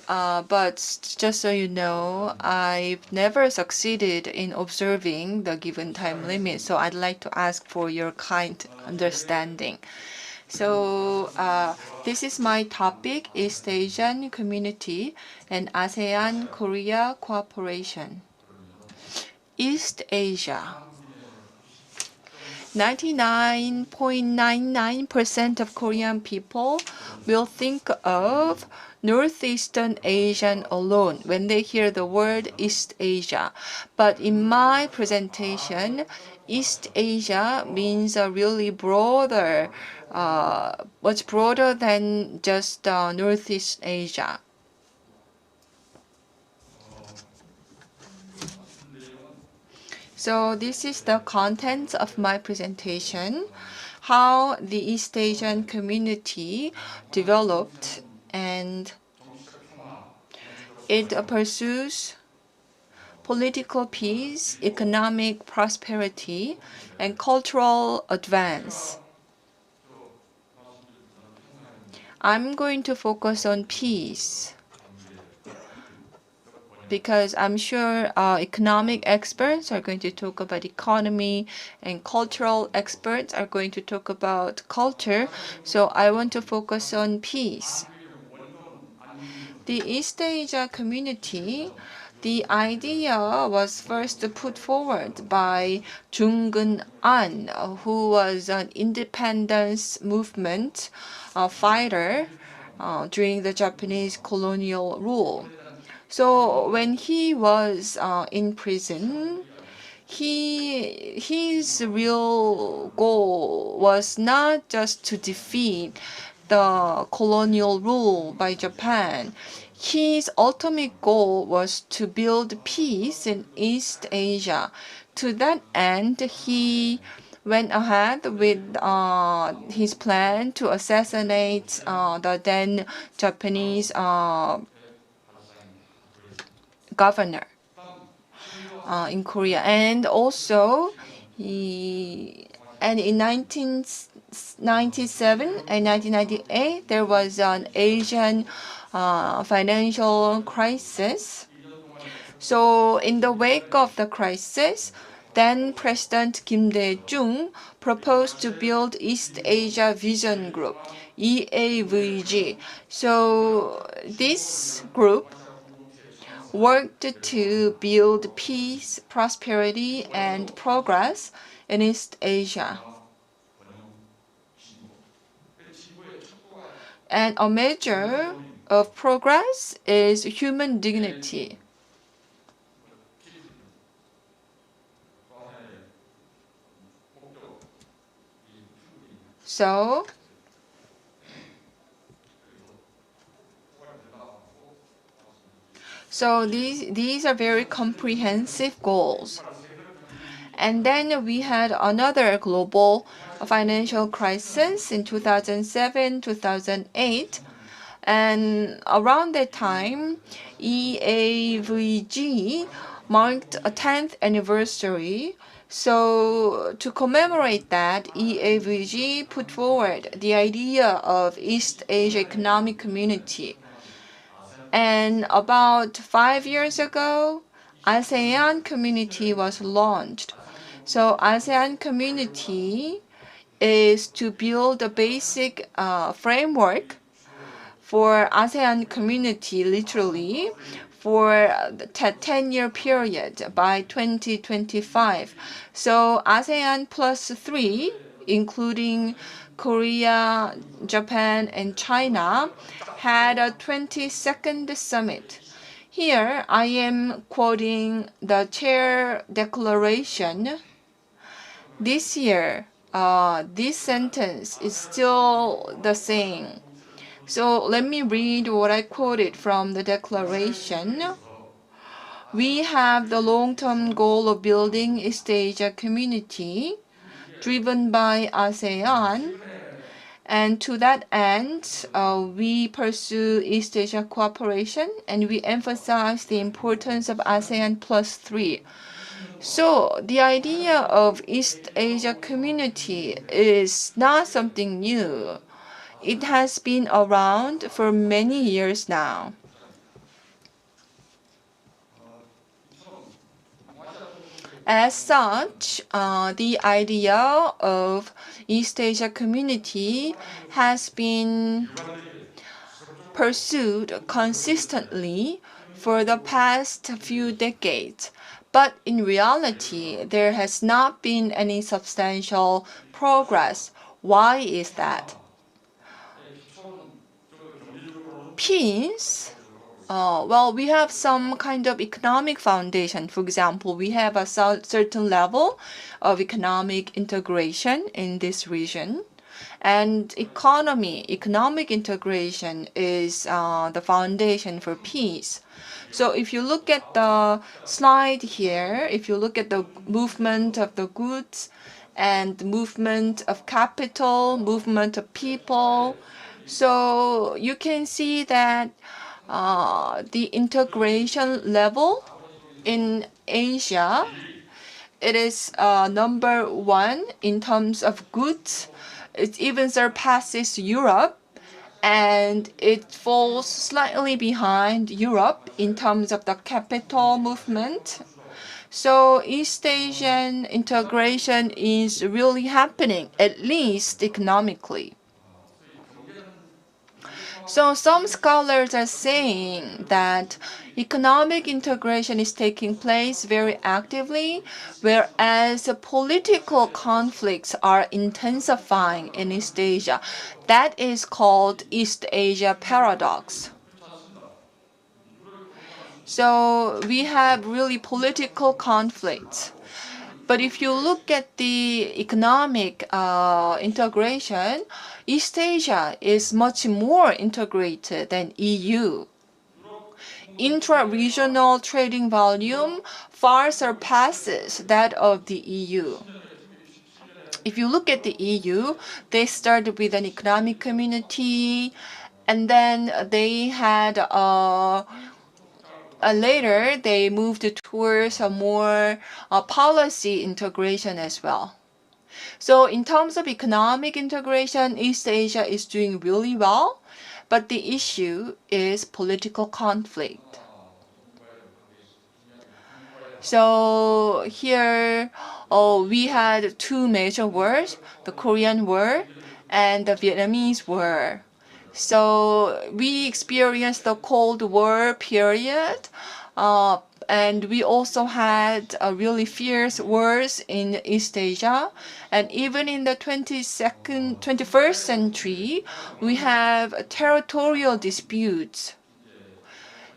but just so you know, I've never succeeded in observing the given time limit, so I'd like to ask for your kind understanding. So this is my topic, East Asian Community and ASEAN-Korea cooperation. East Asia. 99.99% of Korean people will think of Northeastern Asian alone when they hear the word East Asia. But in my presentation, East Asia means a really broader, much broader than just Northeast Asia. So this is the content of my presentation, how the East Asian community developed, and it pursues political peace, economic prosperity, and cultural advance. I'm going to focus on peace because I'm sure economic experts are going to talk about economy and cultural experts are going to talk about culture. So I want to focus on peace. The East Asia community the idea was first put forward by Jung-geun-an, who was an independence movement fighter during the Japanese colonial rule. So when he was in prison, his real goal was not just to defeat the colonial rule by Japan. His ultimate goal was to build peace in East Asia. To that end, he went ahead with his plan to assassinate the then Japanese governor in Korea. And also, in 1997 and 1998, there was an Asian financial crisis. So in the wake of the crisis, then President Kim Dae-jung proposed to build East Asia Vision Group, EAVG. So this group worked to build peace, prosperity, and progress in East Asia. And a measure of progress is human dignity. So these are very comprehensive goals. And then we had another global financial crisis in 2007, 2008. And around that time, EAVG marked a 10th anniversary. So to commemorate that, EAVG put forward the idea of East Asia Economic Community. And about 5 years ago, ASEAN Community was launched. So ASEAN Community is to build a basic framework for ASEAN Community, literally, for the 10-year period by 2025. So ASEAN plus 3, including Korea, Japan, and China, had a 22nd summit. Here, I am quoting the chair declaration. This year, this sentence is still the same. So let me read what I quoted from the declaration. We have the long-term goal of building East Asia community driven by ASEAN. And to that end, we pursue East Asia cooperation and we emphasize the importance of ASEAN plus 3. So the idea of East Asia community is not something new. It has been around for many years now. As such, the idea of East Asia community has been pursued consistently for the past few decades. But in reality, there has not been any substantial progress. Why is that? Peace. Well, we have some kind of economic foundation. For example, we have a certain level of economic integration in this region. And economic integration is the foundation for peace. So if you look at the slide here, if you look at the movement of the goods and movement of capital, movement of people, so you can see that the integration level in Asia, it is number 1 in terms of goods. It even surpasses Europe, and it falls slightly behind Europe in terms of the capital movement. So East Asian integration is really happening, at least economically. So some scholars are saying that economic integration is taking place very actively, whereas political conflicts are intensifying in East Asia. That is called East Asia paradox. So we have really political conflicts. But if you look at the economic integration, East Asia is much more integrated than EU. Intra-regional trading volume far surpasses that of the EU. If you look at the EU, they started with an economic community, and then they had later they moved towards a more policy integration as well. So in terms of economic integration, East Asia is doing really well, but the issue is political conflict. So here we had two major wars, the Korean War and the Vietnamese War. So we experienced the Cold War period, and we also had really fierce wars in East Asia. And even in the 21st century, we have territorial disputes.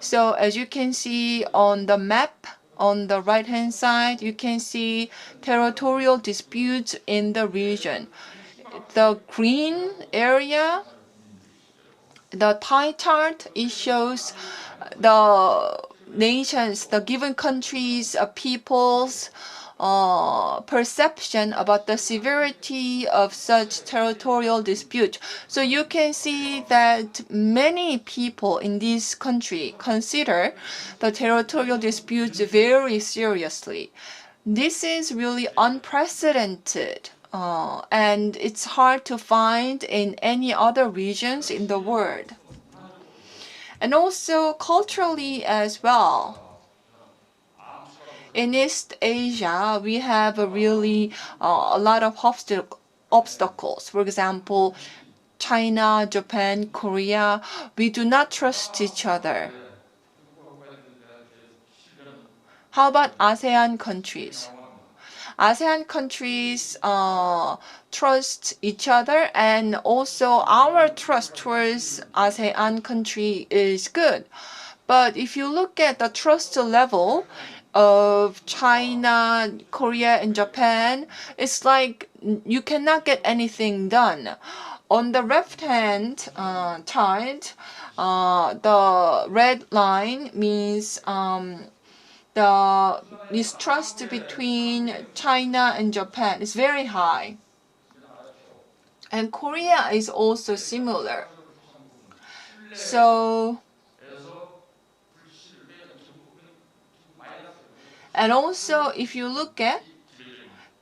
So as you can see on the map, on the right-hand side, you can see territorial disputes in the region. The green area, the pie chart, it shows the nations, the given countries, peoples' perception about the severity of such territorial dispute. So you can see that many people in this country consider the territorial disputes very seriously. This is really unprecedented. And it's hard to find in any other regions in the world. And also culturally as well. In East Asia, we have a lot of obstacles. For example, China, Japan, Korea, we do not trust each other. How about ASEAN countries? ASEAN countries trust each other, and also our trust towards ASEAN country is good. But if you look at the trust level of China, Korea, and Japan, it's like you cannot get anything done. On the left-hand chart, the red line means the mistrust between China and Japan is very high. And Korea is also similar. So, and also if you look at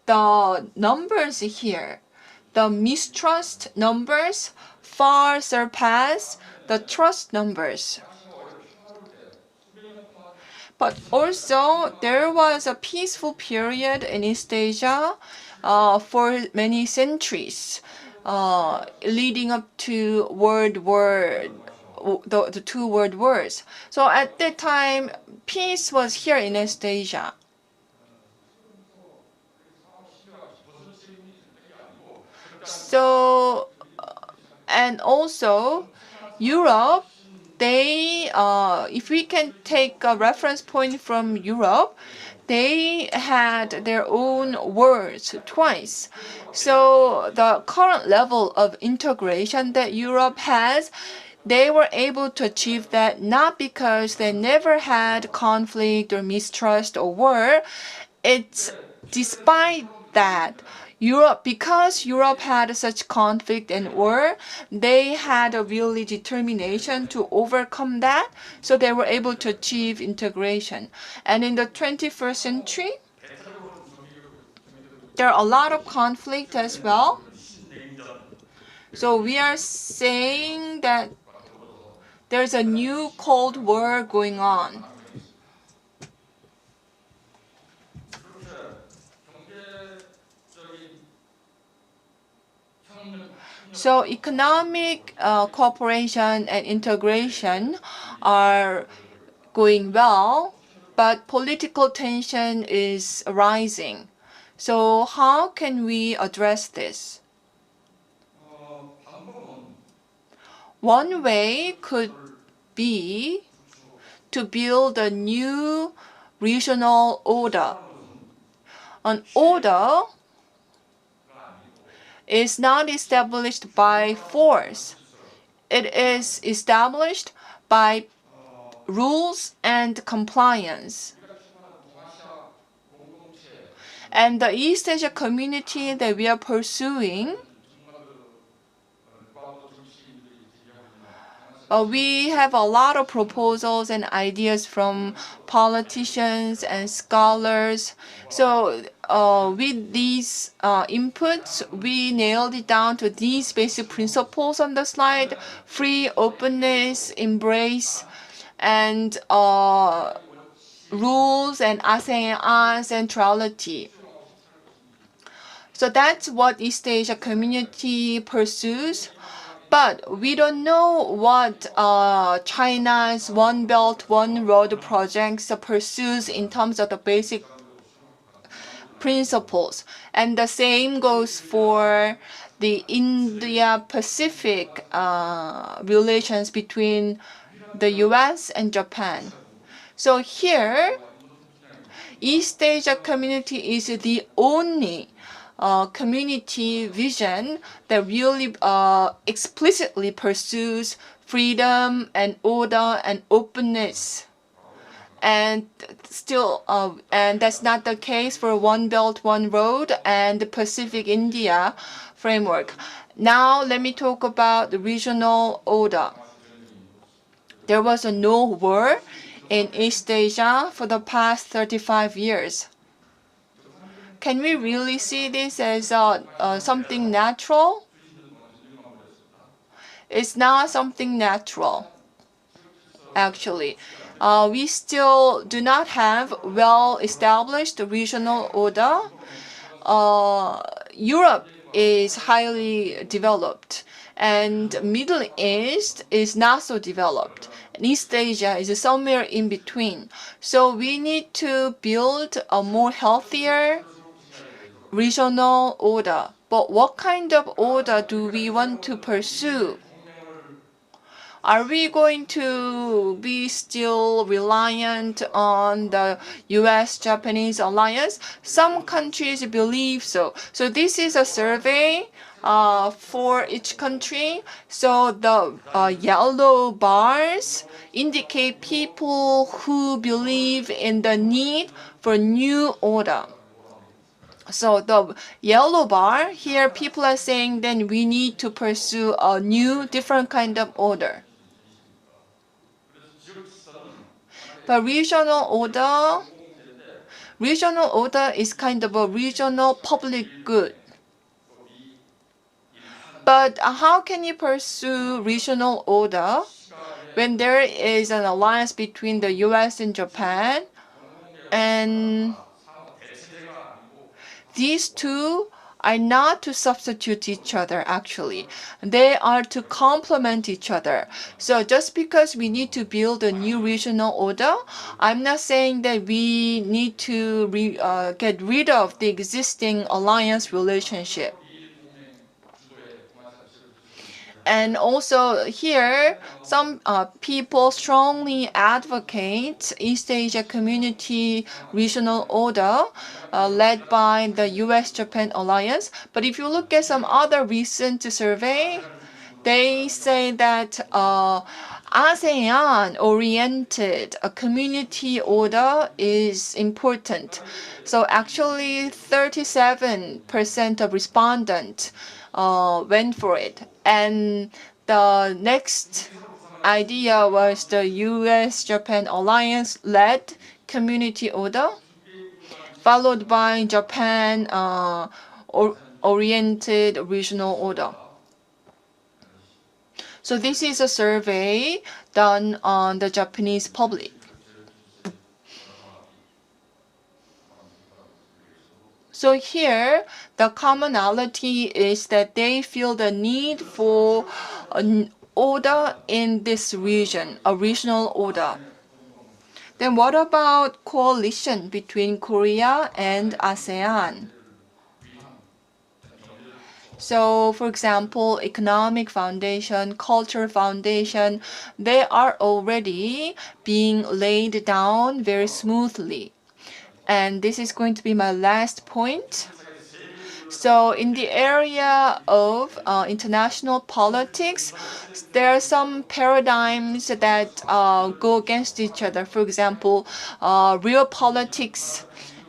the numbers here, the mistrust numbers far surpass the trust numbers. But also, there was a peaceful period in East Asia for many centuries, leading up to the two world wars. So at that time, peace was here in East Asia. So, and also, Europe, if we can take a reference point from Europe, they had their own wars twice. So the current level of integration that Europe has, they were able to achieve that not because they never had conflict or mistrust or war. It's despite that. Because Europe had such conflict and war, they had a really determination to overcome that, so they were able to achieve integration. And in the 21st century, there are a lot of conflict as well. So we are saying that there's a new Cold War going on. So economic cooperation and integration are going well, but political tension is rising. So how can we address this? One way could be to build a new regional order. An order is not established by force. It is established by rules and compliance. And the East Asia community that we are pursuing, we have a lot of proposals and ideas from politicians and scholars. So with these inputs, we nailed it down to these basic principles on the slide: free, openness, embrace, and rules and ASEAN centrality. So that's what East Asia community pursues. But we don't know what China's One Belt, One Road projects pursues in terms of the basic principles. And the same goes for the India-Pacific relations between the US and Japan. So here, East Asia community is the only community vision that really explicitly pursues freedom and order and openness. And still, and that's not the case for One Belt, One Road and the Pacific India framework. Now let me talk about the regional order. There was no war in East Asia for the past 35 years. Can we really see this as something natural? It's not something natural, actually. We still do not have well-established regional order. Europe is highly developed, and Middle East is not so developed. And East Asia is somewhere in between. So we need to build a more healthier regional order. But what kind of order do we want to pursue? Are we going to be still reliant on the US-Japanese alliance? Some countries believe so. So this is a survey for each country. So the yellow bars indicate people who believe in the need for new order. So the yellow bar here, people are saying then we need to pursue a new, different kind of order. But regional order is kind of a regional public good. But how can you pursue regional order when there is an alliance between the US and Japan, and these two are not to substitute each other, actually. They are to complement each other. So just because we need to build a new regional order, I'm not saying that we need to get rid of the existing alliance relationship. And also here, some people strongly advocate East Asia Community Regional Order led by the US-Japan alliance. But if you look at some other recent survey, they say that ASEAN-oriented community order is important. So actually 37% of respondents went for it. And the next idea was the US-Japan alliance-led community order, followed by Japan-oriented regional order. So this is a survey done on the Japanese public. So here, the commonality is that they feel the need for an order in this region, a regional order. Then what about coalition between Korea and ASEAN? So, for example, economic foundation, cultural foundation, they are already being laid down very smoothly. And this is going to be my last point. So in the area of international politics, there are some paradigms that go against each other. For example, real politics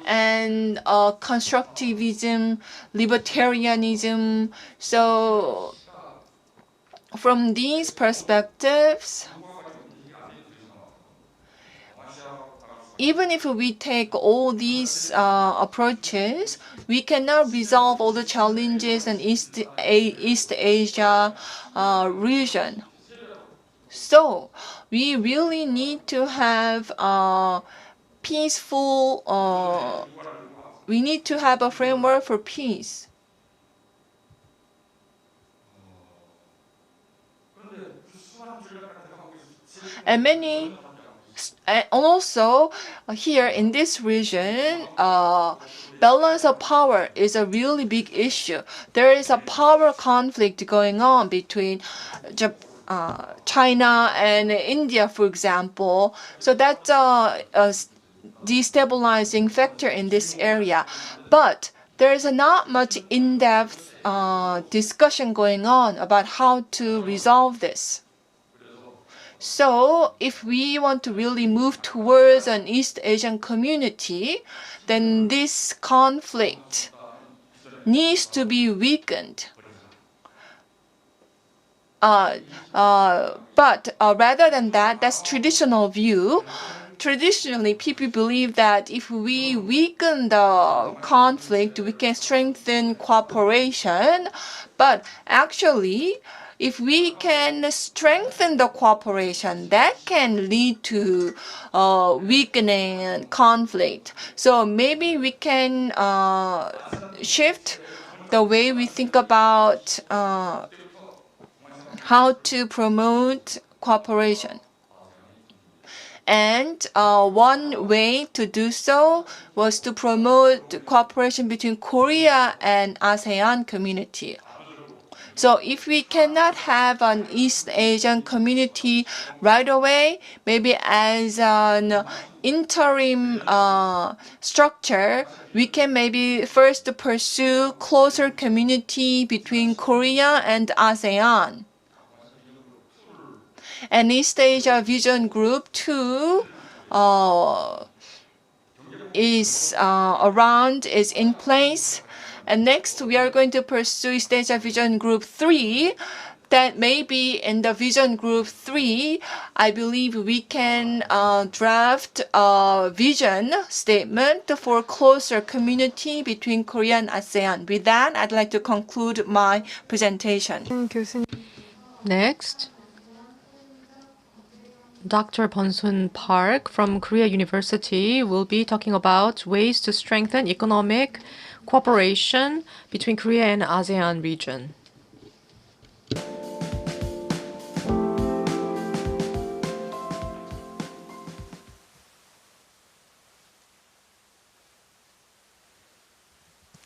and constructivism, libertarianism. So from these perspectives, even if we take all these approaches, we cannot resolve all the challenges in East Asia region. So we really need to have peaceful. We need to have a framework for peace. And many. And also, here in this region, balance of power is a really big issue. There is a power conflict going on between China and India, for example. So that's a destabilizing factor in this area. But there is not much in-depth discussion going on about how to resolve this. So if we want to really move towards an East Asian community, then this conflict needs to be weakened. But rather than that, that's traditional view. Traditionally, people believe that if we weaken the conflict, we can strengthen cooperation. But actually, if we can strengthen the cooperation, that can lead to weakening conflict. So maybe we can shift the way we think about how to promote cooperation. And one way to do so was to promote cooperation between Korea and ASEAN community. So if we cannot have an East Asian community right away, maybe as an interim structure, we can maybe first pursue closer community between Korea and ASEAN. And East Asia Vision Group 2 is in place. And next, we are going to pursue East Asia Vision Group 3. That maybe in the Vision Group 3, I believe we can draft a vision statement for closer community between Korea and ASEAN. With that, I'd like to conclude my presentation. Next, Dr. Bonsun Park from Korea University will be talking about ways to strengthen economic cooperation between Korea and ASEAN region.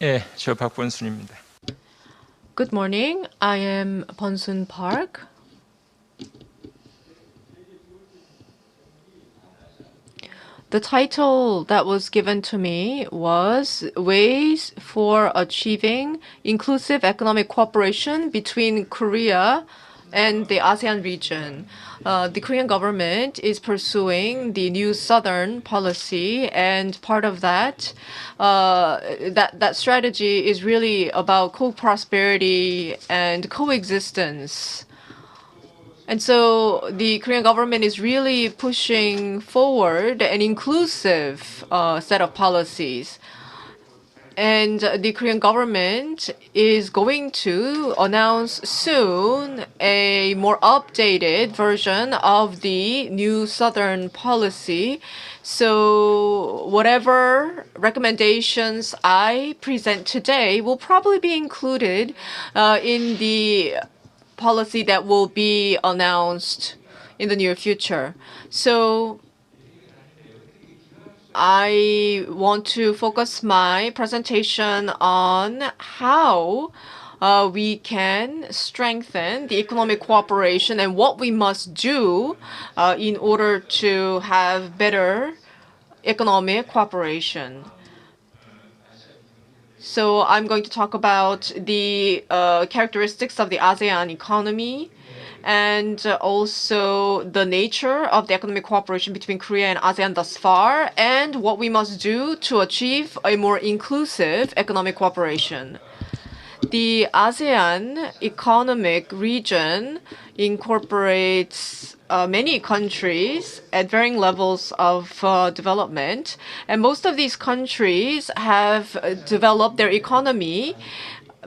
예, 저 박본순입니다. Good morning. I am Bonsun Park. The title that was given to me was Ways for Achieving Inclusive Economic Cooperation Between Korea and the ASEAN region. The Korean government is pursuing the new Southern policy, and part of that, that strategy is really about co-prosperity and coexistence. And so the Korean government is really pushing forward an inclusive set of policies. And the Korean government is going to announce soon a more updated version of the new Southern policy. So whatever recommendations I present today will probably be included in the policy that will be announced in the near future. So I want to focus my presentation on how we can strengthen the economic cooperation and what we must do in order to have better economic cooperation. So I'm going to talk about the characteristics of the ASEAN economy and also the nature of the economic cooperation between Korea and ASEAN thus far, and what we must do to achieve a more inclusive economic cooperation. The ASEAN economic region incorporates many countries at varying levels of development, and most of these countries have developed their economy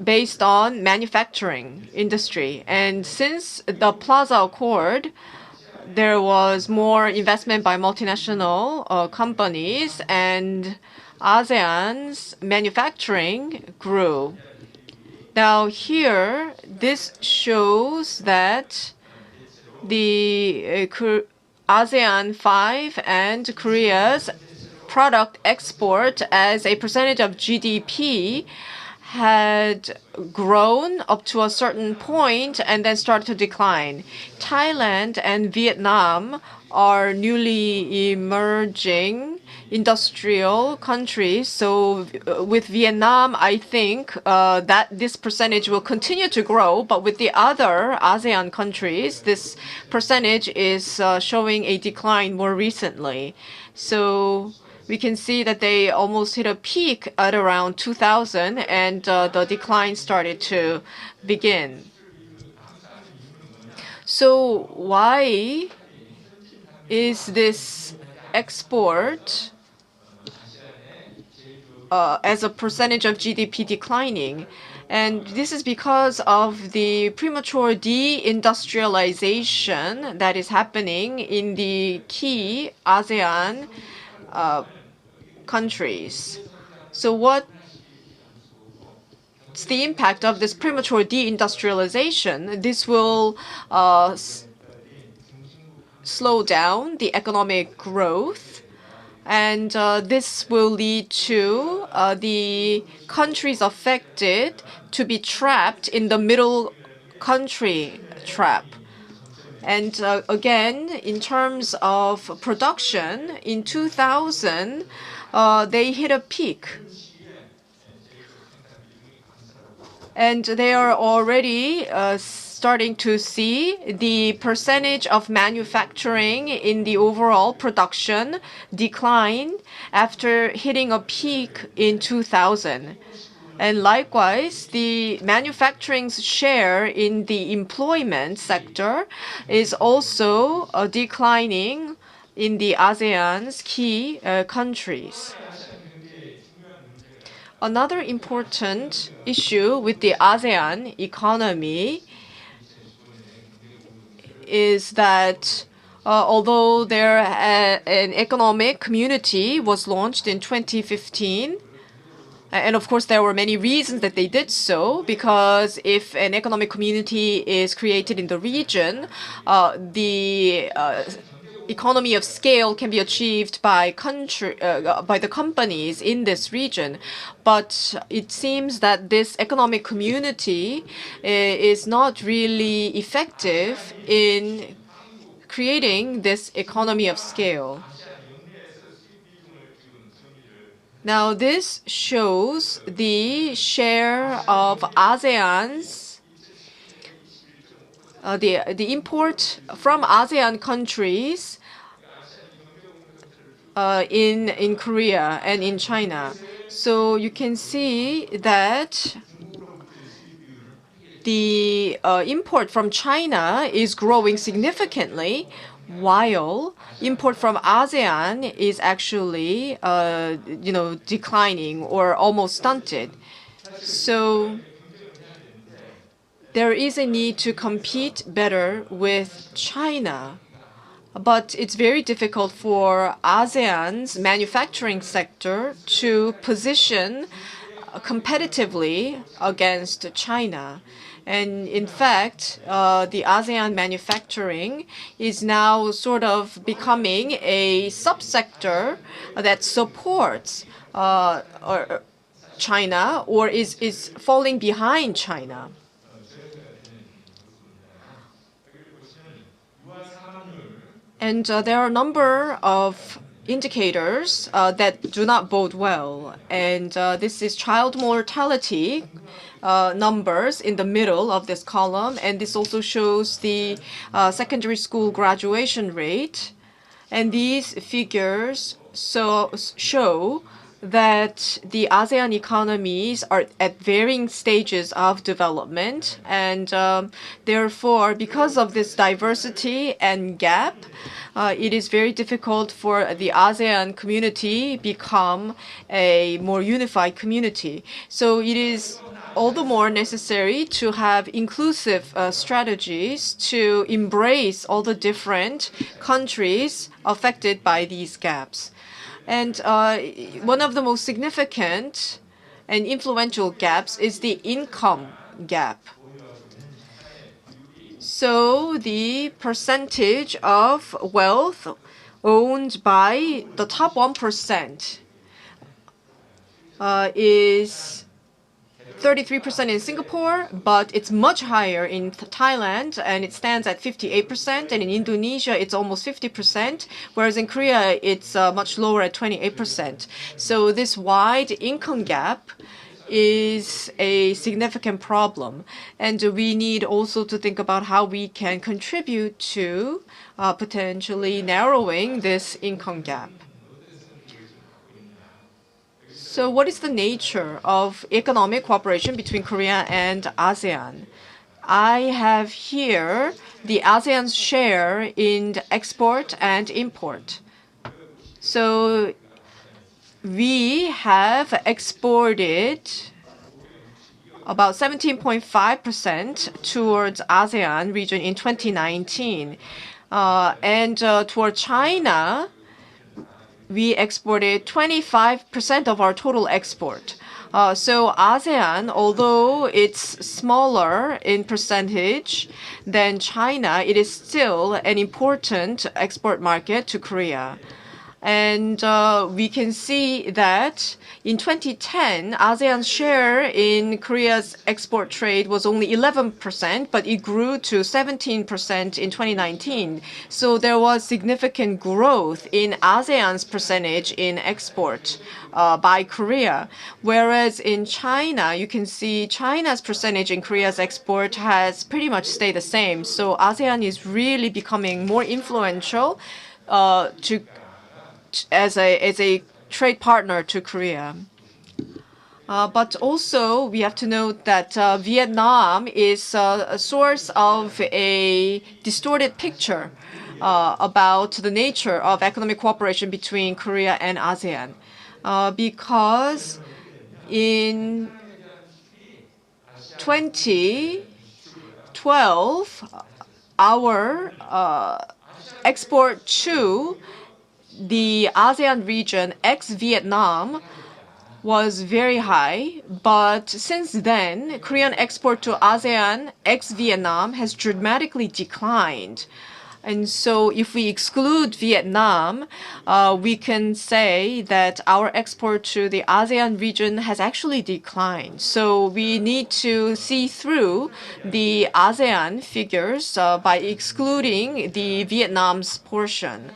based on manufacturing industry. And since the Plaza Accord, there was more investment by multinational companies, and ASEAN's manufacturing grew. Now here, this shows that the ASEAN 5 and Korea's product export as a percentage of GDP had grown up to a certain point and then started to decline. Thailand and Vietnam are newly emerging industrial countries. So with Vietnam, I think that this percentage will continue to grow. But with the other ASEAN countries, this percentage is showing a decline more recently. So we can see that they almost hit a peak at around 2000, and the decline started to begin. So why is this export as a percentage of GDP declining? And this is because of the premature deindustrialization that is happening in the key ASEAN countries. So what's the impact of this premature deindustrialization? This will slow down the economic growth, and this will lead to the countries affected to be trapped in the middle country trap. And again, in terms of production, in 2000, they hit a peak. And they are already starting to see the percentage of manufacturing in the overall production decline after hitting a peak in 2000. And likewise, the manufacturing's share in the employment sector is also declining in the ASEAN's key countries. Another important issue with the ASEAN economy is that although an economic community was launched in 2015, and of course, there were many reasons that they did so, because if an economic community is created in the region, the economy of scale can be achieved by the companies in this region. But it seems that this economic community is not really effective in creating this economy of scale. Now, this shows the share of ASEAN's, the import from ASEAN countries in Korea and in China. So you can see that the import from China is growing significantly, while import from ASEAN is actually, declining or almost stunted. So there is a need to compete better with China. But it's very difficult for ASEAN's manufacturing sector to position competitively against China. And in fact, the ASEAN manufacturing is now sort of becoming a subsector that supports China or is falling behind China. And there are a number of indicators that do not bode well. And this is child mortality numbers in the middle of this column. And this also shows the secondary school graduation rate. And these figures show that the ASEAN economies are at varying stages of development. And therefore, because of this diversity and gap, it is very difficult for the ASEAN community become a more unified community. So it is all the more necessary to have inclusive strategies to embrace all the different countries affected by these gaps. And one of the most significant and influential gaps is the income gap. So the percentage of wealth owned by the top 1% is 33% in Singapore, but it's much higher in Thailand, and it stands at 58%, and in Indonesia, it's almost 50%, whereas in Korea, it's much lower at 28%. So this wide income gap is a significant problem, and we need also to think about how we can contribute to potentially narrowing this income gap. So what is the nature of economic cooperation between Korea and ASEAN? I have here the ASEAN's share in export and import. So we have exported about 17.5% towards ASEAN region in 2019. And toward China, we exported 25% of our total export. So ASEAN, although it's smaller in percentage than China, it is still an important export market to Korea. And we can see that in 2010, ASEAN's share in Korea's export trade was only 11%, but it grew to 17% in 2019. So there was significant growth in ASEAN's percentage in export by Korea. Whereas in China, you can see China's percentage in Korea's export has pretty much stayed the same. So ASEAN is really becoming more influential as a trade partner to Korea. But also, we have to note that Vietnam is a source of a distorted picture about the nature of economic cooperation between Korea and ASEAN. Because in 2012, our export to the ASEAN region, ex-Vietnam, was very high. But since then, Korean export to ASEAN, ex-Vietnam, has dramatically declined. And so if we exclude Vietnam, we can say that our export to the ASEAN region has actually declined. So we need to see through the ASEAN figures by excluding the Vietnam's portion.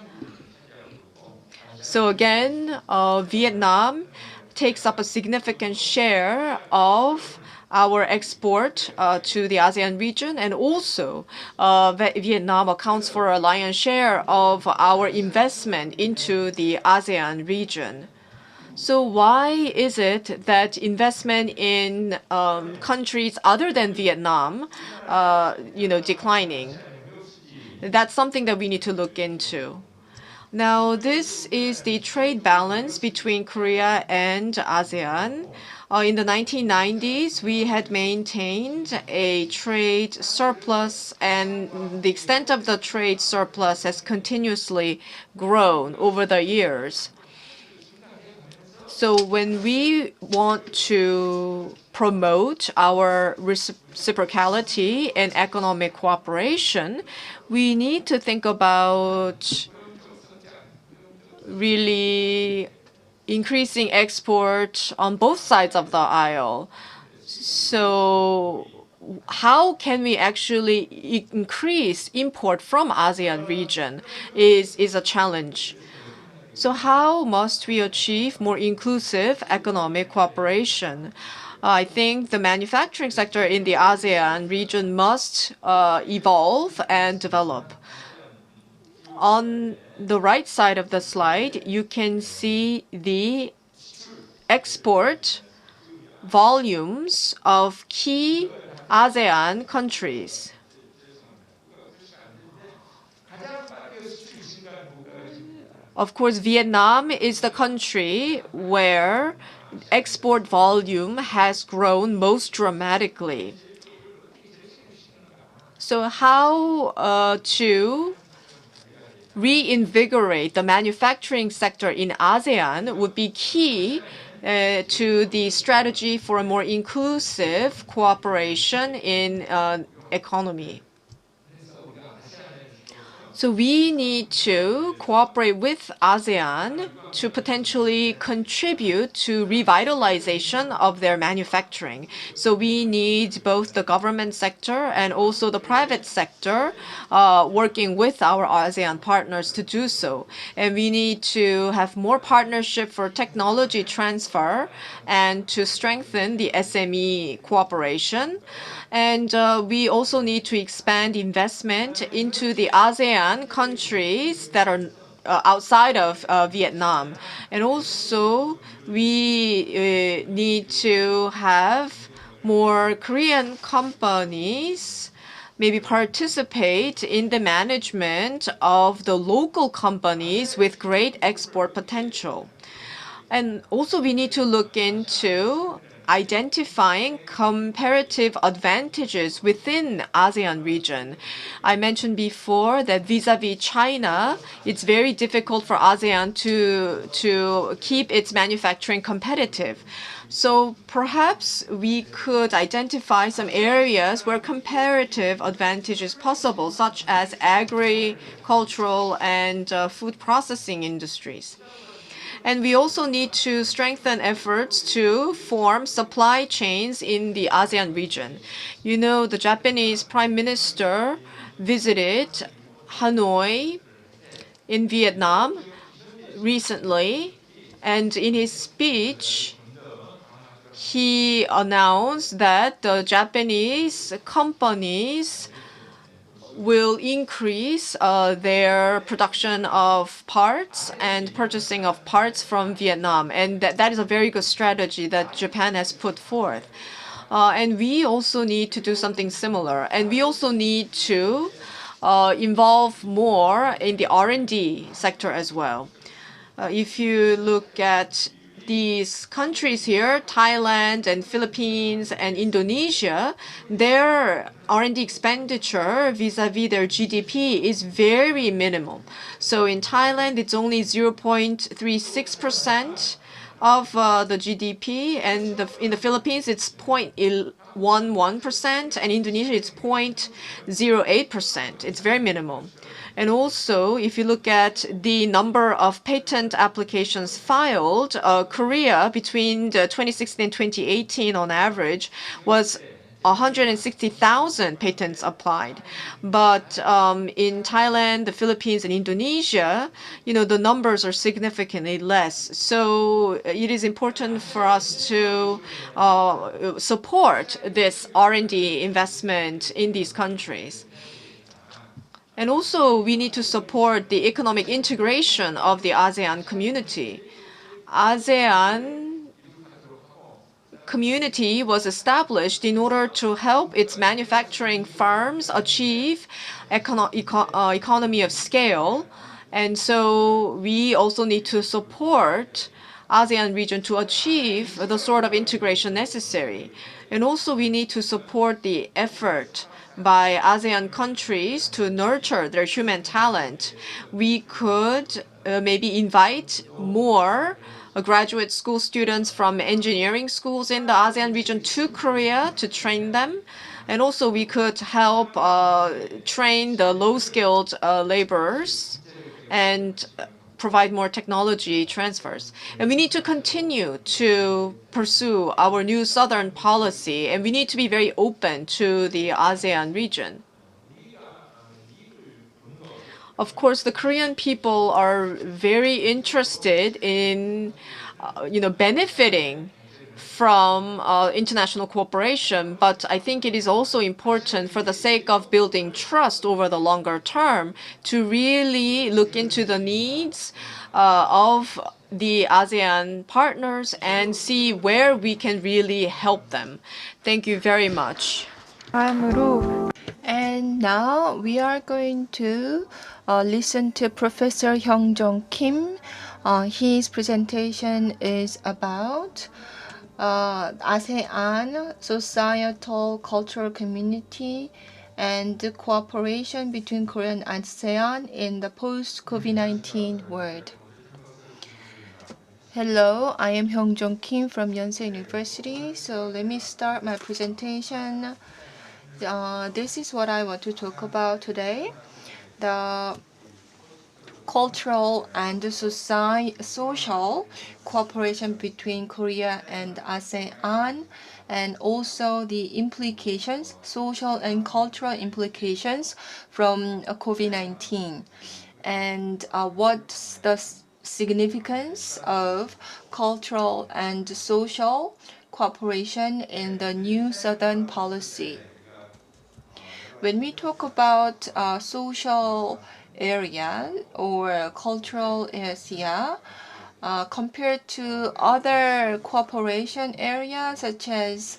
So again, Vietnam takes up a significant share of our export to the ASEAN region, and also Vietnam accounts for a lion's share of our investment into the ASEAN region. So why is it that investment in countries other than Vietnam, declining? That's something that we need to look into. Now, this is the trade balance between Korea and ASEAN. In the 1990s, we had maintained a trade surplus, and the extent of the trade surplus has continuously grown over the years. So when we want to promote our reciprocality and economic cooperation, we need to think about really increasing export on both sides of the aisle. So how can we actually increase import from ASEAN region is a challenge. So how must we achieve more inclusive economic cooperation? I think the manufacturing sector in the ASEAN region must evolve and develop. On the right side of the slide, you can see the export volumes of key ASEAN countries. Of course, Vietnam is the country where export volume has grown most dramatically. So how to reinvigorate the manufacturing sector in ASEAN would be key to the strategy for a more inclusive cooperation in economy. So we need to cooperate with ASEAN to potentially contribute to revitalization of their manufacturing. So we need both the government sector and also the private sector working with our ASEAN partners to do so. And we need to have more partnership for technology transfer and to strengthen the SME cooperation. And we also need to expand investment into the ASEAN countries that are outside of Vietnam. And also, we need to have more Korean companies maybe participate in the management of the local companies with great export potential. And also, we need to look into identifying comparative advantages within ASEAN region. I mentioned before that vis-a-vis China, it's very difficult for ASEAN to keep its manufacturing competitive. So perhaps we could identify some areas where comparative advantage is possible, such as agricultural and food processing industries. And we also need to strengthen efforts to form supply chains in the ASEAN region. You know, the Japanese Prime Minister visited Hanoi in Vietnam recently, and in his speech, he announced that the Japanese companies will increase their production of parts and purchasing of parts from Vietnam. And that is a very good strategy that Japan has put forth. And we also need to do something similar. And we also need to involve more in the R&D sector as well. If you look at these countries here, Thailand and Philippines and Indonesia, their R&D expenditure vis-a-vis their GDP is very minimal. So in Thailand, it's only 0.36% of the GDP, and in the Philippines, it's 0.11%, and Indonesia, it's 0.08%. It's very minimal. And also, if you look at the number of patent applications filed, Korea between 2016 and 2018 on average was 160,000 patents applied. But in Thailand, the Philippines, and Indonesia, you know, the numbers are significantly less. So it is important for us to support this R&D investment in these countries. And also, we need to support the economic integration of the ASEAN community. ASEAN community was established in order to help its manufacturing firms achieve economy of scale. And so we also need to support ASEAN region to achieve the sort of integration necessary. And also we need to support the effort by ASEAN countries to nurture their human talent. We could maybe invite more graduate school students from engineering schools in the ASEAN region to Korea to train them. And also we could help train the low-skilled laborers and provide more technology transfers. And we need to continue to pursue our new Southern policy, and we need to be very open to the ASEAN region. Of course, the Korean people are very interested in benefiting from international cooperation, but I think it is also important for the sake of building trust over the longer term to really look into the needs of the ASEAN partners and see where we can really help them. Thank you very much. And now we are going to listen to Professor Hyung-jong Kim. His presentation is about ASEAN societal cultural community and the cooperation between Korea and ASEAN in the post-COVID-19 world. Hello, I am Hyung-jong Kim from Yonsei University. So let me start my presentation. This is what I want to talk about today. The cultural and social cooperation between Korea and ASEAN, and also the implications, social and cultural implications from COVID-19, and what's the significance of cultural and social cooperation in the new Southern policy. When we talk about social area or cultural area, compared to other cooperation areas such as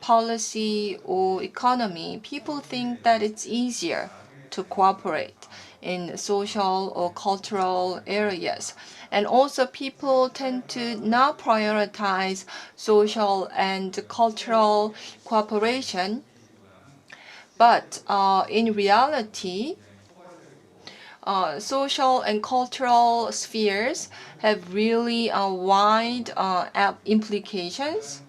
policy or economy, people think that it's easier to cooperate in social or cultural areas. And also people tend to not prioritize social and cultural cooperation. But in reality, social and cultural spheres have really wide implications.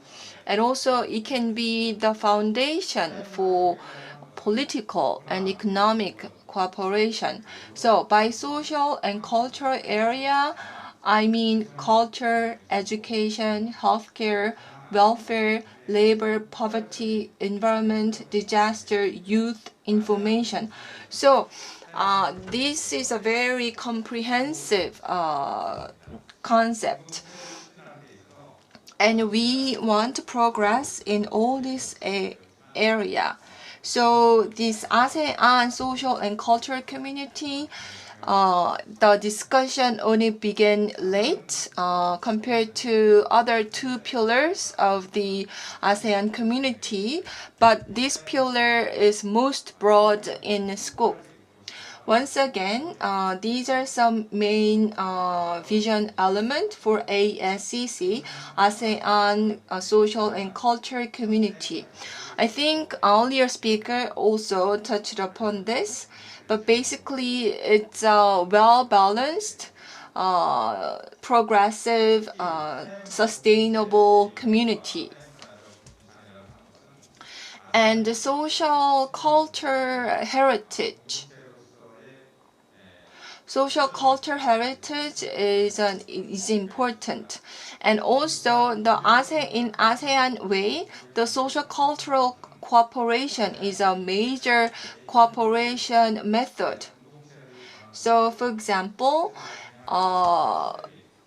And also it can be the foundation for political and economic cooperation. So by social and cultural area, I mean culture, education, healthcare, welfare, labor, poverty, environment, disaster, youth, information. So this is a very comprehensive concept. And we want to progress in all this area. So this ASEAN social and cultural community, the discussion only began late compared to other two pillars of the ASEAN community, but this pillar is most broad in scope. Once again, these are some main vision elements for ASCC, ASEAN Social and Cultural Community. I think earlier speaker also touched upon this, but basically it's a well-balanced, progressive, sustainable community. And the social culture heritage. Social culture heritage is important, and also in ASEAN way, the social cultural cooperation is a major cooperation method. So, for example,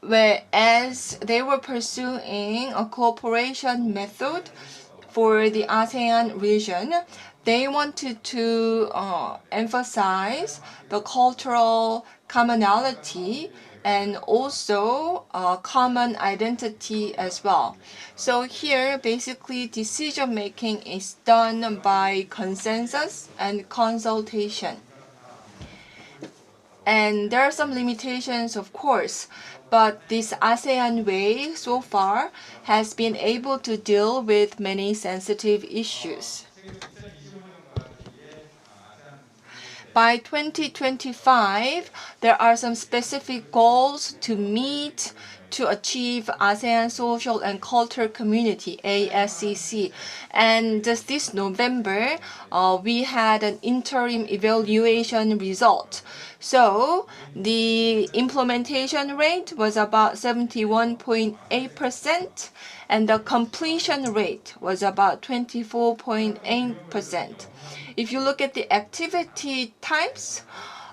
whereas they were pursuing a cooperation method for the ASEAN region, they wanted to emphasize the cultural commonality and also common identity as well. So here, basically, decision making is done by consensus and consultation. And there are some limitations, of course, but this ASEAN way so far has been able to deal with many sensitive issues. By 2025, there are some specific goals to meet to achieve ASEAN Social and Cultural Community, ASCC. And just this November, we had an interim evaluation result. So the implementation rate was about 71.8%, and the completion rate was about 24.8%. If you look at the activity types,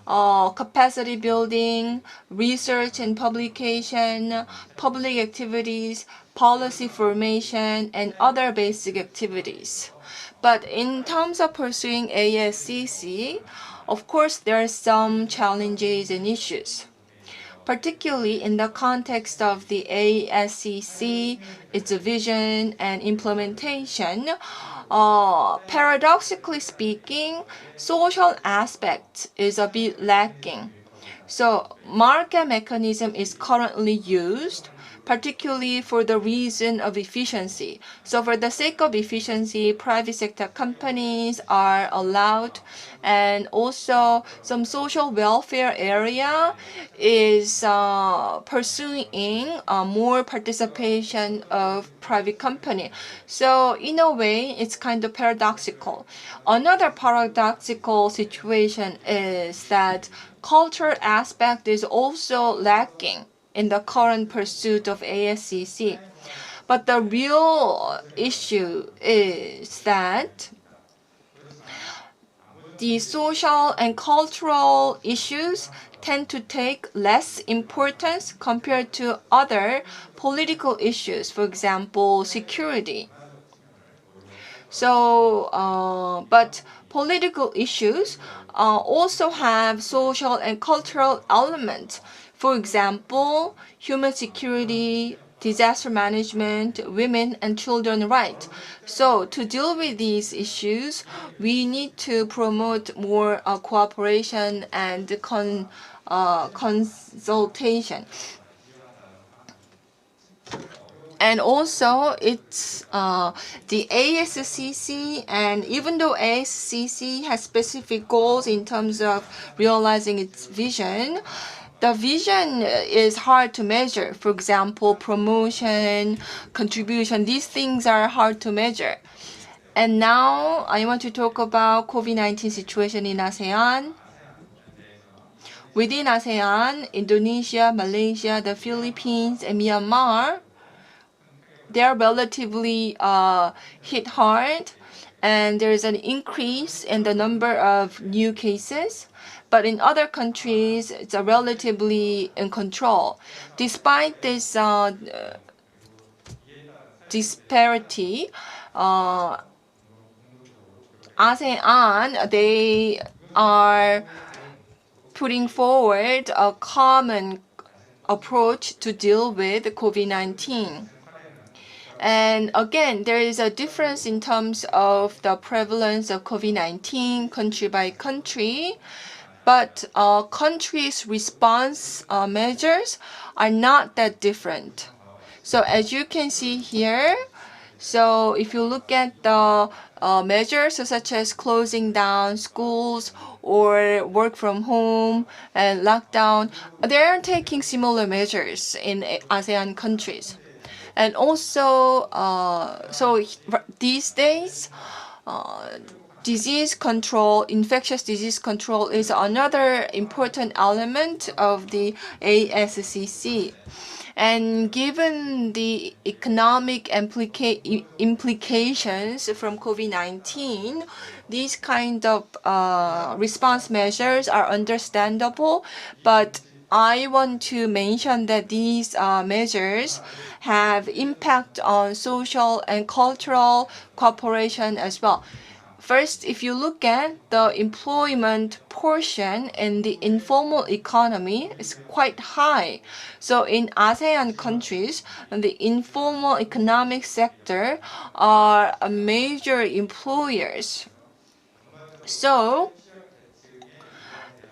capacity building, research and publication, public activities, policy formation, and other basic activities. But in terms of pursuing ASCC, of course, there are some challenges and issues. Particularly in the context of the ASCC, its vision and implementation, paradoxically speaking, social aspect is a bit lacking. So market mechanism is currently used, particularly for the reason of efficiency. So for the sake of efficiency, private sector companies are allowed, and also some social welfare area is pursuing more participation of private company. So in a way, it's kind of paradoxical. Another paradoxical situation is that culture aspect is also lacking in the current pursuit of ASCC. But the real issue is that the social and cultural issues tend to take less importance compared to other political issues, for example, security. So, but political issues also have social and cultural elements. For example, human security, disaster management, women and children rights. So to deal with these issues, we need to promote more cooperation and consultation. And also, it's the ASCC, and even though ASCC has specific goals in terms of realizing its vision, the vision is hard to measure. For example, promotion, contribution, these things are hard to measure. And now I want to talk about COVID-19 situation in ASEAN. Within ASEAN, Indonesia, Malaysia, the Philippines, and Myanmar, they are relatively hit hard, and there is an increase in the number of new cases. But in other countries, it's relatively in control. Despite this disparity, ASEAN, they are putting forward a common approach to deal with COVID-19. And again, there is a difference in terms of the prevalence of COVID-19 country by country, but countries' response measures are not that different. So as you can see here, so if you look at the measures such as closing down schools or work from home and lockdown, they are taking similar measures in ASEAN countries. And also, so these days, disease control, infectious disease control is another important element of the ASCC. And given the economic implications from COVID-19, these kind of response measures are understandable, but I want to mention that these measures have impact on social and cultural cooperation as well. First, if you look at the employment portion in the informal economy, it's quite high. So in ASEAN countries, the informal economic sector are major employers. So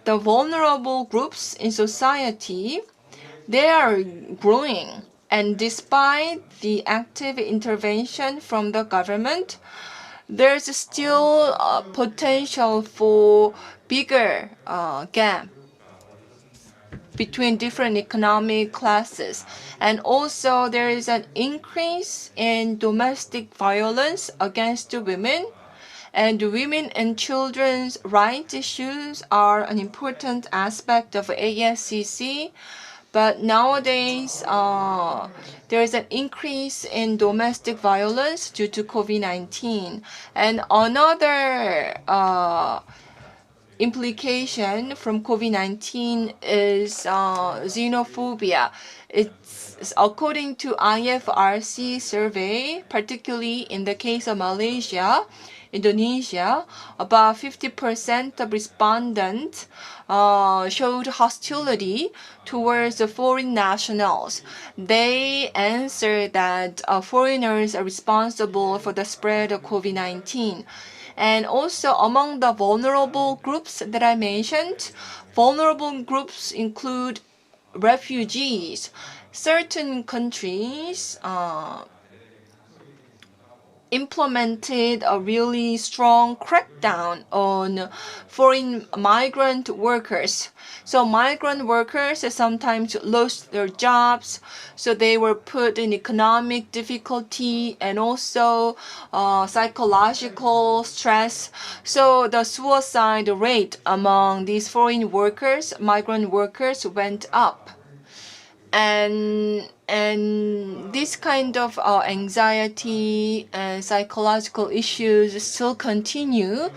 the vulnerable groups in society, they are growing. And despite the active intervention from the government, there's still potential for bigger gap between different economic classes. And also there is an increase in domestic violence against women. And women and children's rights issues are an important aspect of ASCC. But nowadays, there is an increase in domestic violence due to COVID-19. And another implication from COVID-19 is xenophobia. It's according to IFRC survey, particularly in the case of Malaysia, Indonesia, about 50% of respondents showed hostility towards the foreign nationals. They answered that foreigners are responsible for the spread of COVID-19. And also among the vulnerable groups that I mentioned, vulnerable groups include refugees. Certain countries implemented a really strong crackdown on foreign migrant workers. So migrant workers sometimes lost their jobs, so they were put in economic difficulty and also psychological stress. So the suicide rate among these foreign workers, migrant workers, went up. And this kind of anxiety and psychological issues still continue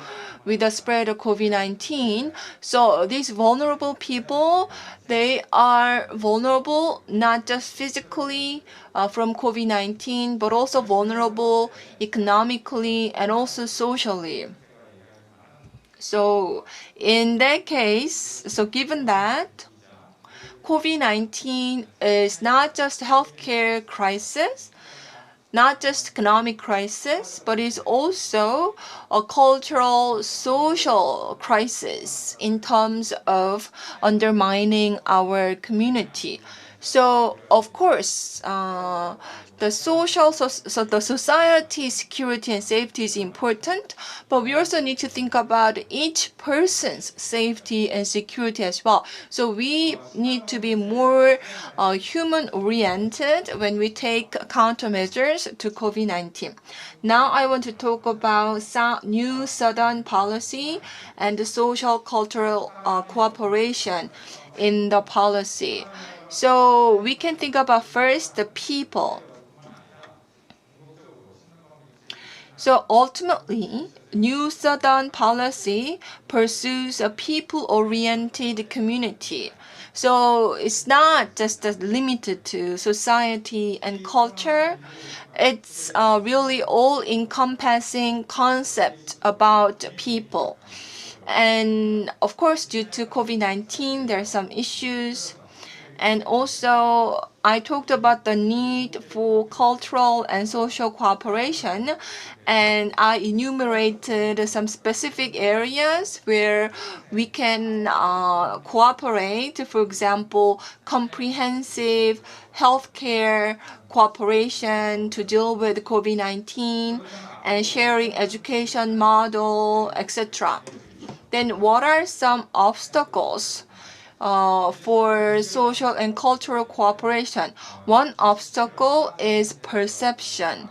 with the spread of COVID-19. So these vulnerable people, they are vulnerable not just physically from COVID-19, but also vulnerable economically and also socially. So in that case, so given that, COVID-19 is not just a healthcare crisis, not just economic crisis, but is also a cultural, social crisis in terms of undermining our community. So, of course, the society security and safety is important, but we also need to think about each person's safety and security as well. So we need to be more human-oriented when we take countermeasures to COVID-19. Now I want to talk about new Southern policy and the social cultural cooperation in the policy. So we can think about first the people. So ultimately, New Southern policy pursues a people-oriented community. So it's not just limited to society and culture. It's really all-encompassing concept about people. And of course, due to COVID-19, there are some issues. And also, I talked about the need for cultural and social cooperation, and I enumerated some specific areas where we can cooperate. For example, comprehensive healthcare cooperation to deal with COVID-19 and sharing education model, etc. Then what are some obstacles for social and cultural cooperation? One obstacle is perception.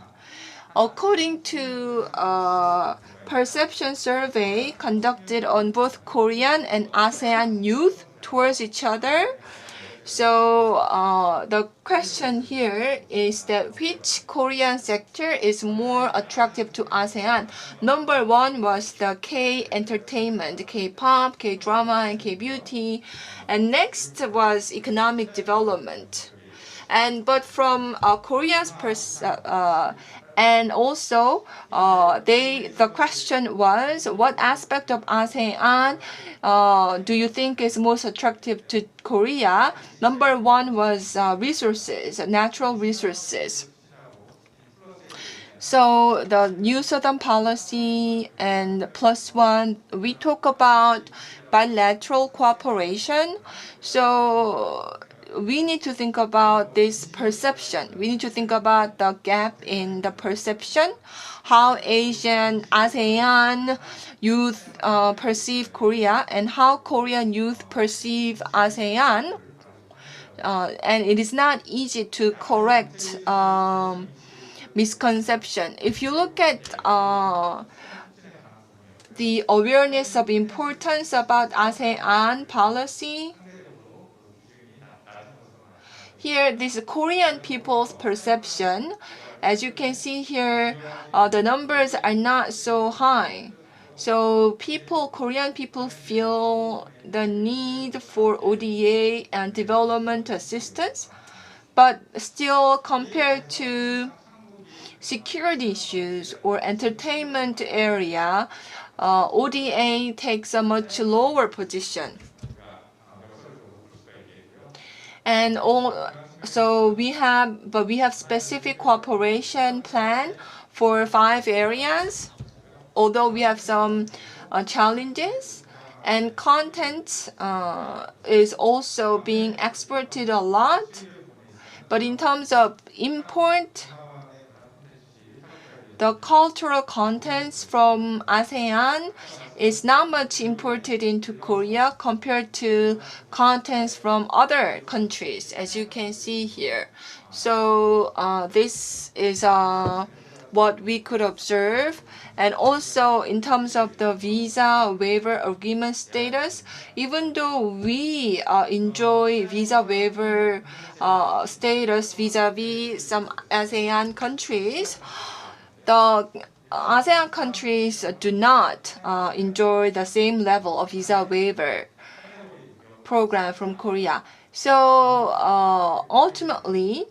According to a perception survey conducted on both Korean and ASEAN youth towards each other, so the question here is that which Korean sector is more attractive to ASEAN? Number one was the K-entertainment, K-pop, K-drama, and K-beauty. And next was economic development. But from Korea's And also, the question was, what aspect of ASEAN do you think is most attractive to Korea? Number one was resources, natural resources. So the New Southern Policy and plus one, we talk about bilateral cooperation. So we need to think about this perception. We need to think about the gap in the perception, how Asian, ASEAN youth perceive Korea, and how Korean youth perceive ASEAN. And it is not easy to correct misconception. If you look at the awareness of importance about ASEAN policy, here this Korean people's perception, as you can see here, the numbers are not so high. So Korean people feel the need for ODA and development assistance, but still compared to security issues or entertainment area, ODA takes a much lower position. And so we have specific cooperation plan for 5 areas, although we have some challenges. And content is also being exported a lot. But in terms of import, the cultural contents from ASEAN is not much imported into Korea compared to contents from other countries, as you can see here. So this is what we could observe. And also in terms of the visa waiver agreement status, even though we enjoy visa waiver status vis-a-vis some ASEAN countries, the ASEAN countries do not enjoy the same level of visa waiver program from Korea. So ultimately,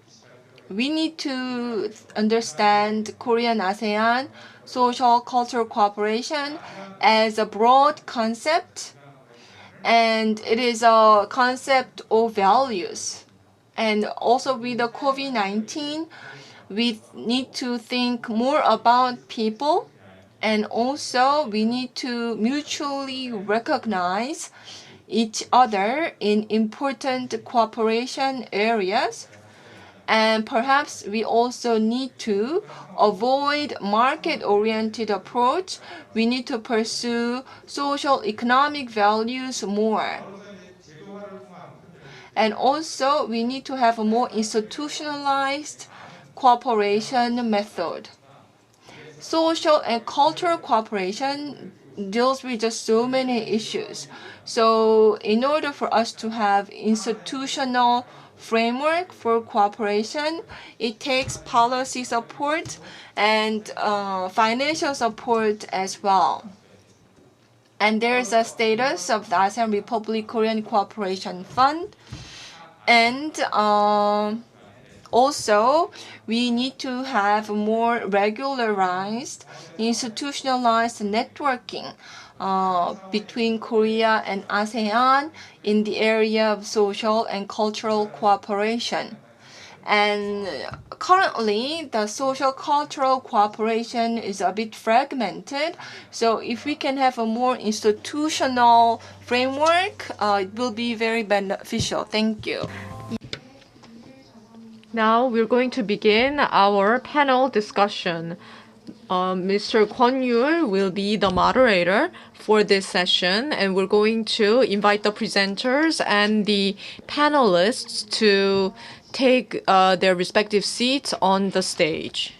we need to understand Korean ASEAN social cultural cooperation as a broad concept, and it is a concept of values. And also with the COVID-19, we need to think more about people, and also we need to mutually recognize each other in important cooperation areas. And perhaps we also need to avoid market-oriented approach. We need to pursue social economic values more. And also we need to have a more institutionalized cooperation method. Social and cultural cooperation deals with just so many issues. So in order for us to have institutional framework for cooperation, it takes policy support and financial support as well. And there is a status of the ASEAN Republic Korean Cooperation Fund. And also, we need to have more regularized, institutionalized networking between Korea and ASEAN in the area of social and cultural cooperation. And currently, the social cultural cooperation is a bit fragmented. So if we can have a more institutional framework, it will be very beneficial. Thank you. Now we're going to begin our panel discussion. Mr. Kwon Yul will be the moderator for this session, and we're going to invite the presenters and the panelists to take their respective seats on the stage.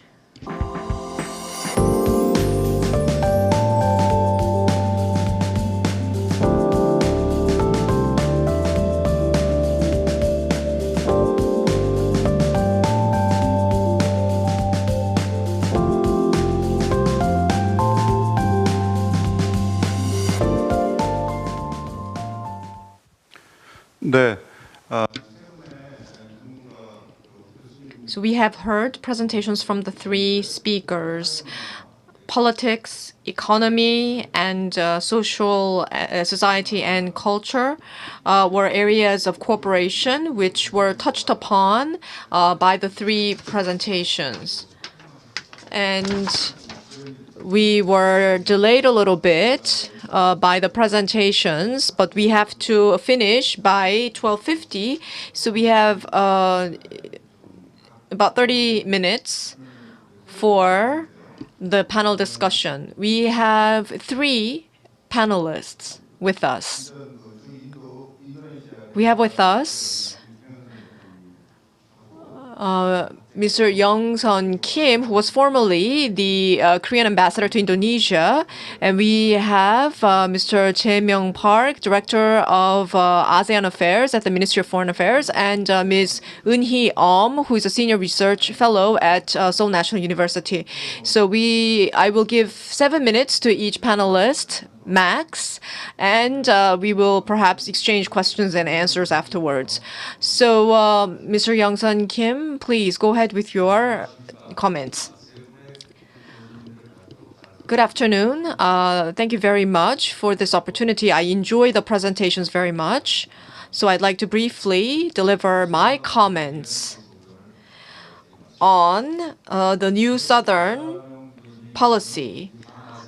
네. So we have heard presentations from the three speakers. Politics, economy, and social society and culture were areas of cooperation which were touched upon by the three presentations. And we were delayed a little bit by the presentations, but we have to finish by 12:50. So we have about 30 minutes for the panel discussion. We have three panelists with us. We have with us Mr. Young-sun Kim, who was formerly the Korean ambassador to Indonesia. And we have Mr. Jae-myung Park, director of ASEAN Affairs at the Ministry of Foreign Affairs, and Ms. Eun-hee who is a senior research fellow at Seoul National University. So I will give 7 minutes to each panelist, max, and we will perhaps exchange questions and answers afterwards. So, Mr. Young-sun Kim, please go ahead with your comments. Good afternoon. Thank you very much for this opportunity. I enjoy the presentations very much. So I'd like to briefly deliver my comments on the new Southern policy.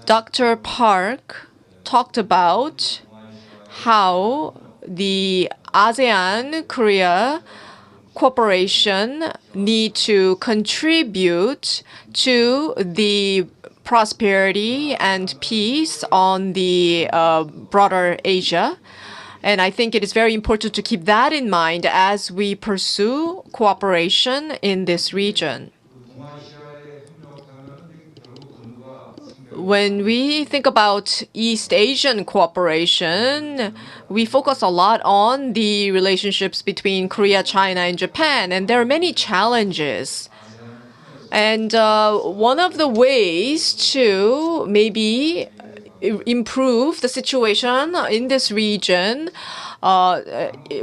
Dr. Park talked about how the ASEAN-Korea cooperation need to contribute to the prosperity and peace on the broader Asia. And I think it is very important to keep that in mind as we pursue cooperation in this region. When we think about East Asian cooperation, we focus a lot on the relationships between Korea, China, and Japan, and there are many challenges. And one of the ways to maybe improve the situation in this region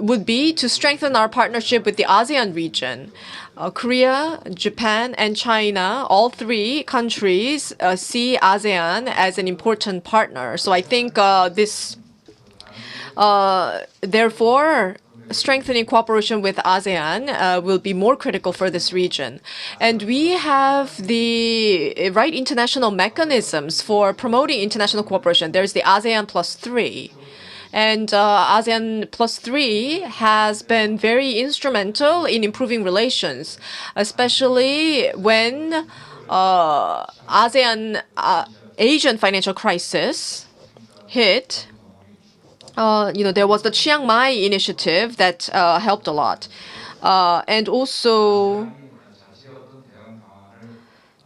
would be to strengthen our partnership with the ASEAN region. Korea, Japan, and China, all three countries see ASEAN as an important partner. So I think therefore, strengthening cooperation with ASEAN will be more critical for this region. And we have the right international mechanisms for promoting international cooperation. There's the ASEAN +3. And ASEAN +3 has been very instrumental in improving relations, especially when ASEAN Asian financial crisis hit. There was the Chiang Mai initiative that helped a lot. And also,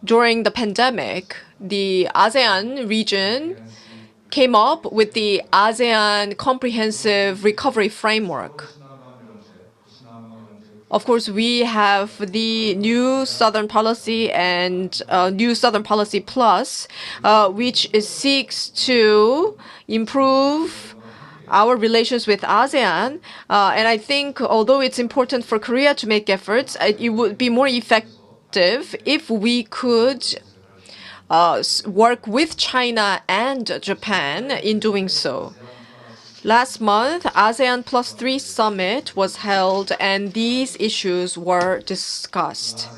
during the pandemic, the ASEAN region came up with the ASEAN Comprehensive Recovery Framework. Of course, we have the new Southern Policy and new Southern Policy Plus, which seeks to improve our relations with ASEAN. And I think although it's important for Korea to make efforts, it would be more effective if we could work with China and Japan in doing so. Last month, ASEAN +3 summit was held, and these issues were discussed.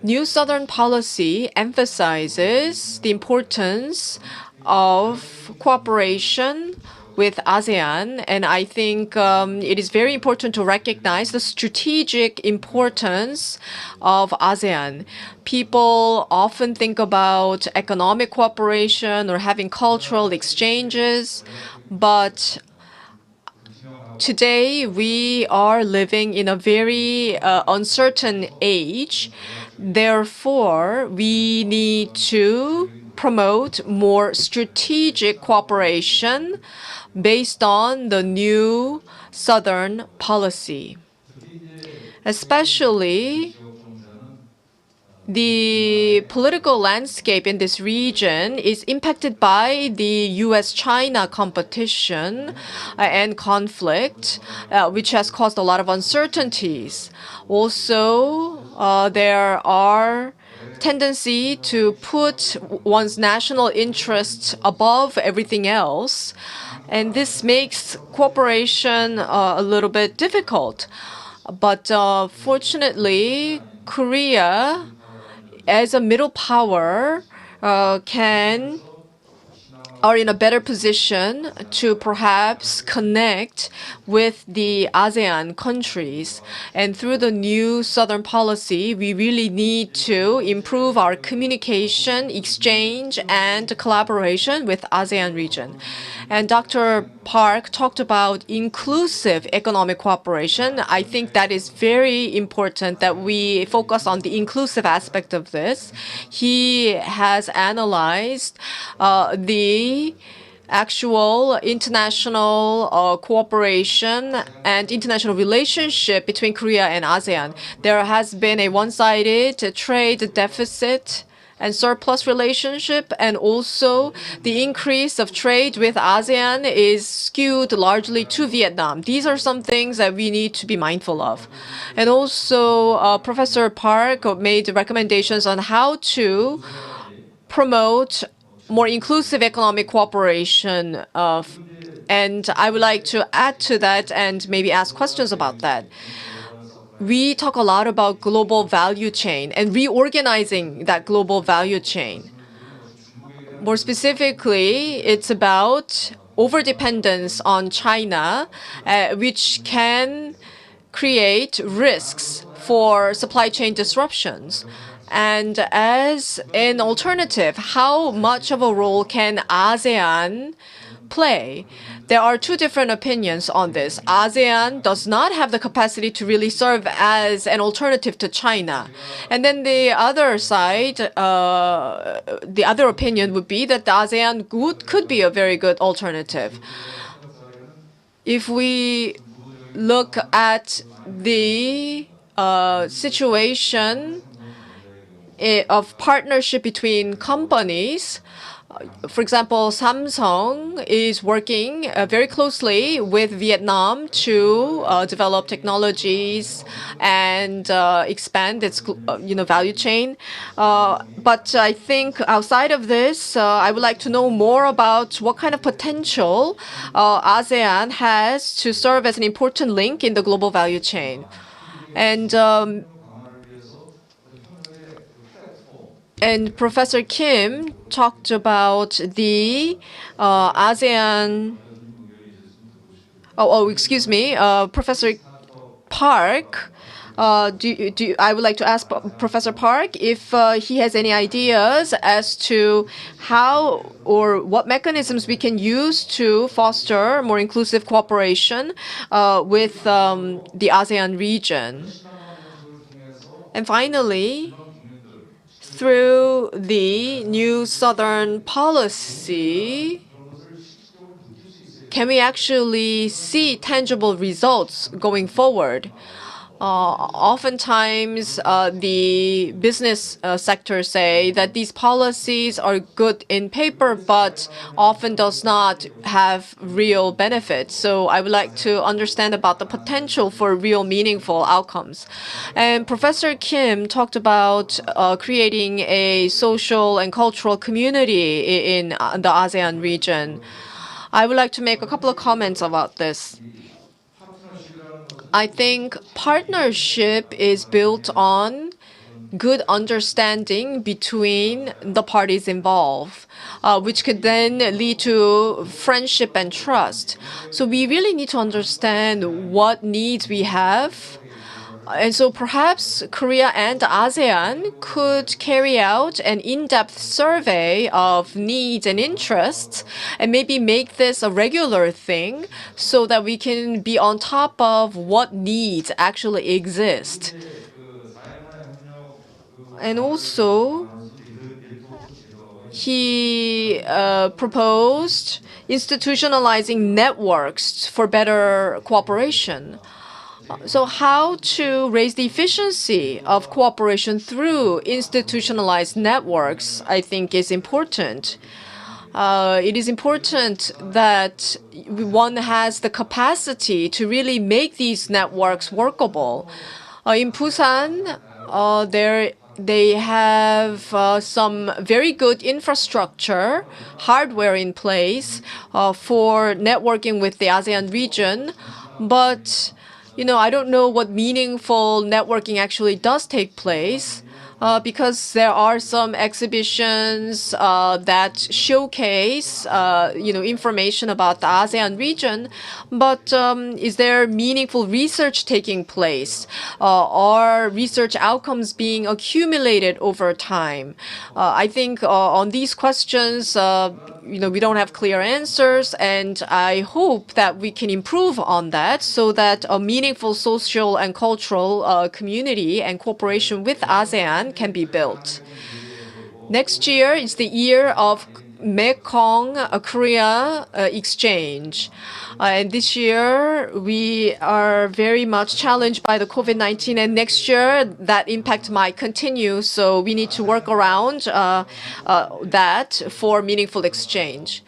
New Southern Policy emphasizes the importance of cooperation with ASEAN, and I think it is very important to recognize the strategic importance of ASEAN. People often think about economic cooperation or having cultural exchanges, but today we are living in a very uncertain age. Therefore, we need to promote more strategic cooperation based on the new Southern policy. Especially the political landscape in this region is impacted by the US-China competition and conflict, which has caused a lot of uncertainties. Also, there are tendency to put one's national interests above everything else, and this makes cooperation a little bit difficult. But fortunately, Korea, as a middle power, are in a better position to perhaps connect with the ASEAN countries. And through the new Southern policy, we really need to improve our communication, exchange, and collaboration with ASEAN region. And Dr. Park talked about inclusive economic cooperation. I think that is very important that we focus on the inclusive aspect of this. He has analyzed the actual international cooperation and international relationship between Korea and ASEAN. There has been a one-sided trade deficit and surplus relationship, and also the increase of trade with ASEAN is skewed largely to Vietnam. These are some things that we need to be mindful of. And also, Professor Park made recommendations on how to promote more inclusive economic cooperation, and I would like to add to that and maybe ask questions about that. We talk a lot about global value chain and reorganizing that global value chain. More specifically, it's about overdependence on China, which can create risks for supply chain disruptions. And as an alternative, how much of a role can ASEAN play? There are two different opinions on this. ASEAN does not have the capacity to really serve as an alternative to China. And then the other side, the other opinion would be that the ASEAN could be a very good alternative. If we look at the situation of partnership between companies, for example, Samsung is working very closely with Vietnam to develop technologies and expand its value chain. But I think outside of this, I would like to know more about what kind of potential ASEAN has to serve as an important link in the global value chain. And Professor Kim talked about the ASEAN. Excuse me, Professor Park. I would like to ask Professor Park if he has any ideas as to how or what mechanisms we can use to foster more inclusive cooperation with the ASEAN region. And finally, through the new Southern policy, can we actually see tangible results going forward? Oftentimes, the business sector say that these policies are good in paper, but often does not have real benefits. So I would like to understand about the potential for real meaningful outcomes. And Professor Kim talked about creating a social and cultural community in the ASEAN region. I would like to make a couple of comments about this. I think partnership is built on good understanding between the parties involved, which could then lead to friendship and trust. So we really need to understand what needs we have. And so perhaps Korea and ASEAN could carry out an in-depth survey of needs and interests and maybe make this a regular thing so that we can be on top of what needs actually exist. And also, he proposed institutionalizing networks for better cooperation. So how to raise the efficiency of cooperation through institutionalized networks, I think, is important. It is important that one has the capacity to really make these networks workable. In Busan, they have some very good infrastructure, hardware in place for networking with the ASEAN region, but I don't know what meaningful networking actually does take place. Because there are some exhibitions that showcase, information about the ASEAN region, but is there meaningful research taking place? Are research outcomes being accumulated over time? I think on these questions, we don't have clear answers, and I hope that we can improve on that so that a meaningful social and cultural community and cooperation with ASEAN can be built. Next year is the year of Mekong Korea exchange. And this year, we are very much challenged by the COVID-19, and next year, that impact might continue. So we need to work around that for meaningful exchange.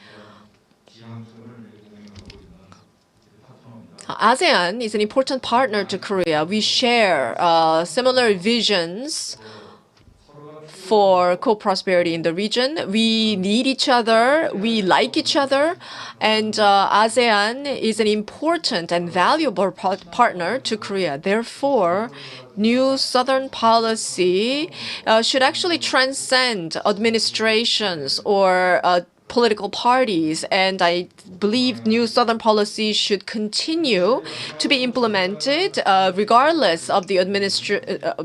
ASEAN is an important partner to Korea. We share similar visions for co-prosperity in the region. We need each other, we like each other, and ASEAN is an important and valuable partner to Korea. Therefore, new Southern policy should actually transcend administrations or political parties, and I believe new Southern policy should continue to be implemented regardless of the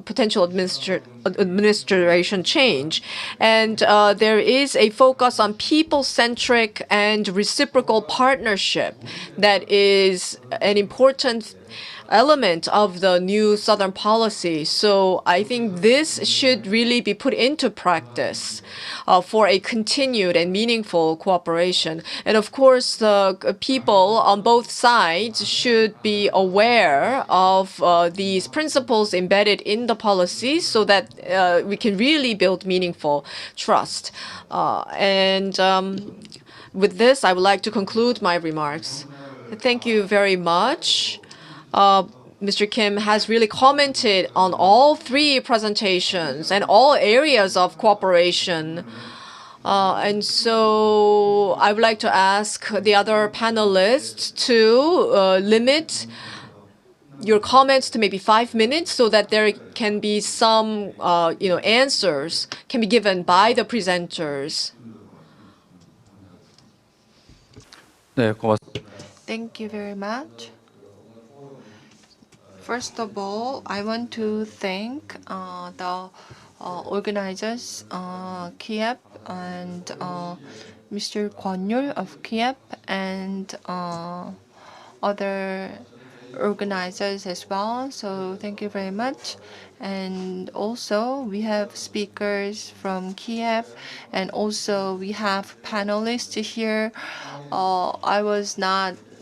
potential administration change. And there is a focus on people-centric and reciprocal partnership that is an important element of the new Southern policy. So I think this should really be put into practice for a continued and meaningful cooperation. And of course, the people on both sides should be aware of these principles embedded in the policy so that we can really build meaningful trust. With this, I would like to conclude my remarks. Thank you very much. Mr. Kim has really commented on all three presentations and all areas of cooperation. And so I would like to ask the other panelists to limit your comments to maybe 5 minutes so that there can be some answers can be given by the presenters. Thank you very much. First of all, I want to thank the organizers, KIEP and Mr. Kwon Yul of KIEP and other organizers as well. So thank you very much. And also we have speakers from KIEP, and also we have panelists here.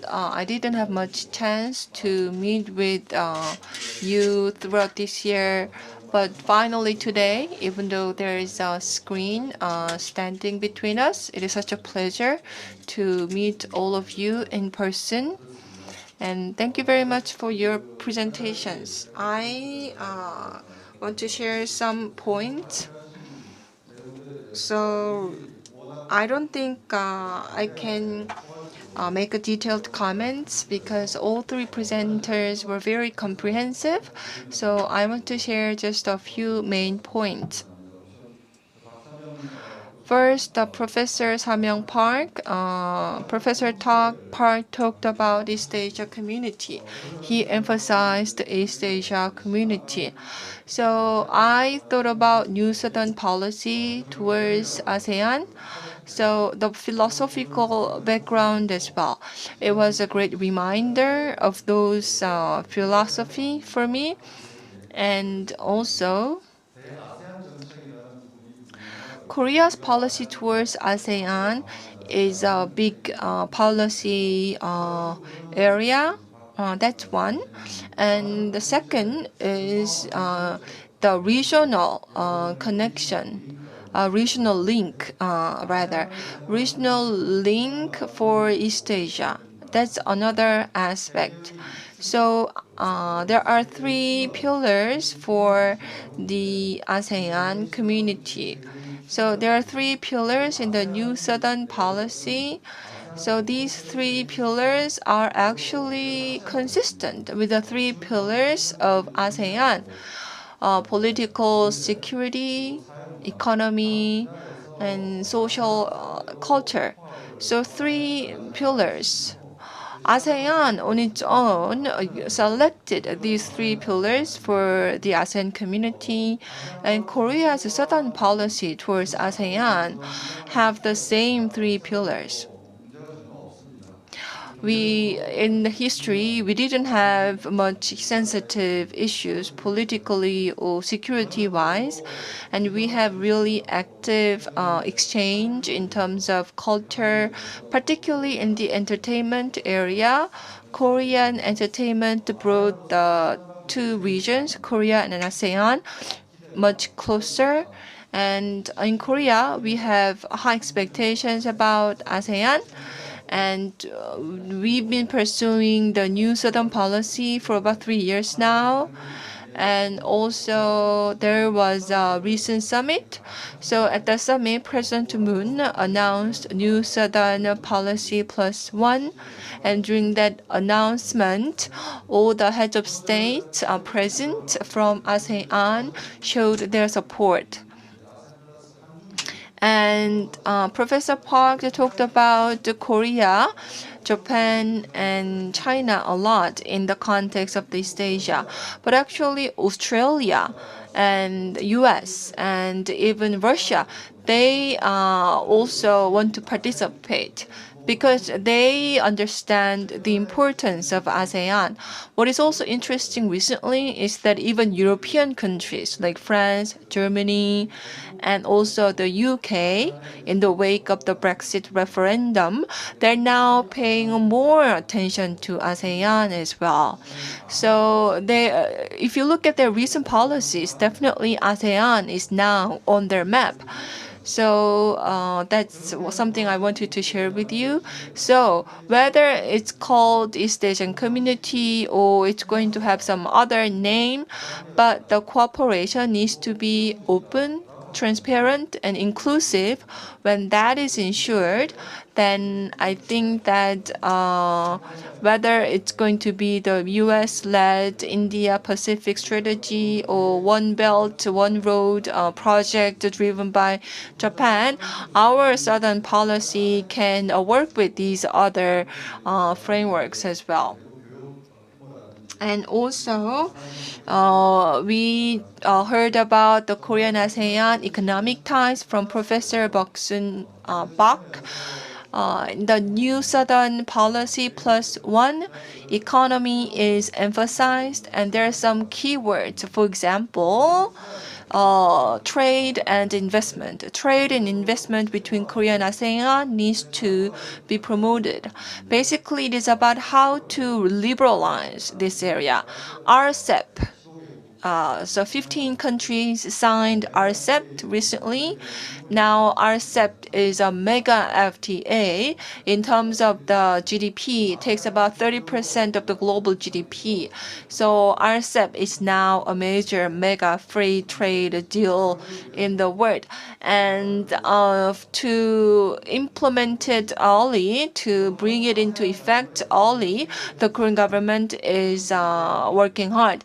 I didn't have much chance to meet with you throughout this year, but finally today, even though there is a screen standing between us, it is such a pleasure to meet all of you in person. And thank you very much for your presentations. I want to share some points. So I don't think I can make a detailed comments because all three presenters were very comprehensive. So I want to share just a few main points. First, Professor Samyong Park. Professor Park talked about East Asia community. He emphasized the East Asia community. So I thought about New Southern policy towards ASEAN. So the philosophical background as well. It was a great reminder of those philosophy for me. And also, Korea's policy towards ASEAN is a big policy area. That's one. And the second is the regional connection, regional link, regional link for East Asia. That's another aspect. So there are three pillars for the ASEAN community. So there are three pillars in the new Southern policy. So these three pillars are actually consistent with the three pillars of ASEAN: political security, economy, and social culture. So three pillars. ASEAN on its own selected these three pillars for the ASEAN community, and Korea's southern policy towards ASEAN have the same three pillars. In the history, we didn't have much sensitive issues politically or security wise, and we have really active exchange in terms of culture, particularly in the entertainment area. Korean entertainment brought the two regions, Korea and ASEAN, much closer. And in Korea, we have high expectations about ASEAN. And we've been pursuing the new Southern policy for about 3 years now. And also, there was a recent summit. So at the summit, President Moon announced new Southern policy +1. And during that announcement, all the heads of state present from ASEAN showed their support. And Professor Park talked about Korea, Japan, and China a lot in the context of East Asia. But actually, Australia and US and even Russia, they also want to participate because they understand the importance of ASEAN. What is also interesting recently is that even European countries like France, Germany, and also the UK, in the wake of the Brexit referendum, they're now paying more attention to ASEAN as well. So if you look at their recent policies, definitely ASEAN is now on their map. So that's something I wanted to share with you. So whether it's called East Asian Community or it's going to have some other name, but the cooperation needs to be open, transparent, and inclusive. When that is ensured, then I think that whether it's going to be the US-led India-Pacific strategy or One Belt, One Road project driven by Japan, our Southern policy can work with these other frameworks as well. And also, we heard about the Korean ASEAN economic ties from Professor Boksun Bak. The new Southern policy +1, economy is emphasized, and there are some keywords. For example, trade and investment. Trade and investment between Korea and ASEAN needs to be promoted. Basically, it is about how to liberalize this area. RCEP. So 15 countries signed RCEP recently. Now RCEP is a mega FTA. In terms of the GDP, it takes about 30% of the global GDP. So RCEP is now a major mega free trade deal in the world. And to implement it early, to bring it into effect early, the Korean government is working hard.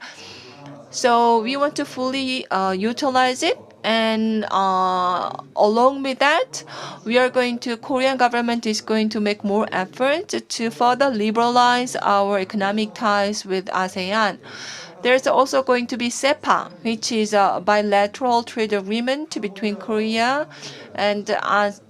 So we want to fully utilize it. And along with that, Korean government is going to make more effort to further liberalize our economic ties with ASEAN. There's also going to be SEPA, which is a bilateral trade agreement between Korea and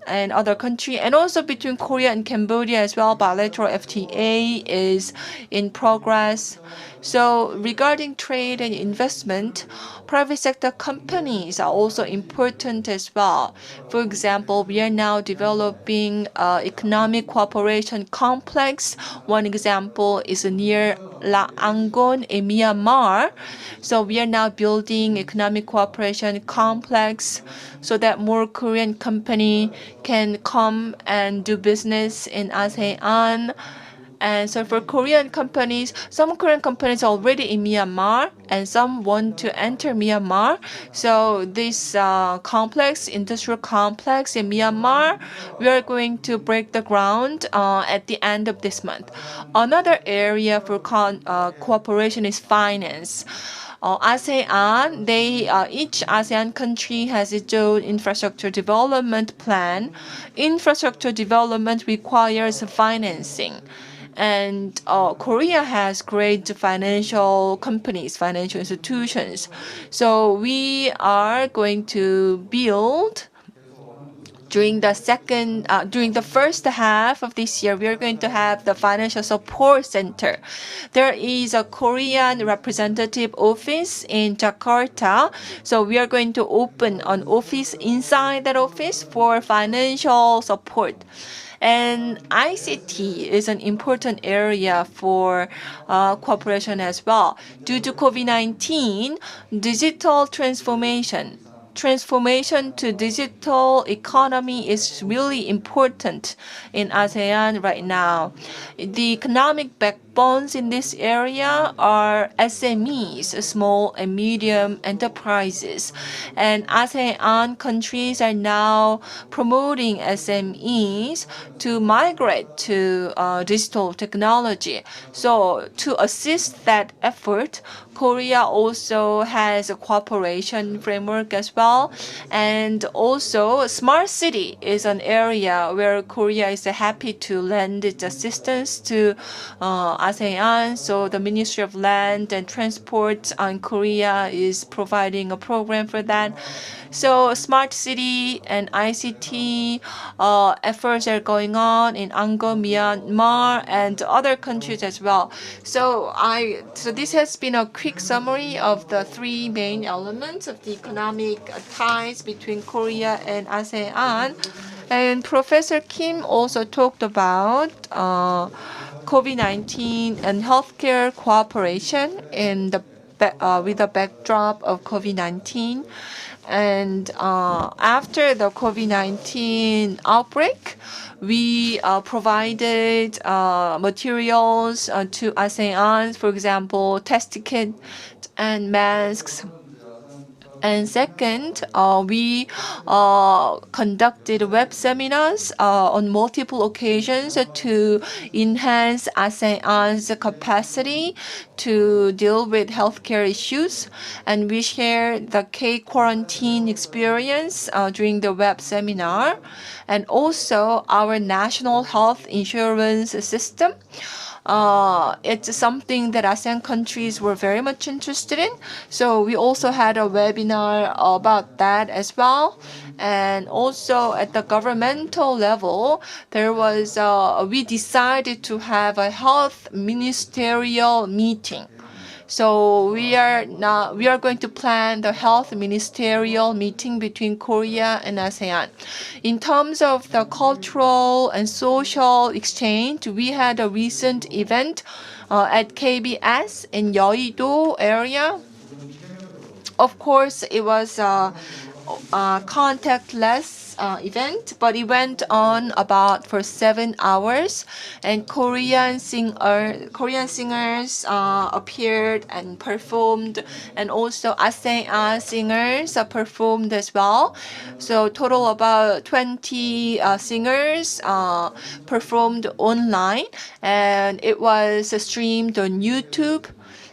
and other country, and also between Korea and Cambodia as well. Bilateral FTA is in progress. So regarding trade and investment, private sector companies are also important as well. For example, we are now developing economic cooperation complex. One example is near La Angon in Myanmar. So we are now building economic cooperation complex so that more Korean company can come and do business in ASEAN. And so for Korean companies, some Korean companies are already in Myanmar and some want to enter Myanmar. So this complex, industrial complex in Myanmar, we are going to break the ground at the end of this month. Another area for cooperation is finance. ASEAN, each ASEAN country has its own infrastructure development plan. Infrastructure development requires financing. And Korea has great financial companies, financial institutions. So we are going to build during the first half of this year, we are going to have the financial support center. There is a Korean representative office in Jakarta. So we are going to open an office inside that office for financial support. And ICT is an important area for cooperation as well. Due to COVID-19, digital transformation to digital economy is really important in ASEAN right now. The economic backbones in this area are SMEs, small and medium enterprises. And ASEAN countries are now promoting SMEs to migrate to digital technology. So to assist that effort, Korea also has a cooperation framework as well. And also, smart city is an area where Korea is happy to lend its assistance to ASEAN. So the Ministry of Land and Transport in Korea is providing a program for that. So smart city and ICT efforts are going on in Angon, Myanmar, and other countries as well. So this has been a quick summary of the three main elements of the economic ties between Korea and ASEAN. And Professor Kim also talked about COVID-19 and healthcare cooperation with the backdrop of COVID-19. And after the COVID-19 outbreak, we provided materials to ASEAN, for example, test kits and masks. And second, we conducted web seminars on multiple occasions to enhance ASEAN's capacity to deal with healthcare issues. And we shared the K-quarantine experience during the web seminar, and also our national health insurance system. It's something that ASEAN countries were very much interested in. So we also had a webinar about that as well. And also at the governmental level, we decided to have a health ministerial meeting. So we are going to plan the health ministerial meeting between Korea and ASEAN. In terms of the cultural and social exchange, we had a recent event at KBS in Yeouido area. Of course, it was a contactless event, but it went on about for 7 hours, and Korean singers appeared and performed, and also ASEAN singers performed as well. So total about 20 singers performed online, and it was streamed on YouTube.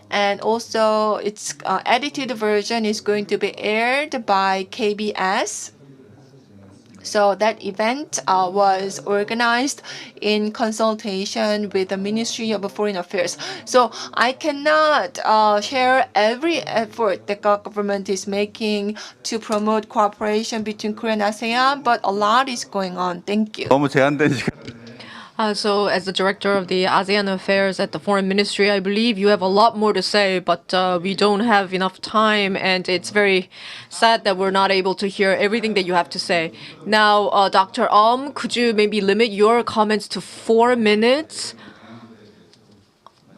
And also, its edited version is going to be aired by KBS. So that event was organized in consultation with the Ministry of Foreign Affairs. So I cannot share every effort the government is making to promote cooperation between Korea and ASEAN, but a lot is going on. Thank you. 너무 제한된 시간. So, as the director of the ASEAN affairs at the Foreign Ministry, I believe you have a lot more to say, but we don't have enough time, and it's very sad that we're not able to hear everything that you have to say. Now, Dr. Could you maybe limit your comments to 4 minutes?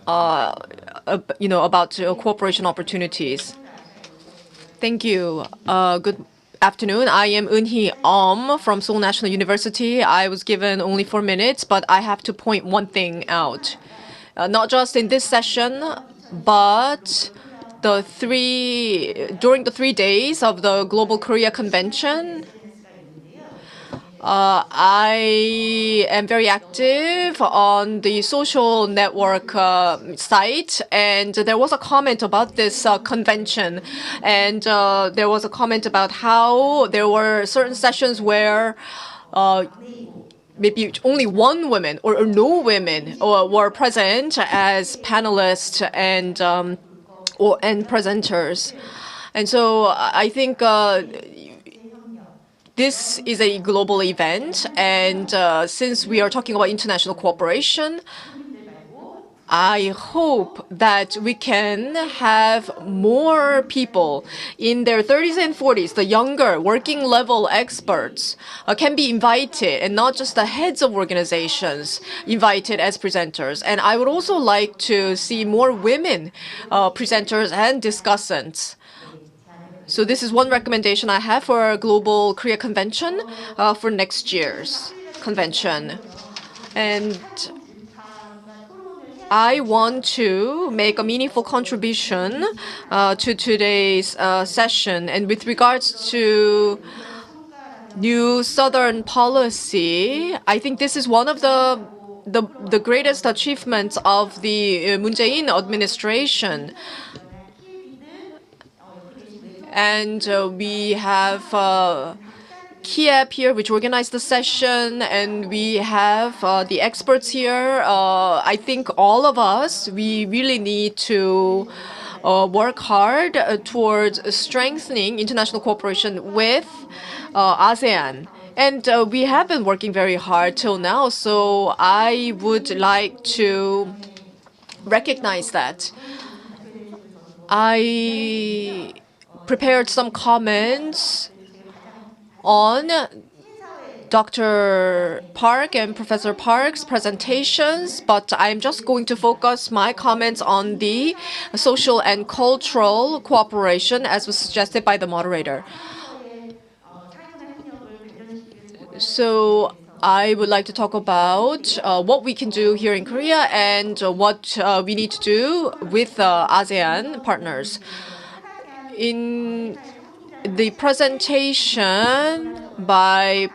About cooperation opportunities. Thank you. Good afternoon. I am Eun-hee from Seoul National University. I was given only 4 minutes, but I have to point one thing out. Not just in this session, but during the 3 days of the Global Korea Convention, I am very active on the social network site, and there was a comment about this convention, and there was a comment about how there were certain sessions where maybe only one woman or no women were present as panelists and presenters, and so I think. This is a global event, and since we are talking about international cooperation, I hope that we can have more people in their 30s and 40s, the younger working level experts, can be invited, and not just the heads of organizations invited as presenters. And I would also like to see more women presenters and discussants. So this is one recommendation I have for Global Korea Convention for next year's convention. And I want to make a meaningful contribution to today's session. And with regards to new Southern policy, I think this is one of the greatest achievements of the Moon Jae-in administration. And we have Kiev here, which organized the session, and we have the experts here. I think all of us, we really need to work hard towards strengthening international cooperation with ASEAN. And we have been working very hard till now, so I would like to recognize that. I prepared some comments on Dr. Park and Professor Park's presentations, but I'm just going to focus my comments on the social and cultural cooperation as was suggested by the moderator. So I would like to talk about what we can do here in Korea and what we need to do with ASEAN partners. In the presentation by,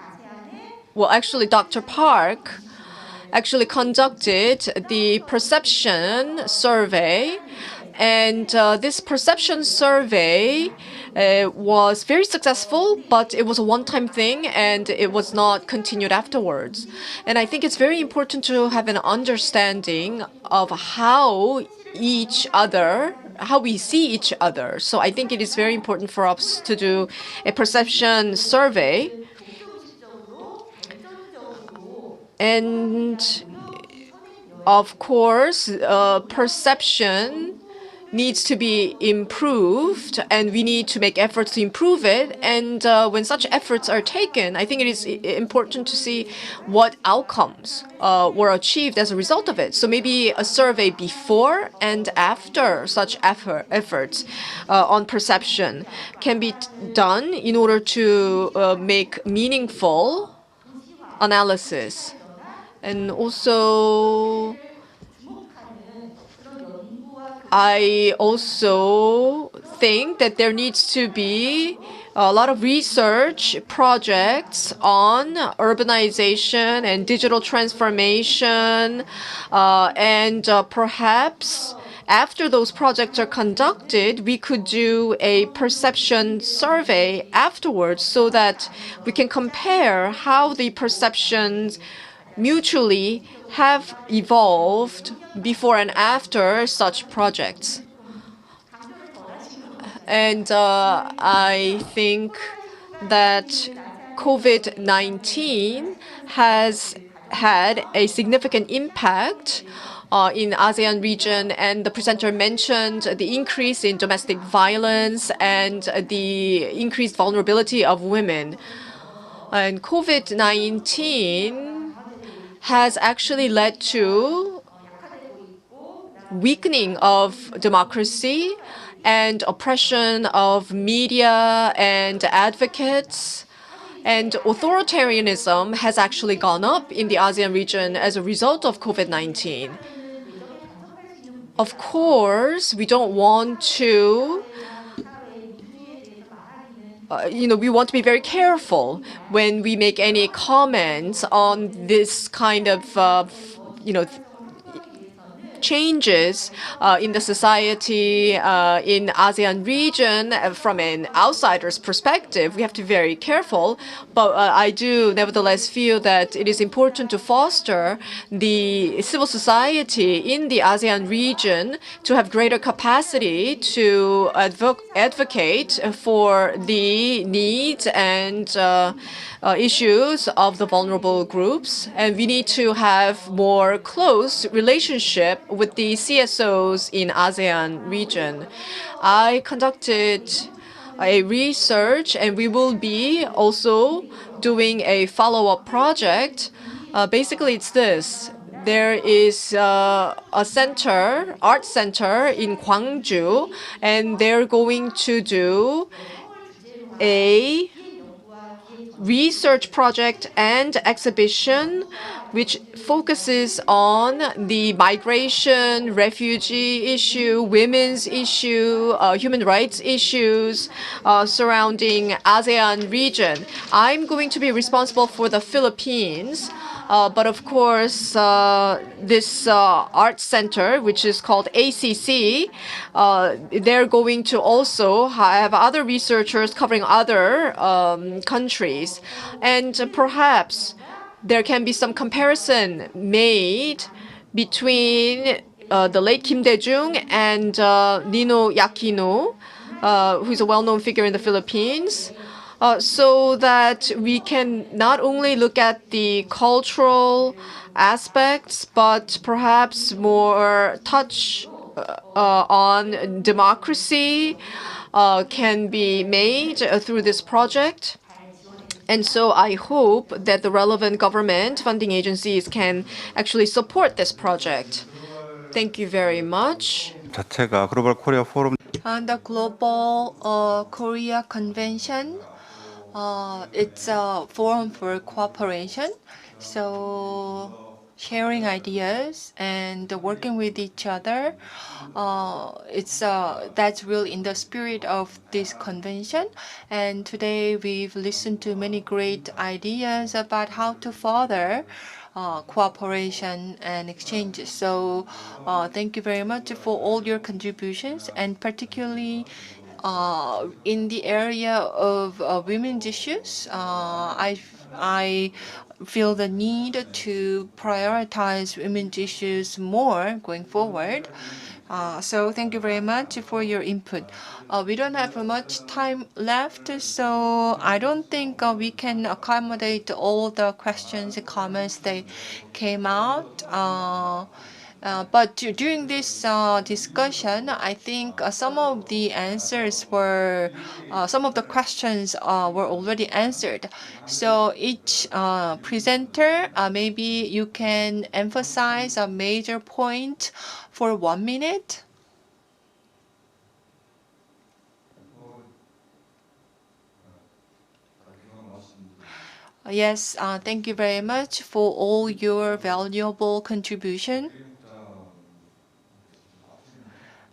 Dr. Park actually conducted the perception survey, and this perception survey was very successful, but it was a one-time thing and it was not continued afterwards. And I think it's very important to have an understanding of how we see each other. So I think it is very important for us to do a perception survey. And of course, perception needs to be improved, and we need to make efforts to improve it. And when such efforts are taken, I think it is important to see what outcomes were achieved as a result of it. So maybe a survey before and after such efforts on perception can be done in order to make meaningful analysis. And also, I also think that there needs to be a lot of research projects on urbanization and digital transformation, and perhaps after those projects are conducted, we could do a perception survey afterwards so that we can compare how the perceptions mutually have evolved before and after such projects. And I think that COVID-19 has had a significant impact in ASEAN region, and the presenter mentioned the increase in domestic violence and the increased vulnerability of women. And COVID-19 has actually led to weakening of democracy and oppression of media and advocates. And authoritarianism has actually gone up in the ASEAN region as a result of COVID-19. Of course, we don't want to we want to be very careful when we make any comments on this kind of changes in the society in ASEAN region from an outsider's perspective. We have to be very careful, but I do nevertheless feel that it is important to foster the civil society in the ASEAN region to have greater capacity to advocate for the needs and issues of the vulnerable groups, and we need to have more close relationship with the CSOs in ASEAN region. I conducted a research, and we will be also doing a follow-up project. Basically, it's this. There is a center, art center in Gwangju, and they're going to do a research project and exhibition which focuses on the migration, refugee issue, women's issue, human rights issues surrounding ASEAN region. I'm going to be responsible for the Philippines. But of course, this art center, which is called ACC, they're going to also have other researchers covering other countries. And perhaps there can be some comparison made between the late Kim Dae-jung and Nino Yakino, who's a well-known figure in the Philippines. So that we can not only look at the cultural aspects, but perhaps more touch on democracy can be made through this project. And so I hope that the relevant government funding agencies can actually support this project. Thank you very much. 자체가 글로벌 코리아 포럼 And the Global Korea Convention, it's a forum for cooperation. So sharing ideas and working with each other, that's really in the spirit of this convention. And today we've listened to many great ideas about how to further cooperation and exchanges. So thank you very much for all your contributions, and particularly in the area of women's issues. I feel the need to prioritize women's issues more going forward. So thank you very much for your input. We don't have much time left, so I don't think we can accommodate all the questions and comments that came out. But during this discussion, I think some of the questions were already answered. So each presenter, maybe you can emphasize a major point for 1 minute. Yes, thank you very much for all your valuable contribution.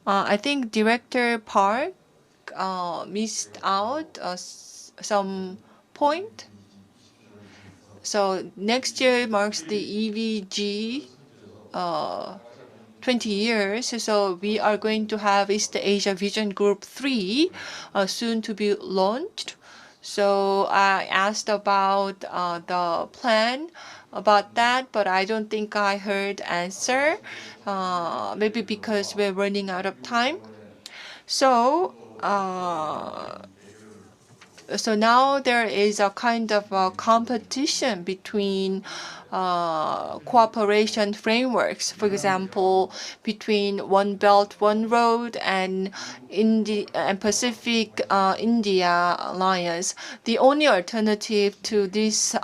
I think Director Park missed out some point. So next year marks the EVG 20 years. So we are going to have East Asia Vision Group 3 soon to be launched. So I asked about the plan about that, but I don't think I heard answer. Maybe because we're running out of time. So so now there is a kind of a competition between cooperation frameworks. For example, between One Belt, One Road and Pacific India Alliance. The only alternative to this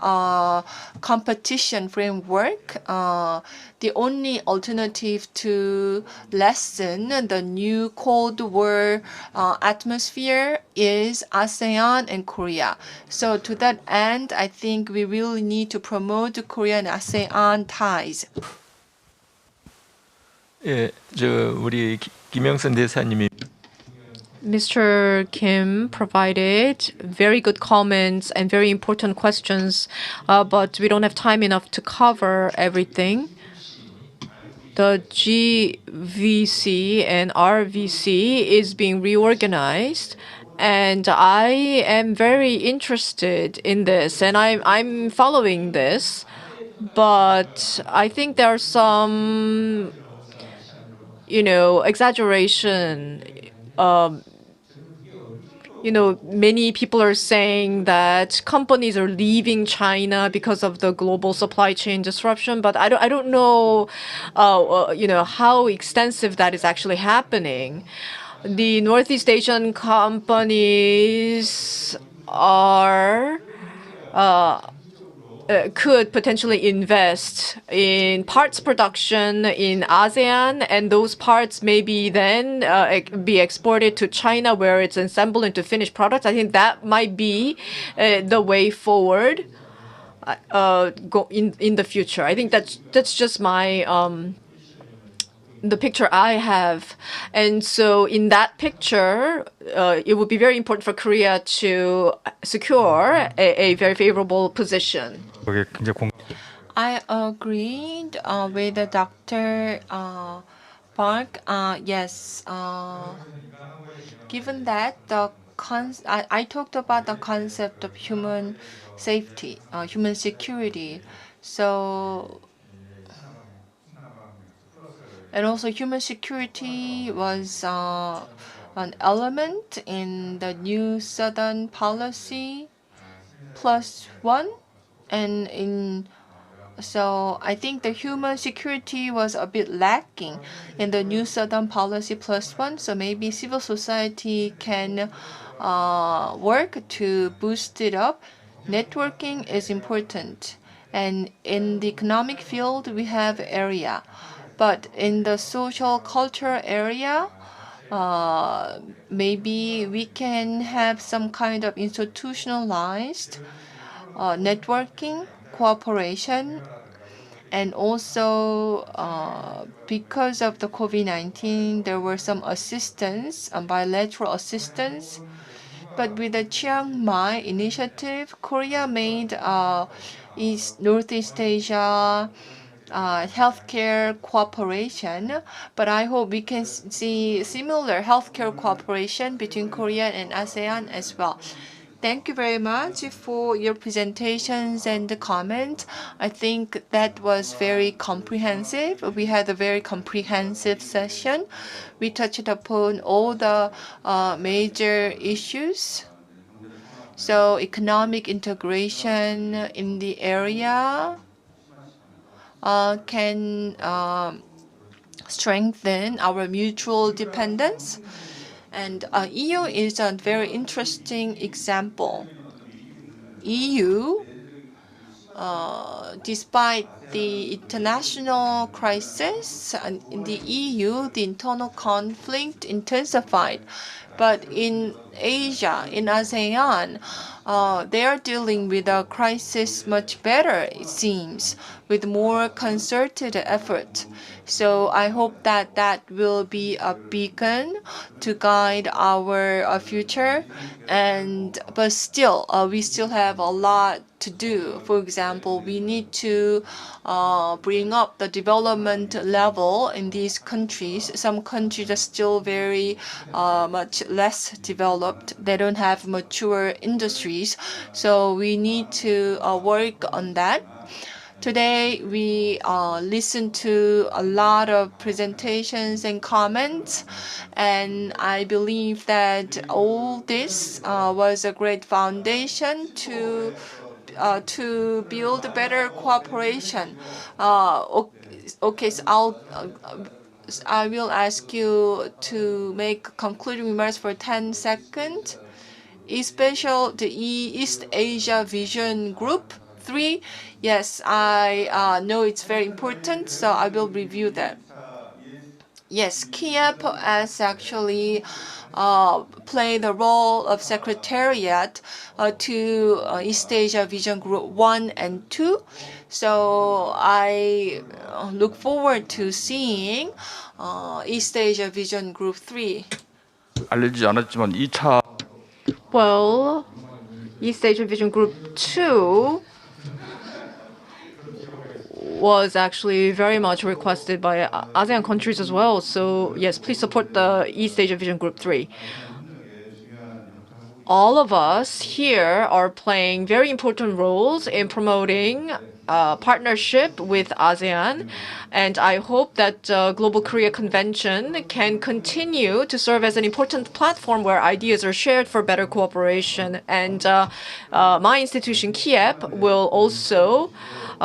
competition framework, the only alternative to lessen the new Cold War atmosphere is ASEAN and Korea. So to that end, I think we really need to promote Korea and ASEAN ties. 예, 우리 김영선 대사님이 Mr. Kim provided very good comments and very important questions, but we don't have time enough to cover everything. The GVC and RVC is being reorganized, and I am very interested in this, and I'm following this, but I think there are some, exaggeration. Many people are saying that companies are leaving China because of the global supply chain disruption, but I don't know, how extensive that is actually happening. The Northeast Asian companies are could potentially invest in parts production in ASEAN, and those parts maybe then be exported to China, where it's assembled into finished products. I think that might be the way forward in the future. I think that's just my the picture I have. And so in that picture, it would be very important for Korea to secure a very favorable position. I agreed with Dr. Park. Yes, given that I talked about the concept of human safety, human security. So, and also human security was an element in the new Southern policy +1, and so I think the human security was a bit lacking in the new Southern policy +1. So maybe civil society can work to boost it up. Networking is important, and in the economic field we have area, but in the social culture area, maybe we can have some kind of institutionalized networking, cooperation, and also because of the COVID-19, there were some assistance, bilateral assistance. But with the Chiang Mai initiative, Korea made Northeast Asia healthcare cooperation, but I hope we can see similar healthcare cooperation between Korea and ASEAN as well. Thank you very much for your presentations and the comments. I think that was very comprehensive. We had a very comprehensive session. We touched upon all the major issues. So economic integration in the area can strengthen our mutual dependence. And EU is a very interesting example. EU, despite the international crisis in the EU, the internal conflict intensified. But in Asia, in ASEAN, they are dealing with a crisis much better, it seems, with more concerted effort. So I hope that that will be a beacon to guide our future. But still, we still have a lot to do. For example, we need to bring up the development level in these countries. Some countries are still very much less developed. They don't have mature industries. So we need to work on that. Today, we listened to a lot of presentations and comments, and I believe that all this was a great foundation to build better cooperation. Okay, so I will ask you to make concluding remarks for 10 seconds. Especially the East Asia Vision Group 3. Yes, I know it's very important, so I will review that. Yes, Kiev has actually played the role of secretariat to East Asia Vision Group 1 and 2. So I look forward to seeing East Asia Vision Group 3. 알려지지 않았지만 2차 Well, East Asian Vision Group 2 was actually very much requested by ASEAN countries as well. So yes, please support the East Asia Vision Group 3. All of us here are playing very important roles in promoting partnership with ASEAN, and I hope that Global Korea Convention can continue to serve as an important platform where ideas are shared for better cooperation. And my institution, Kiev, will also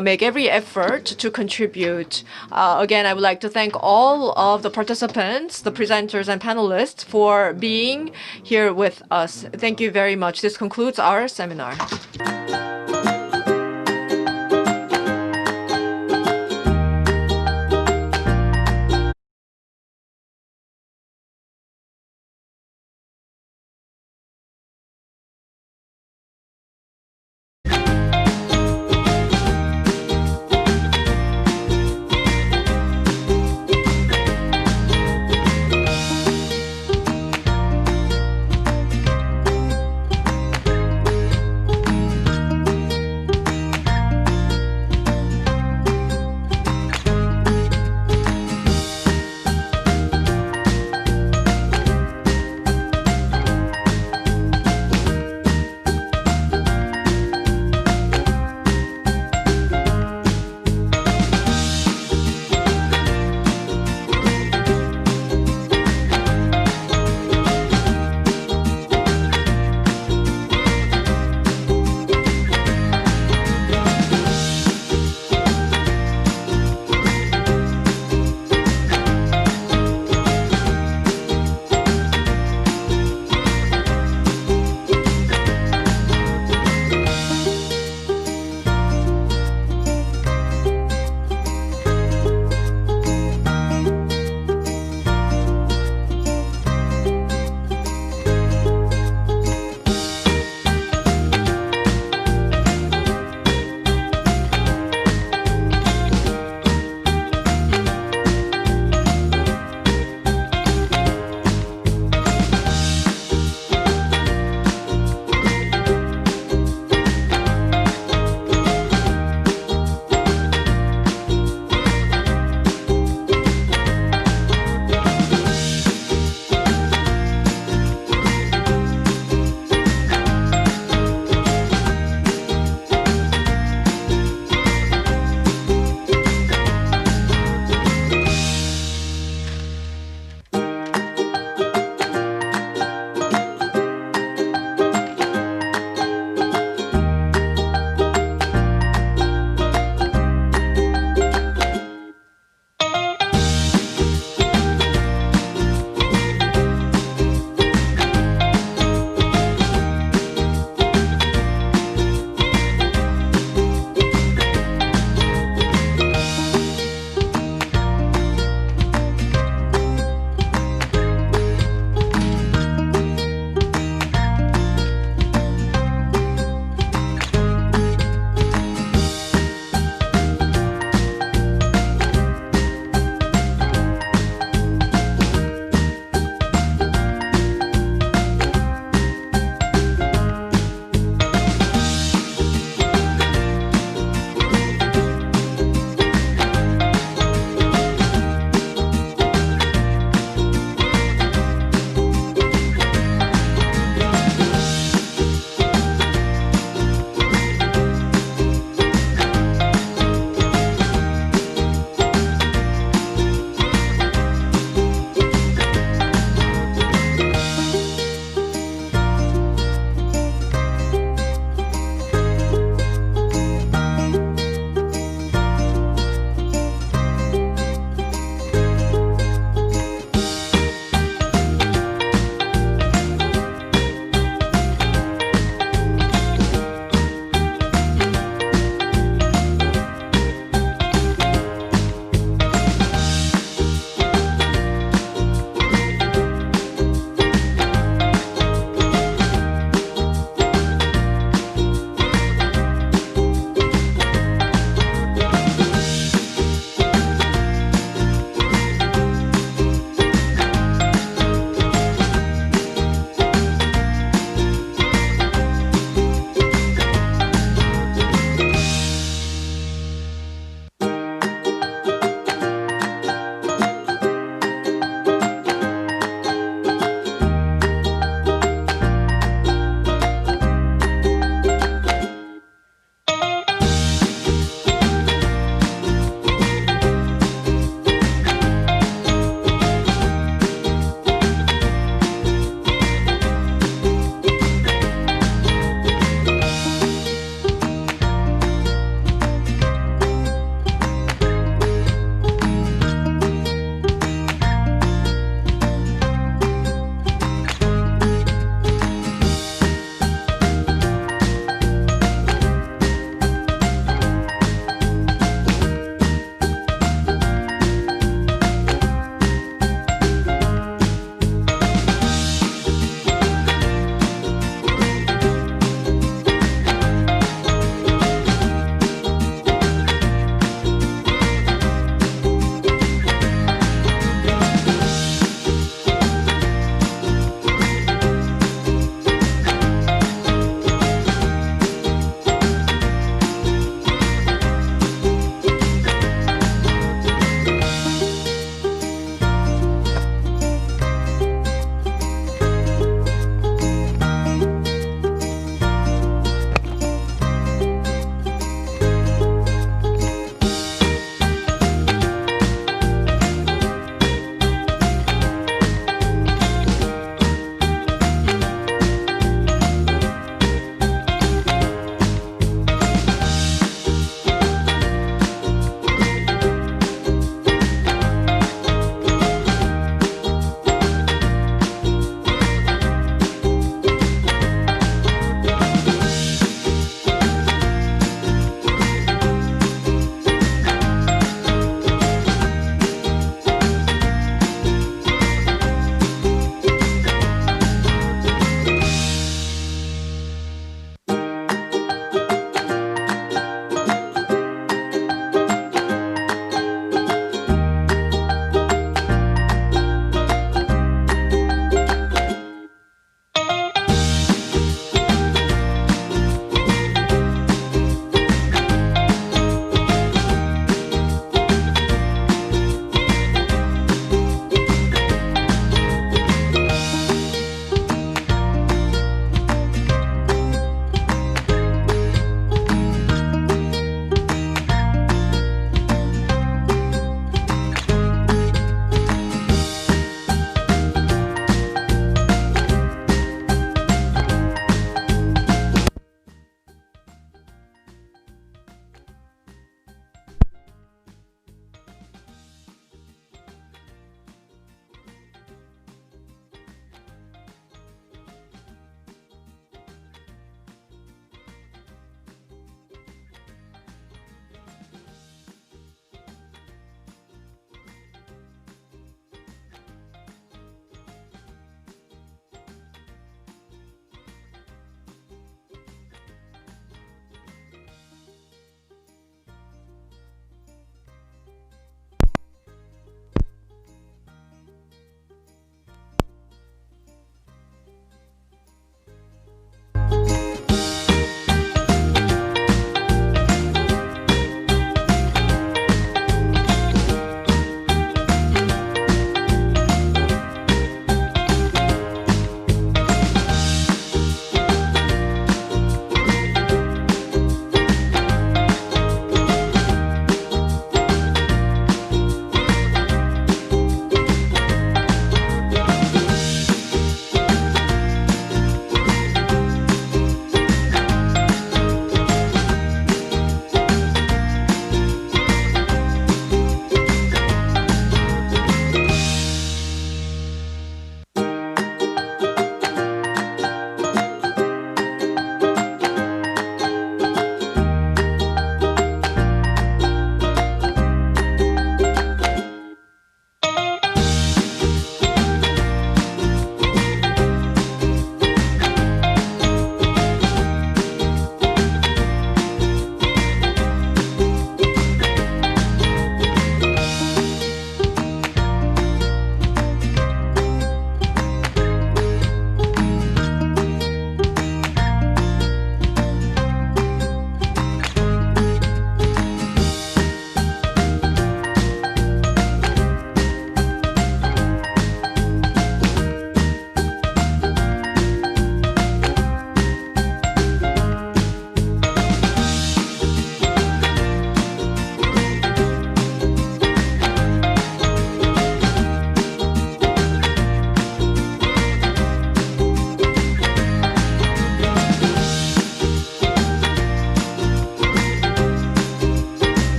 make every effort to contribute. Again, I would like to thank all of the participants, the presenters and panelists for being here with us. Thank you very much. This concludes our seminar.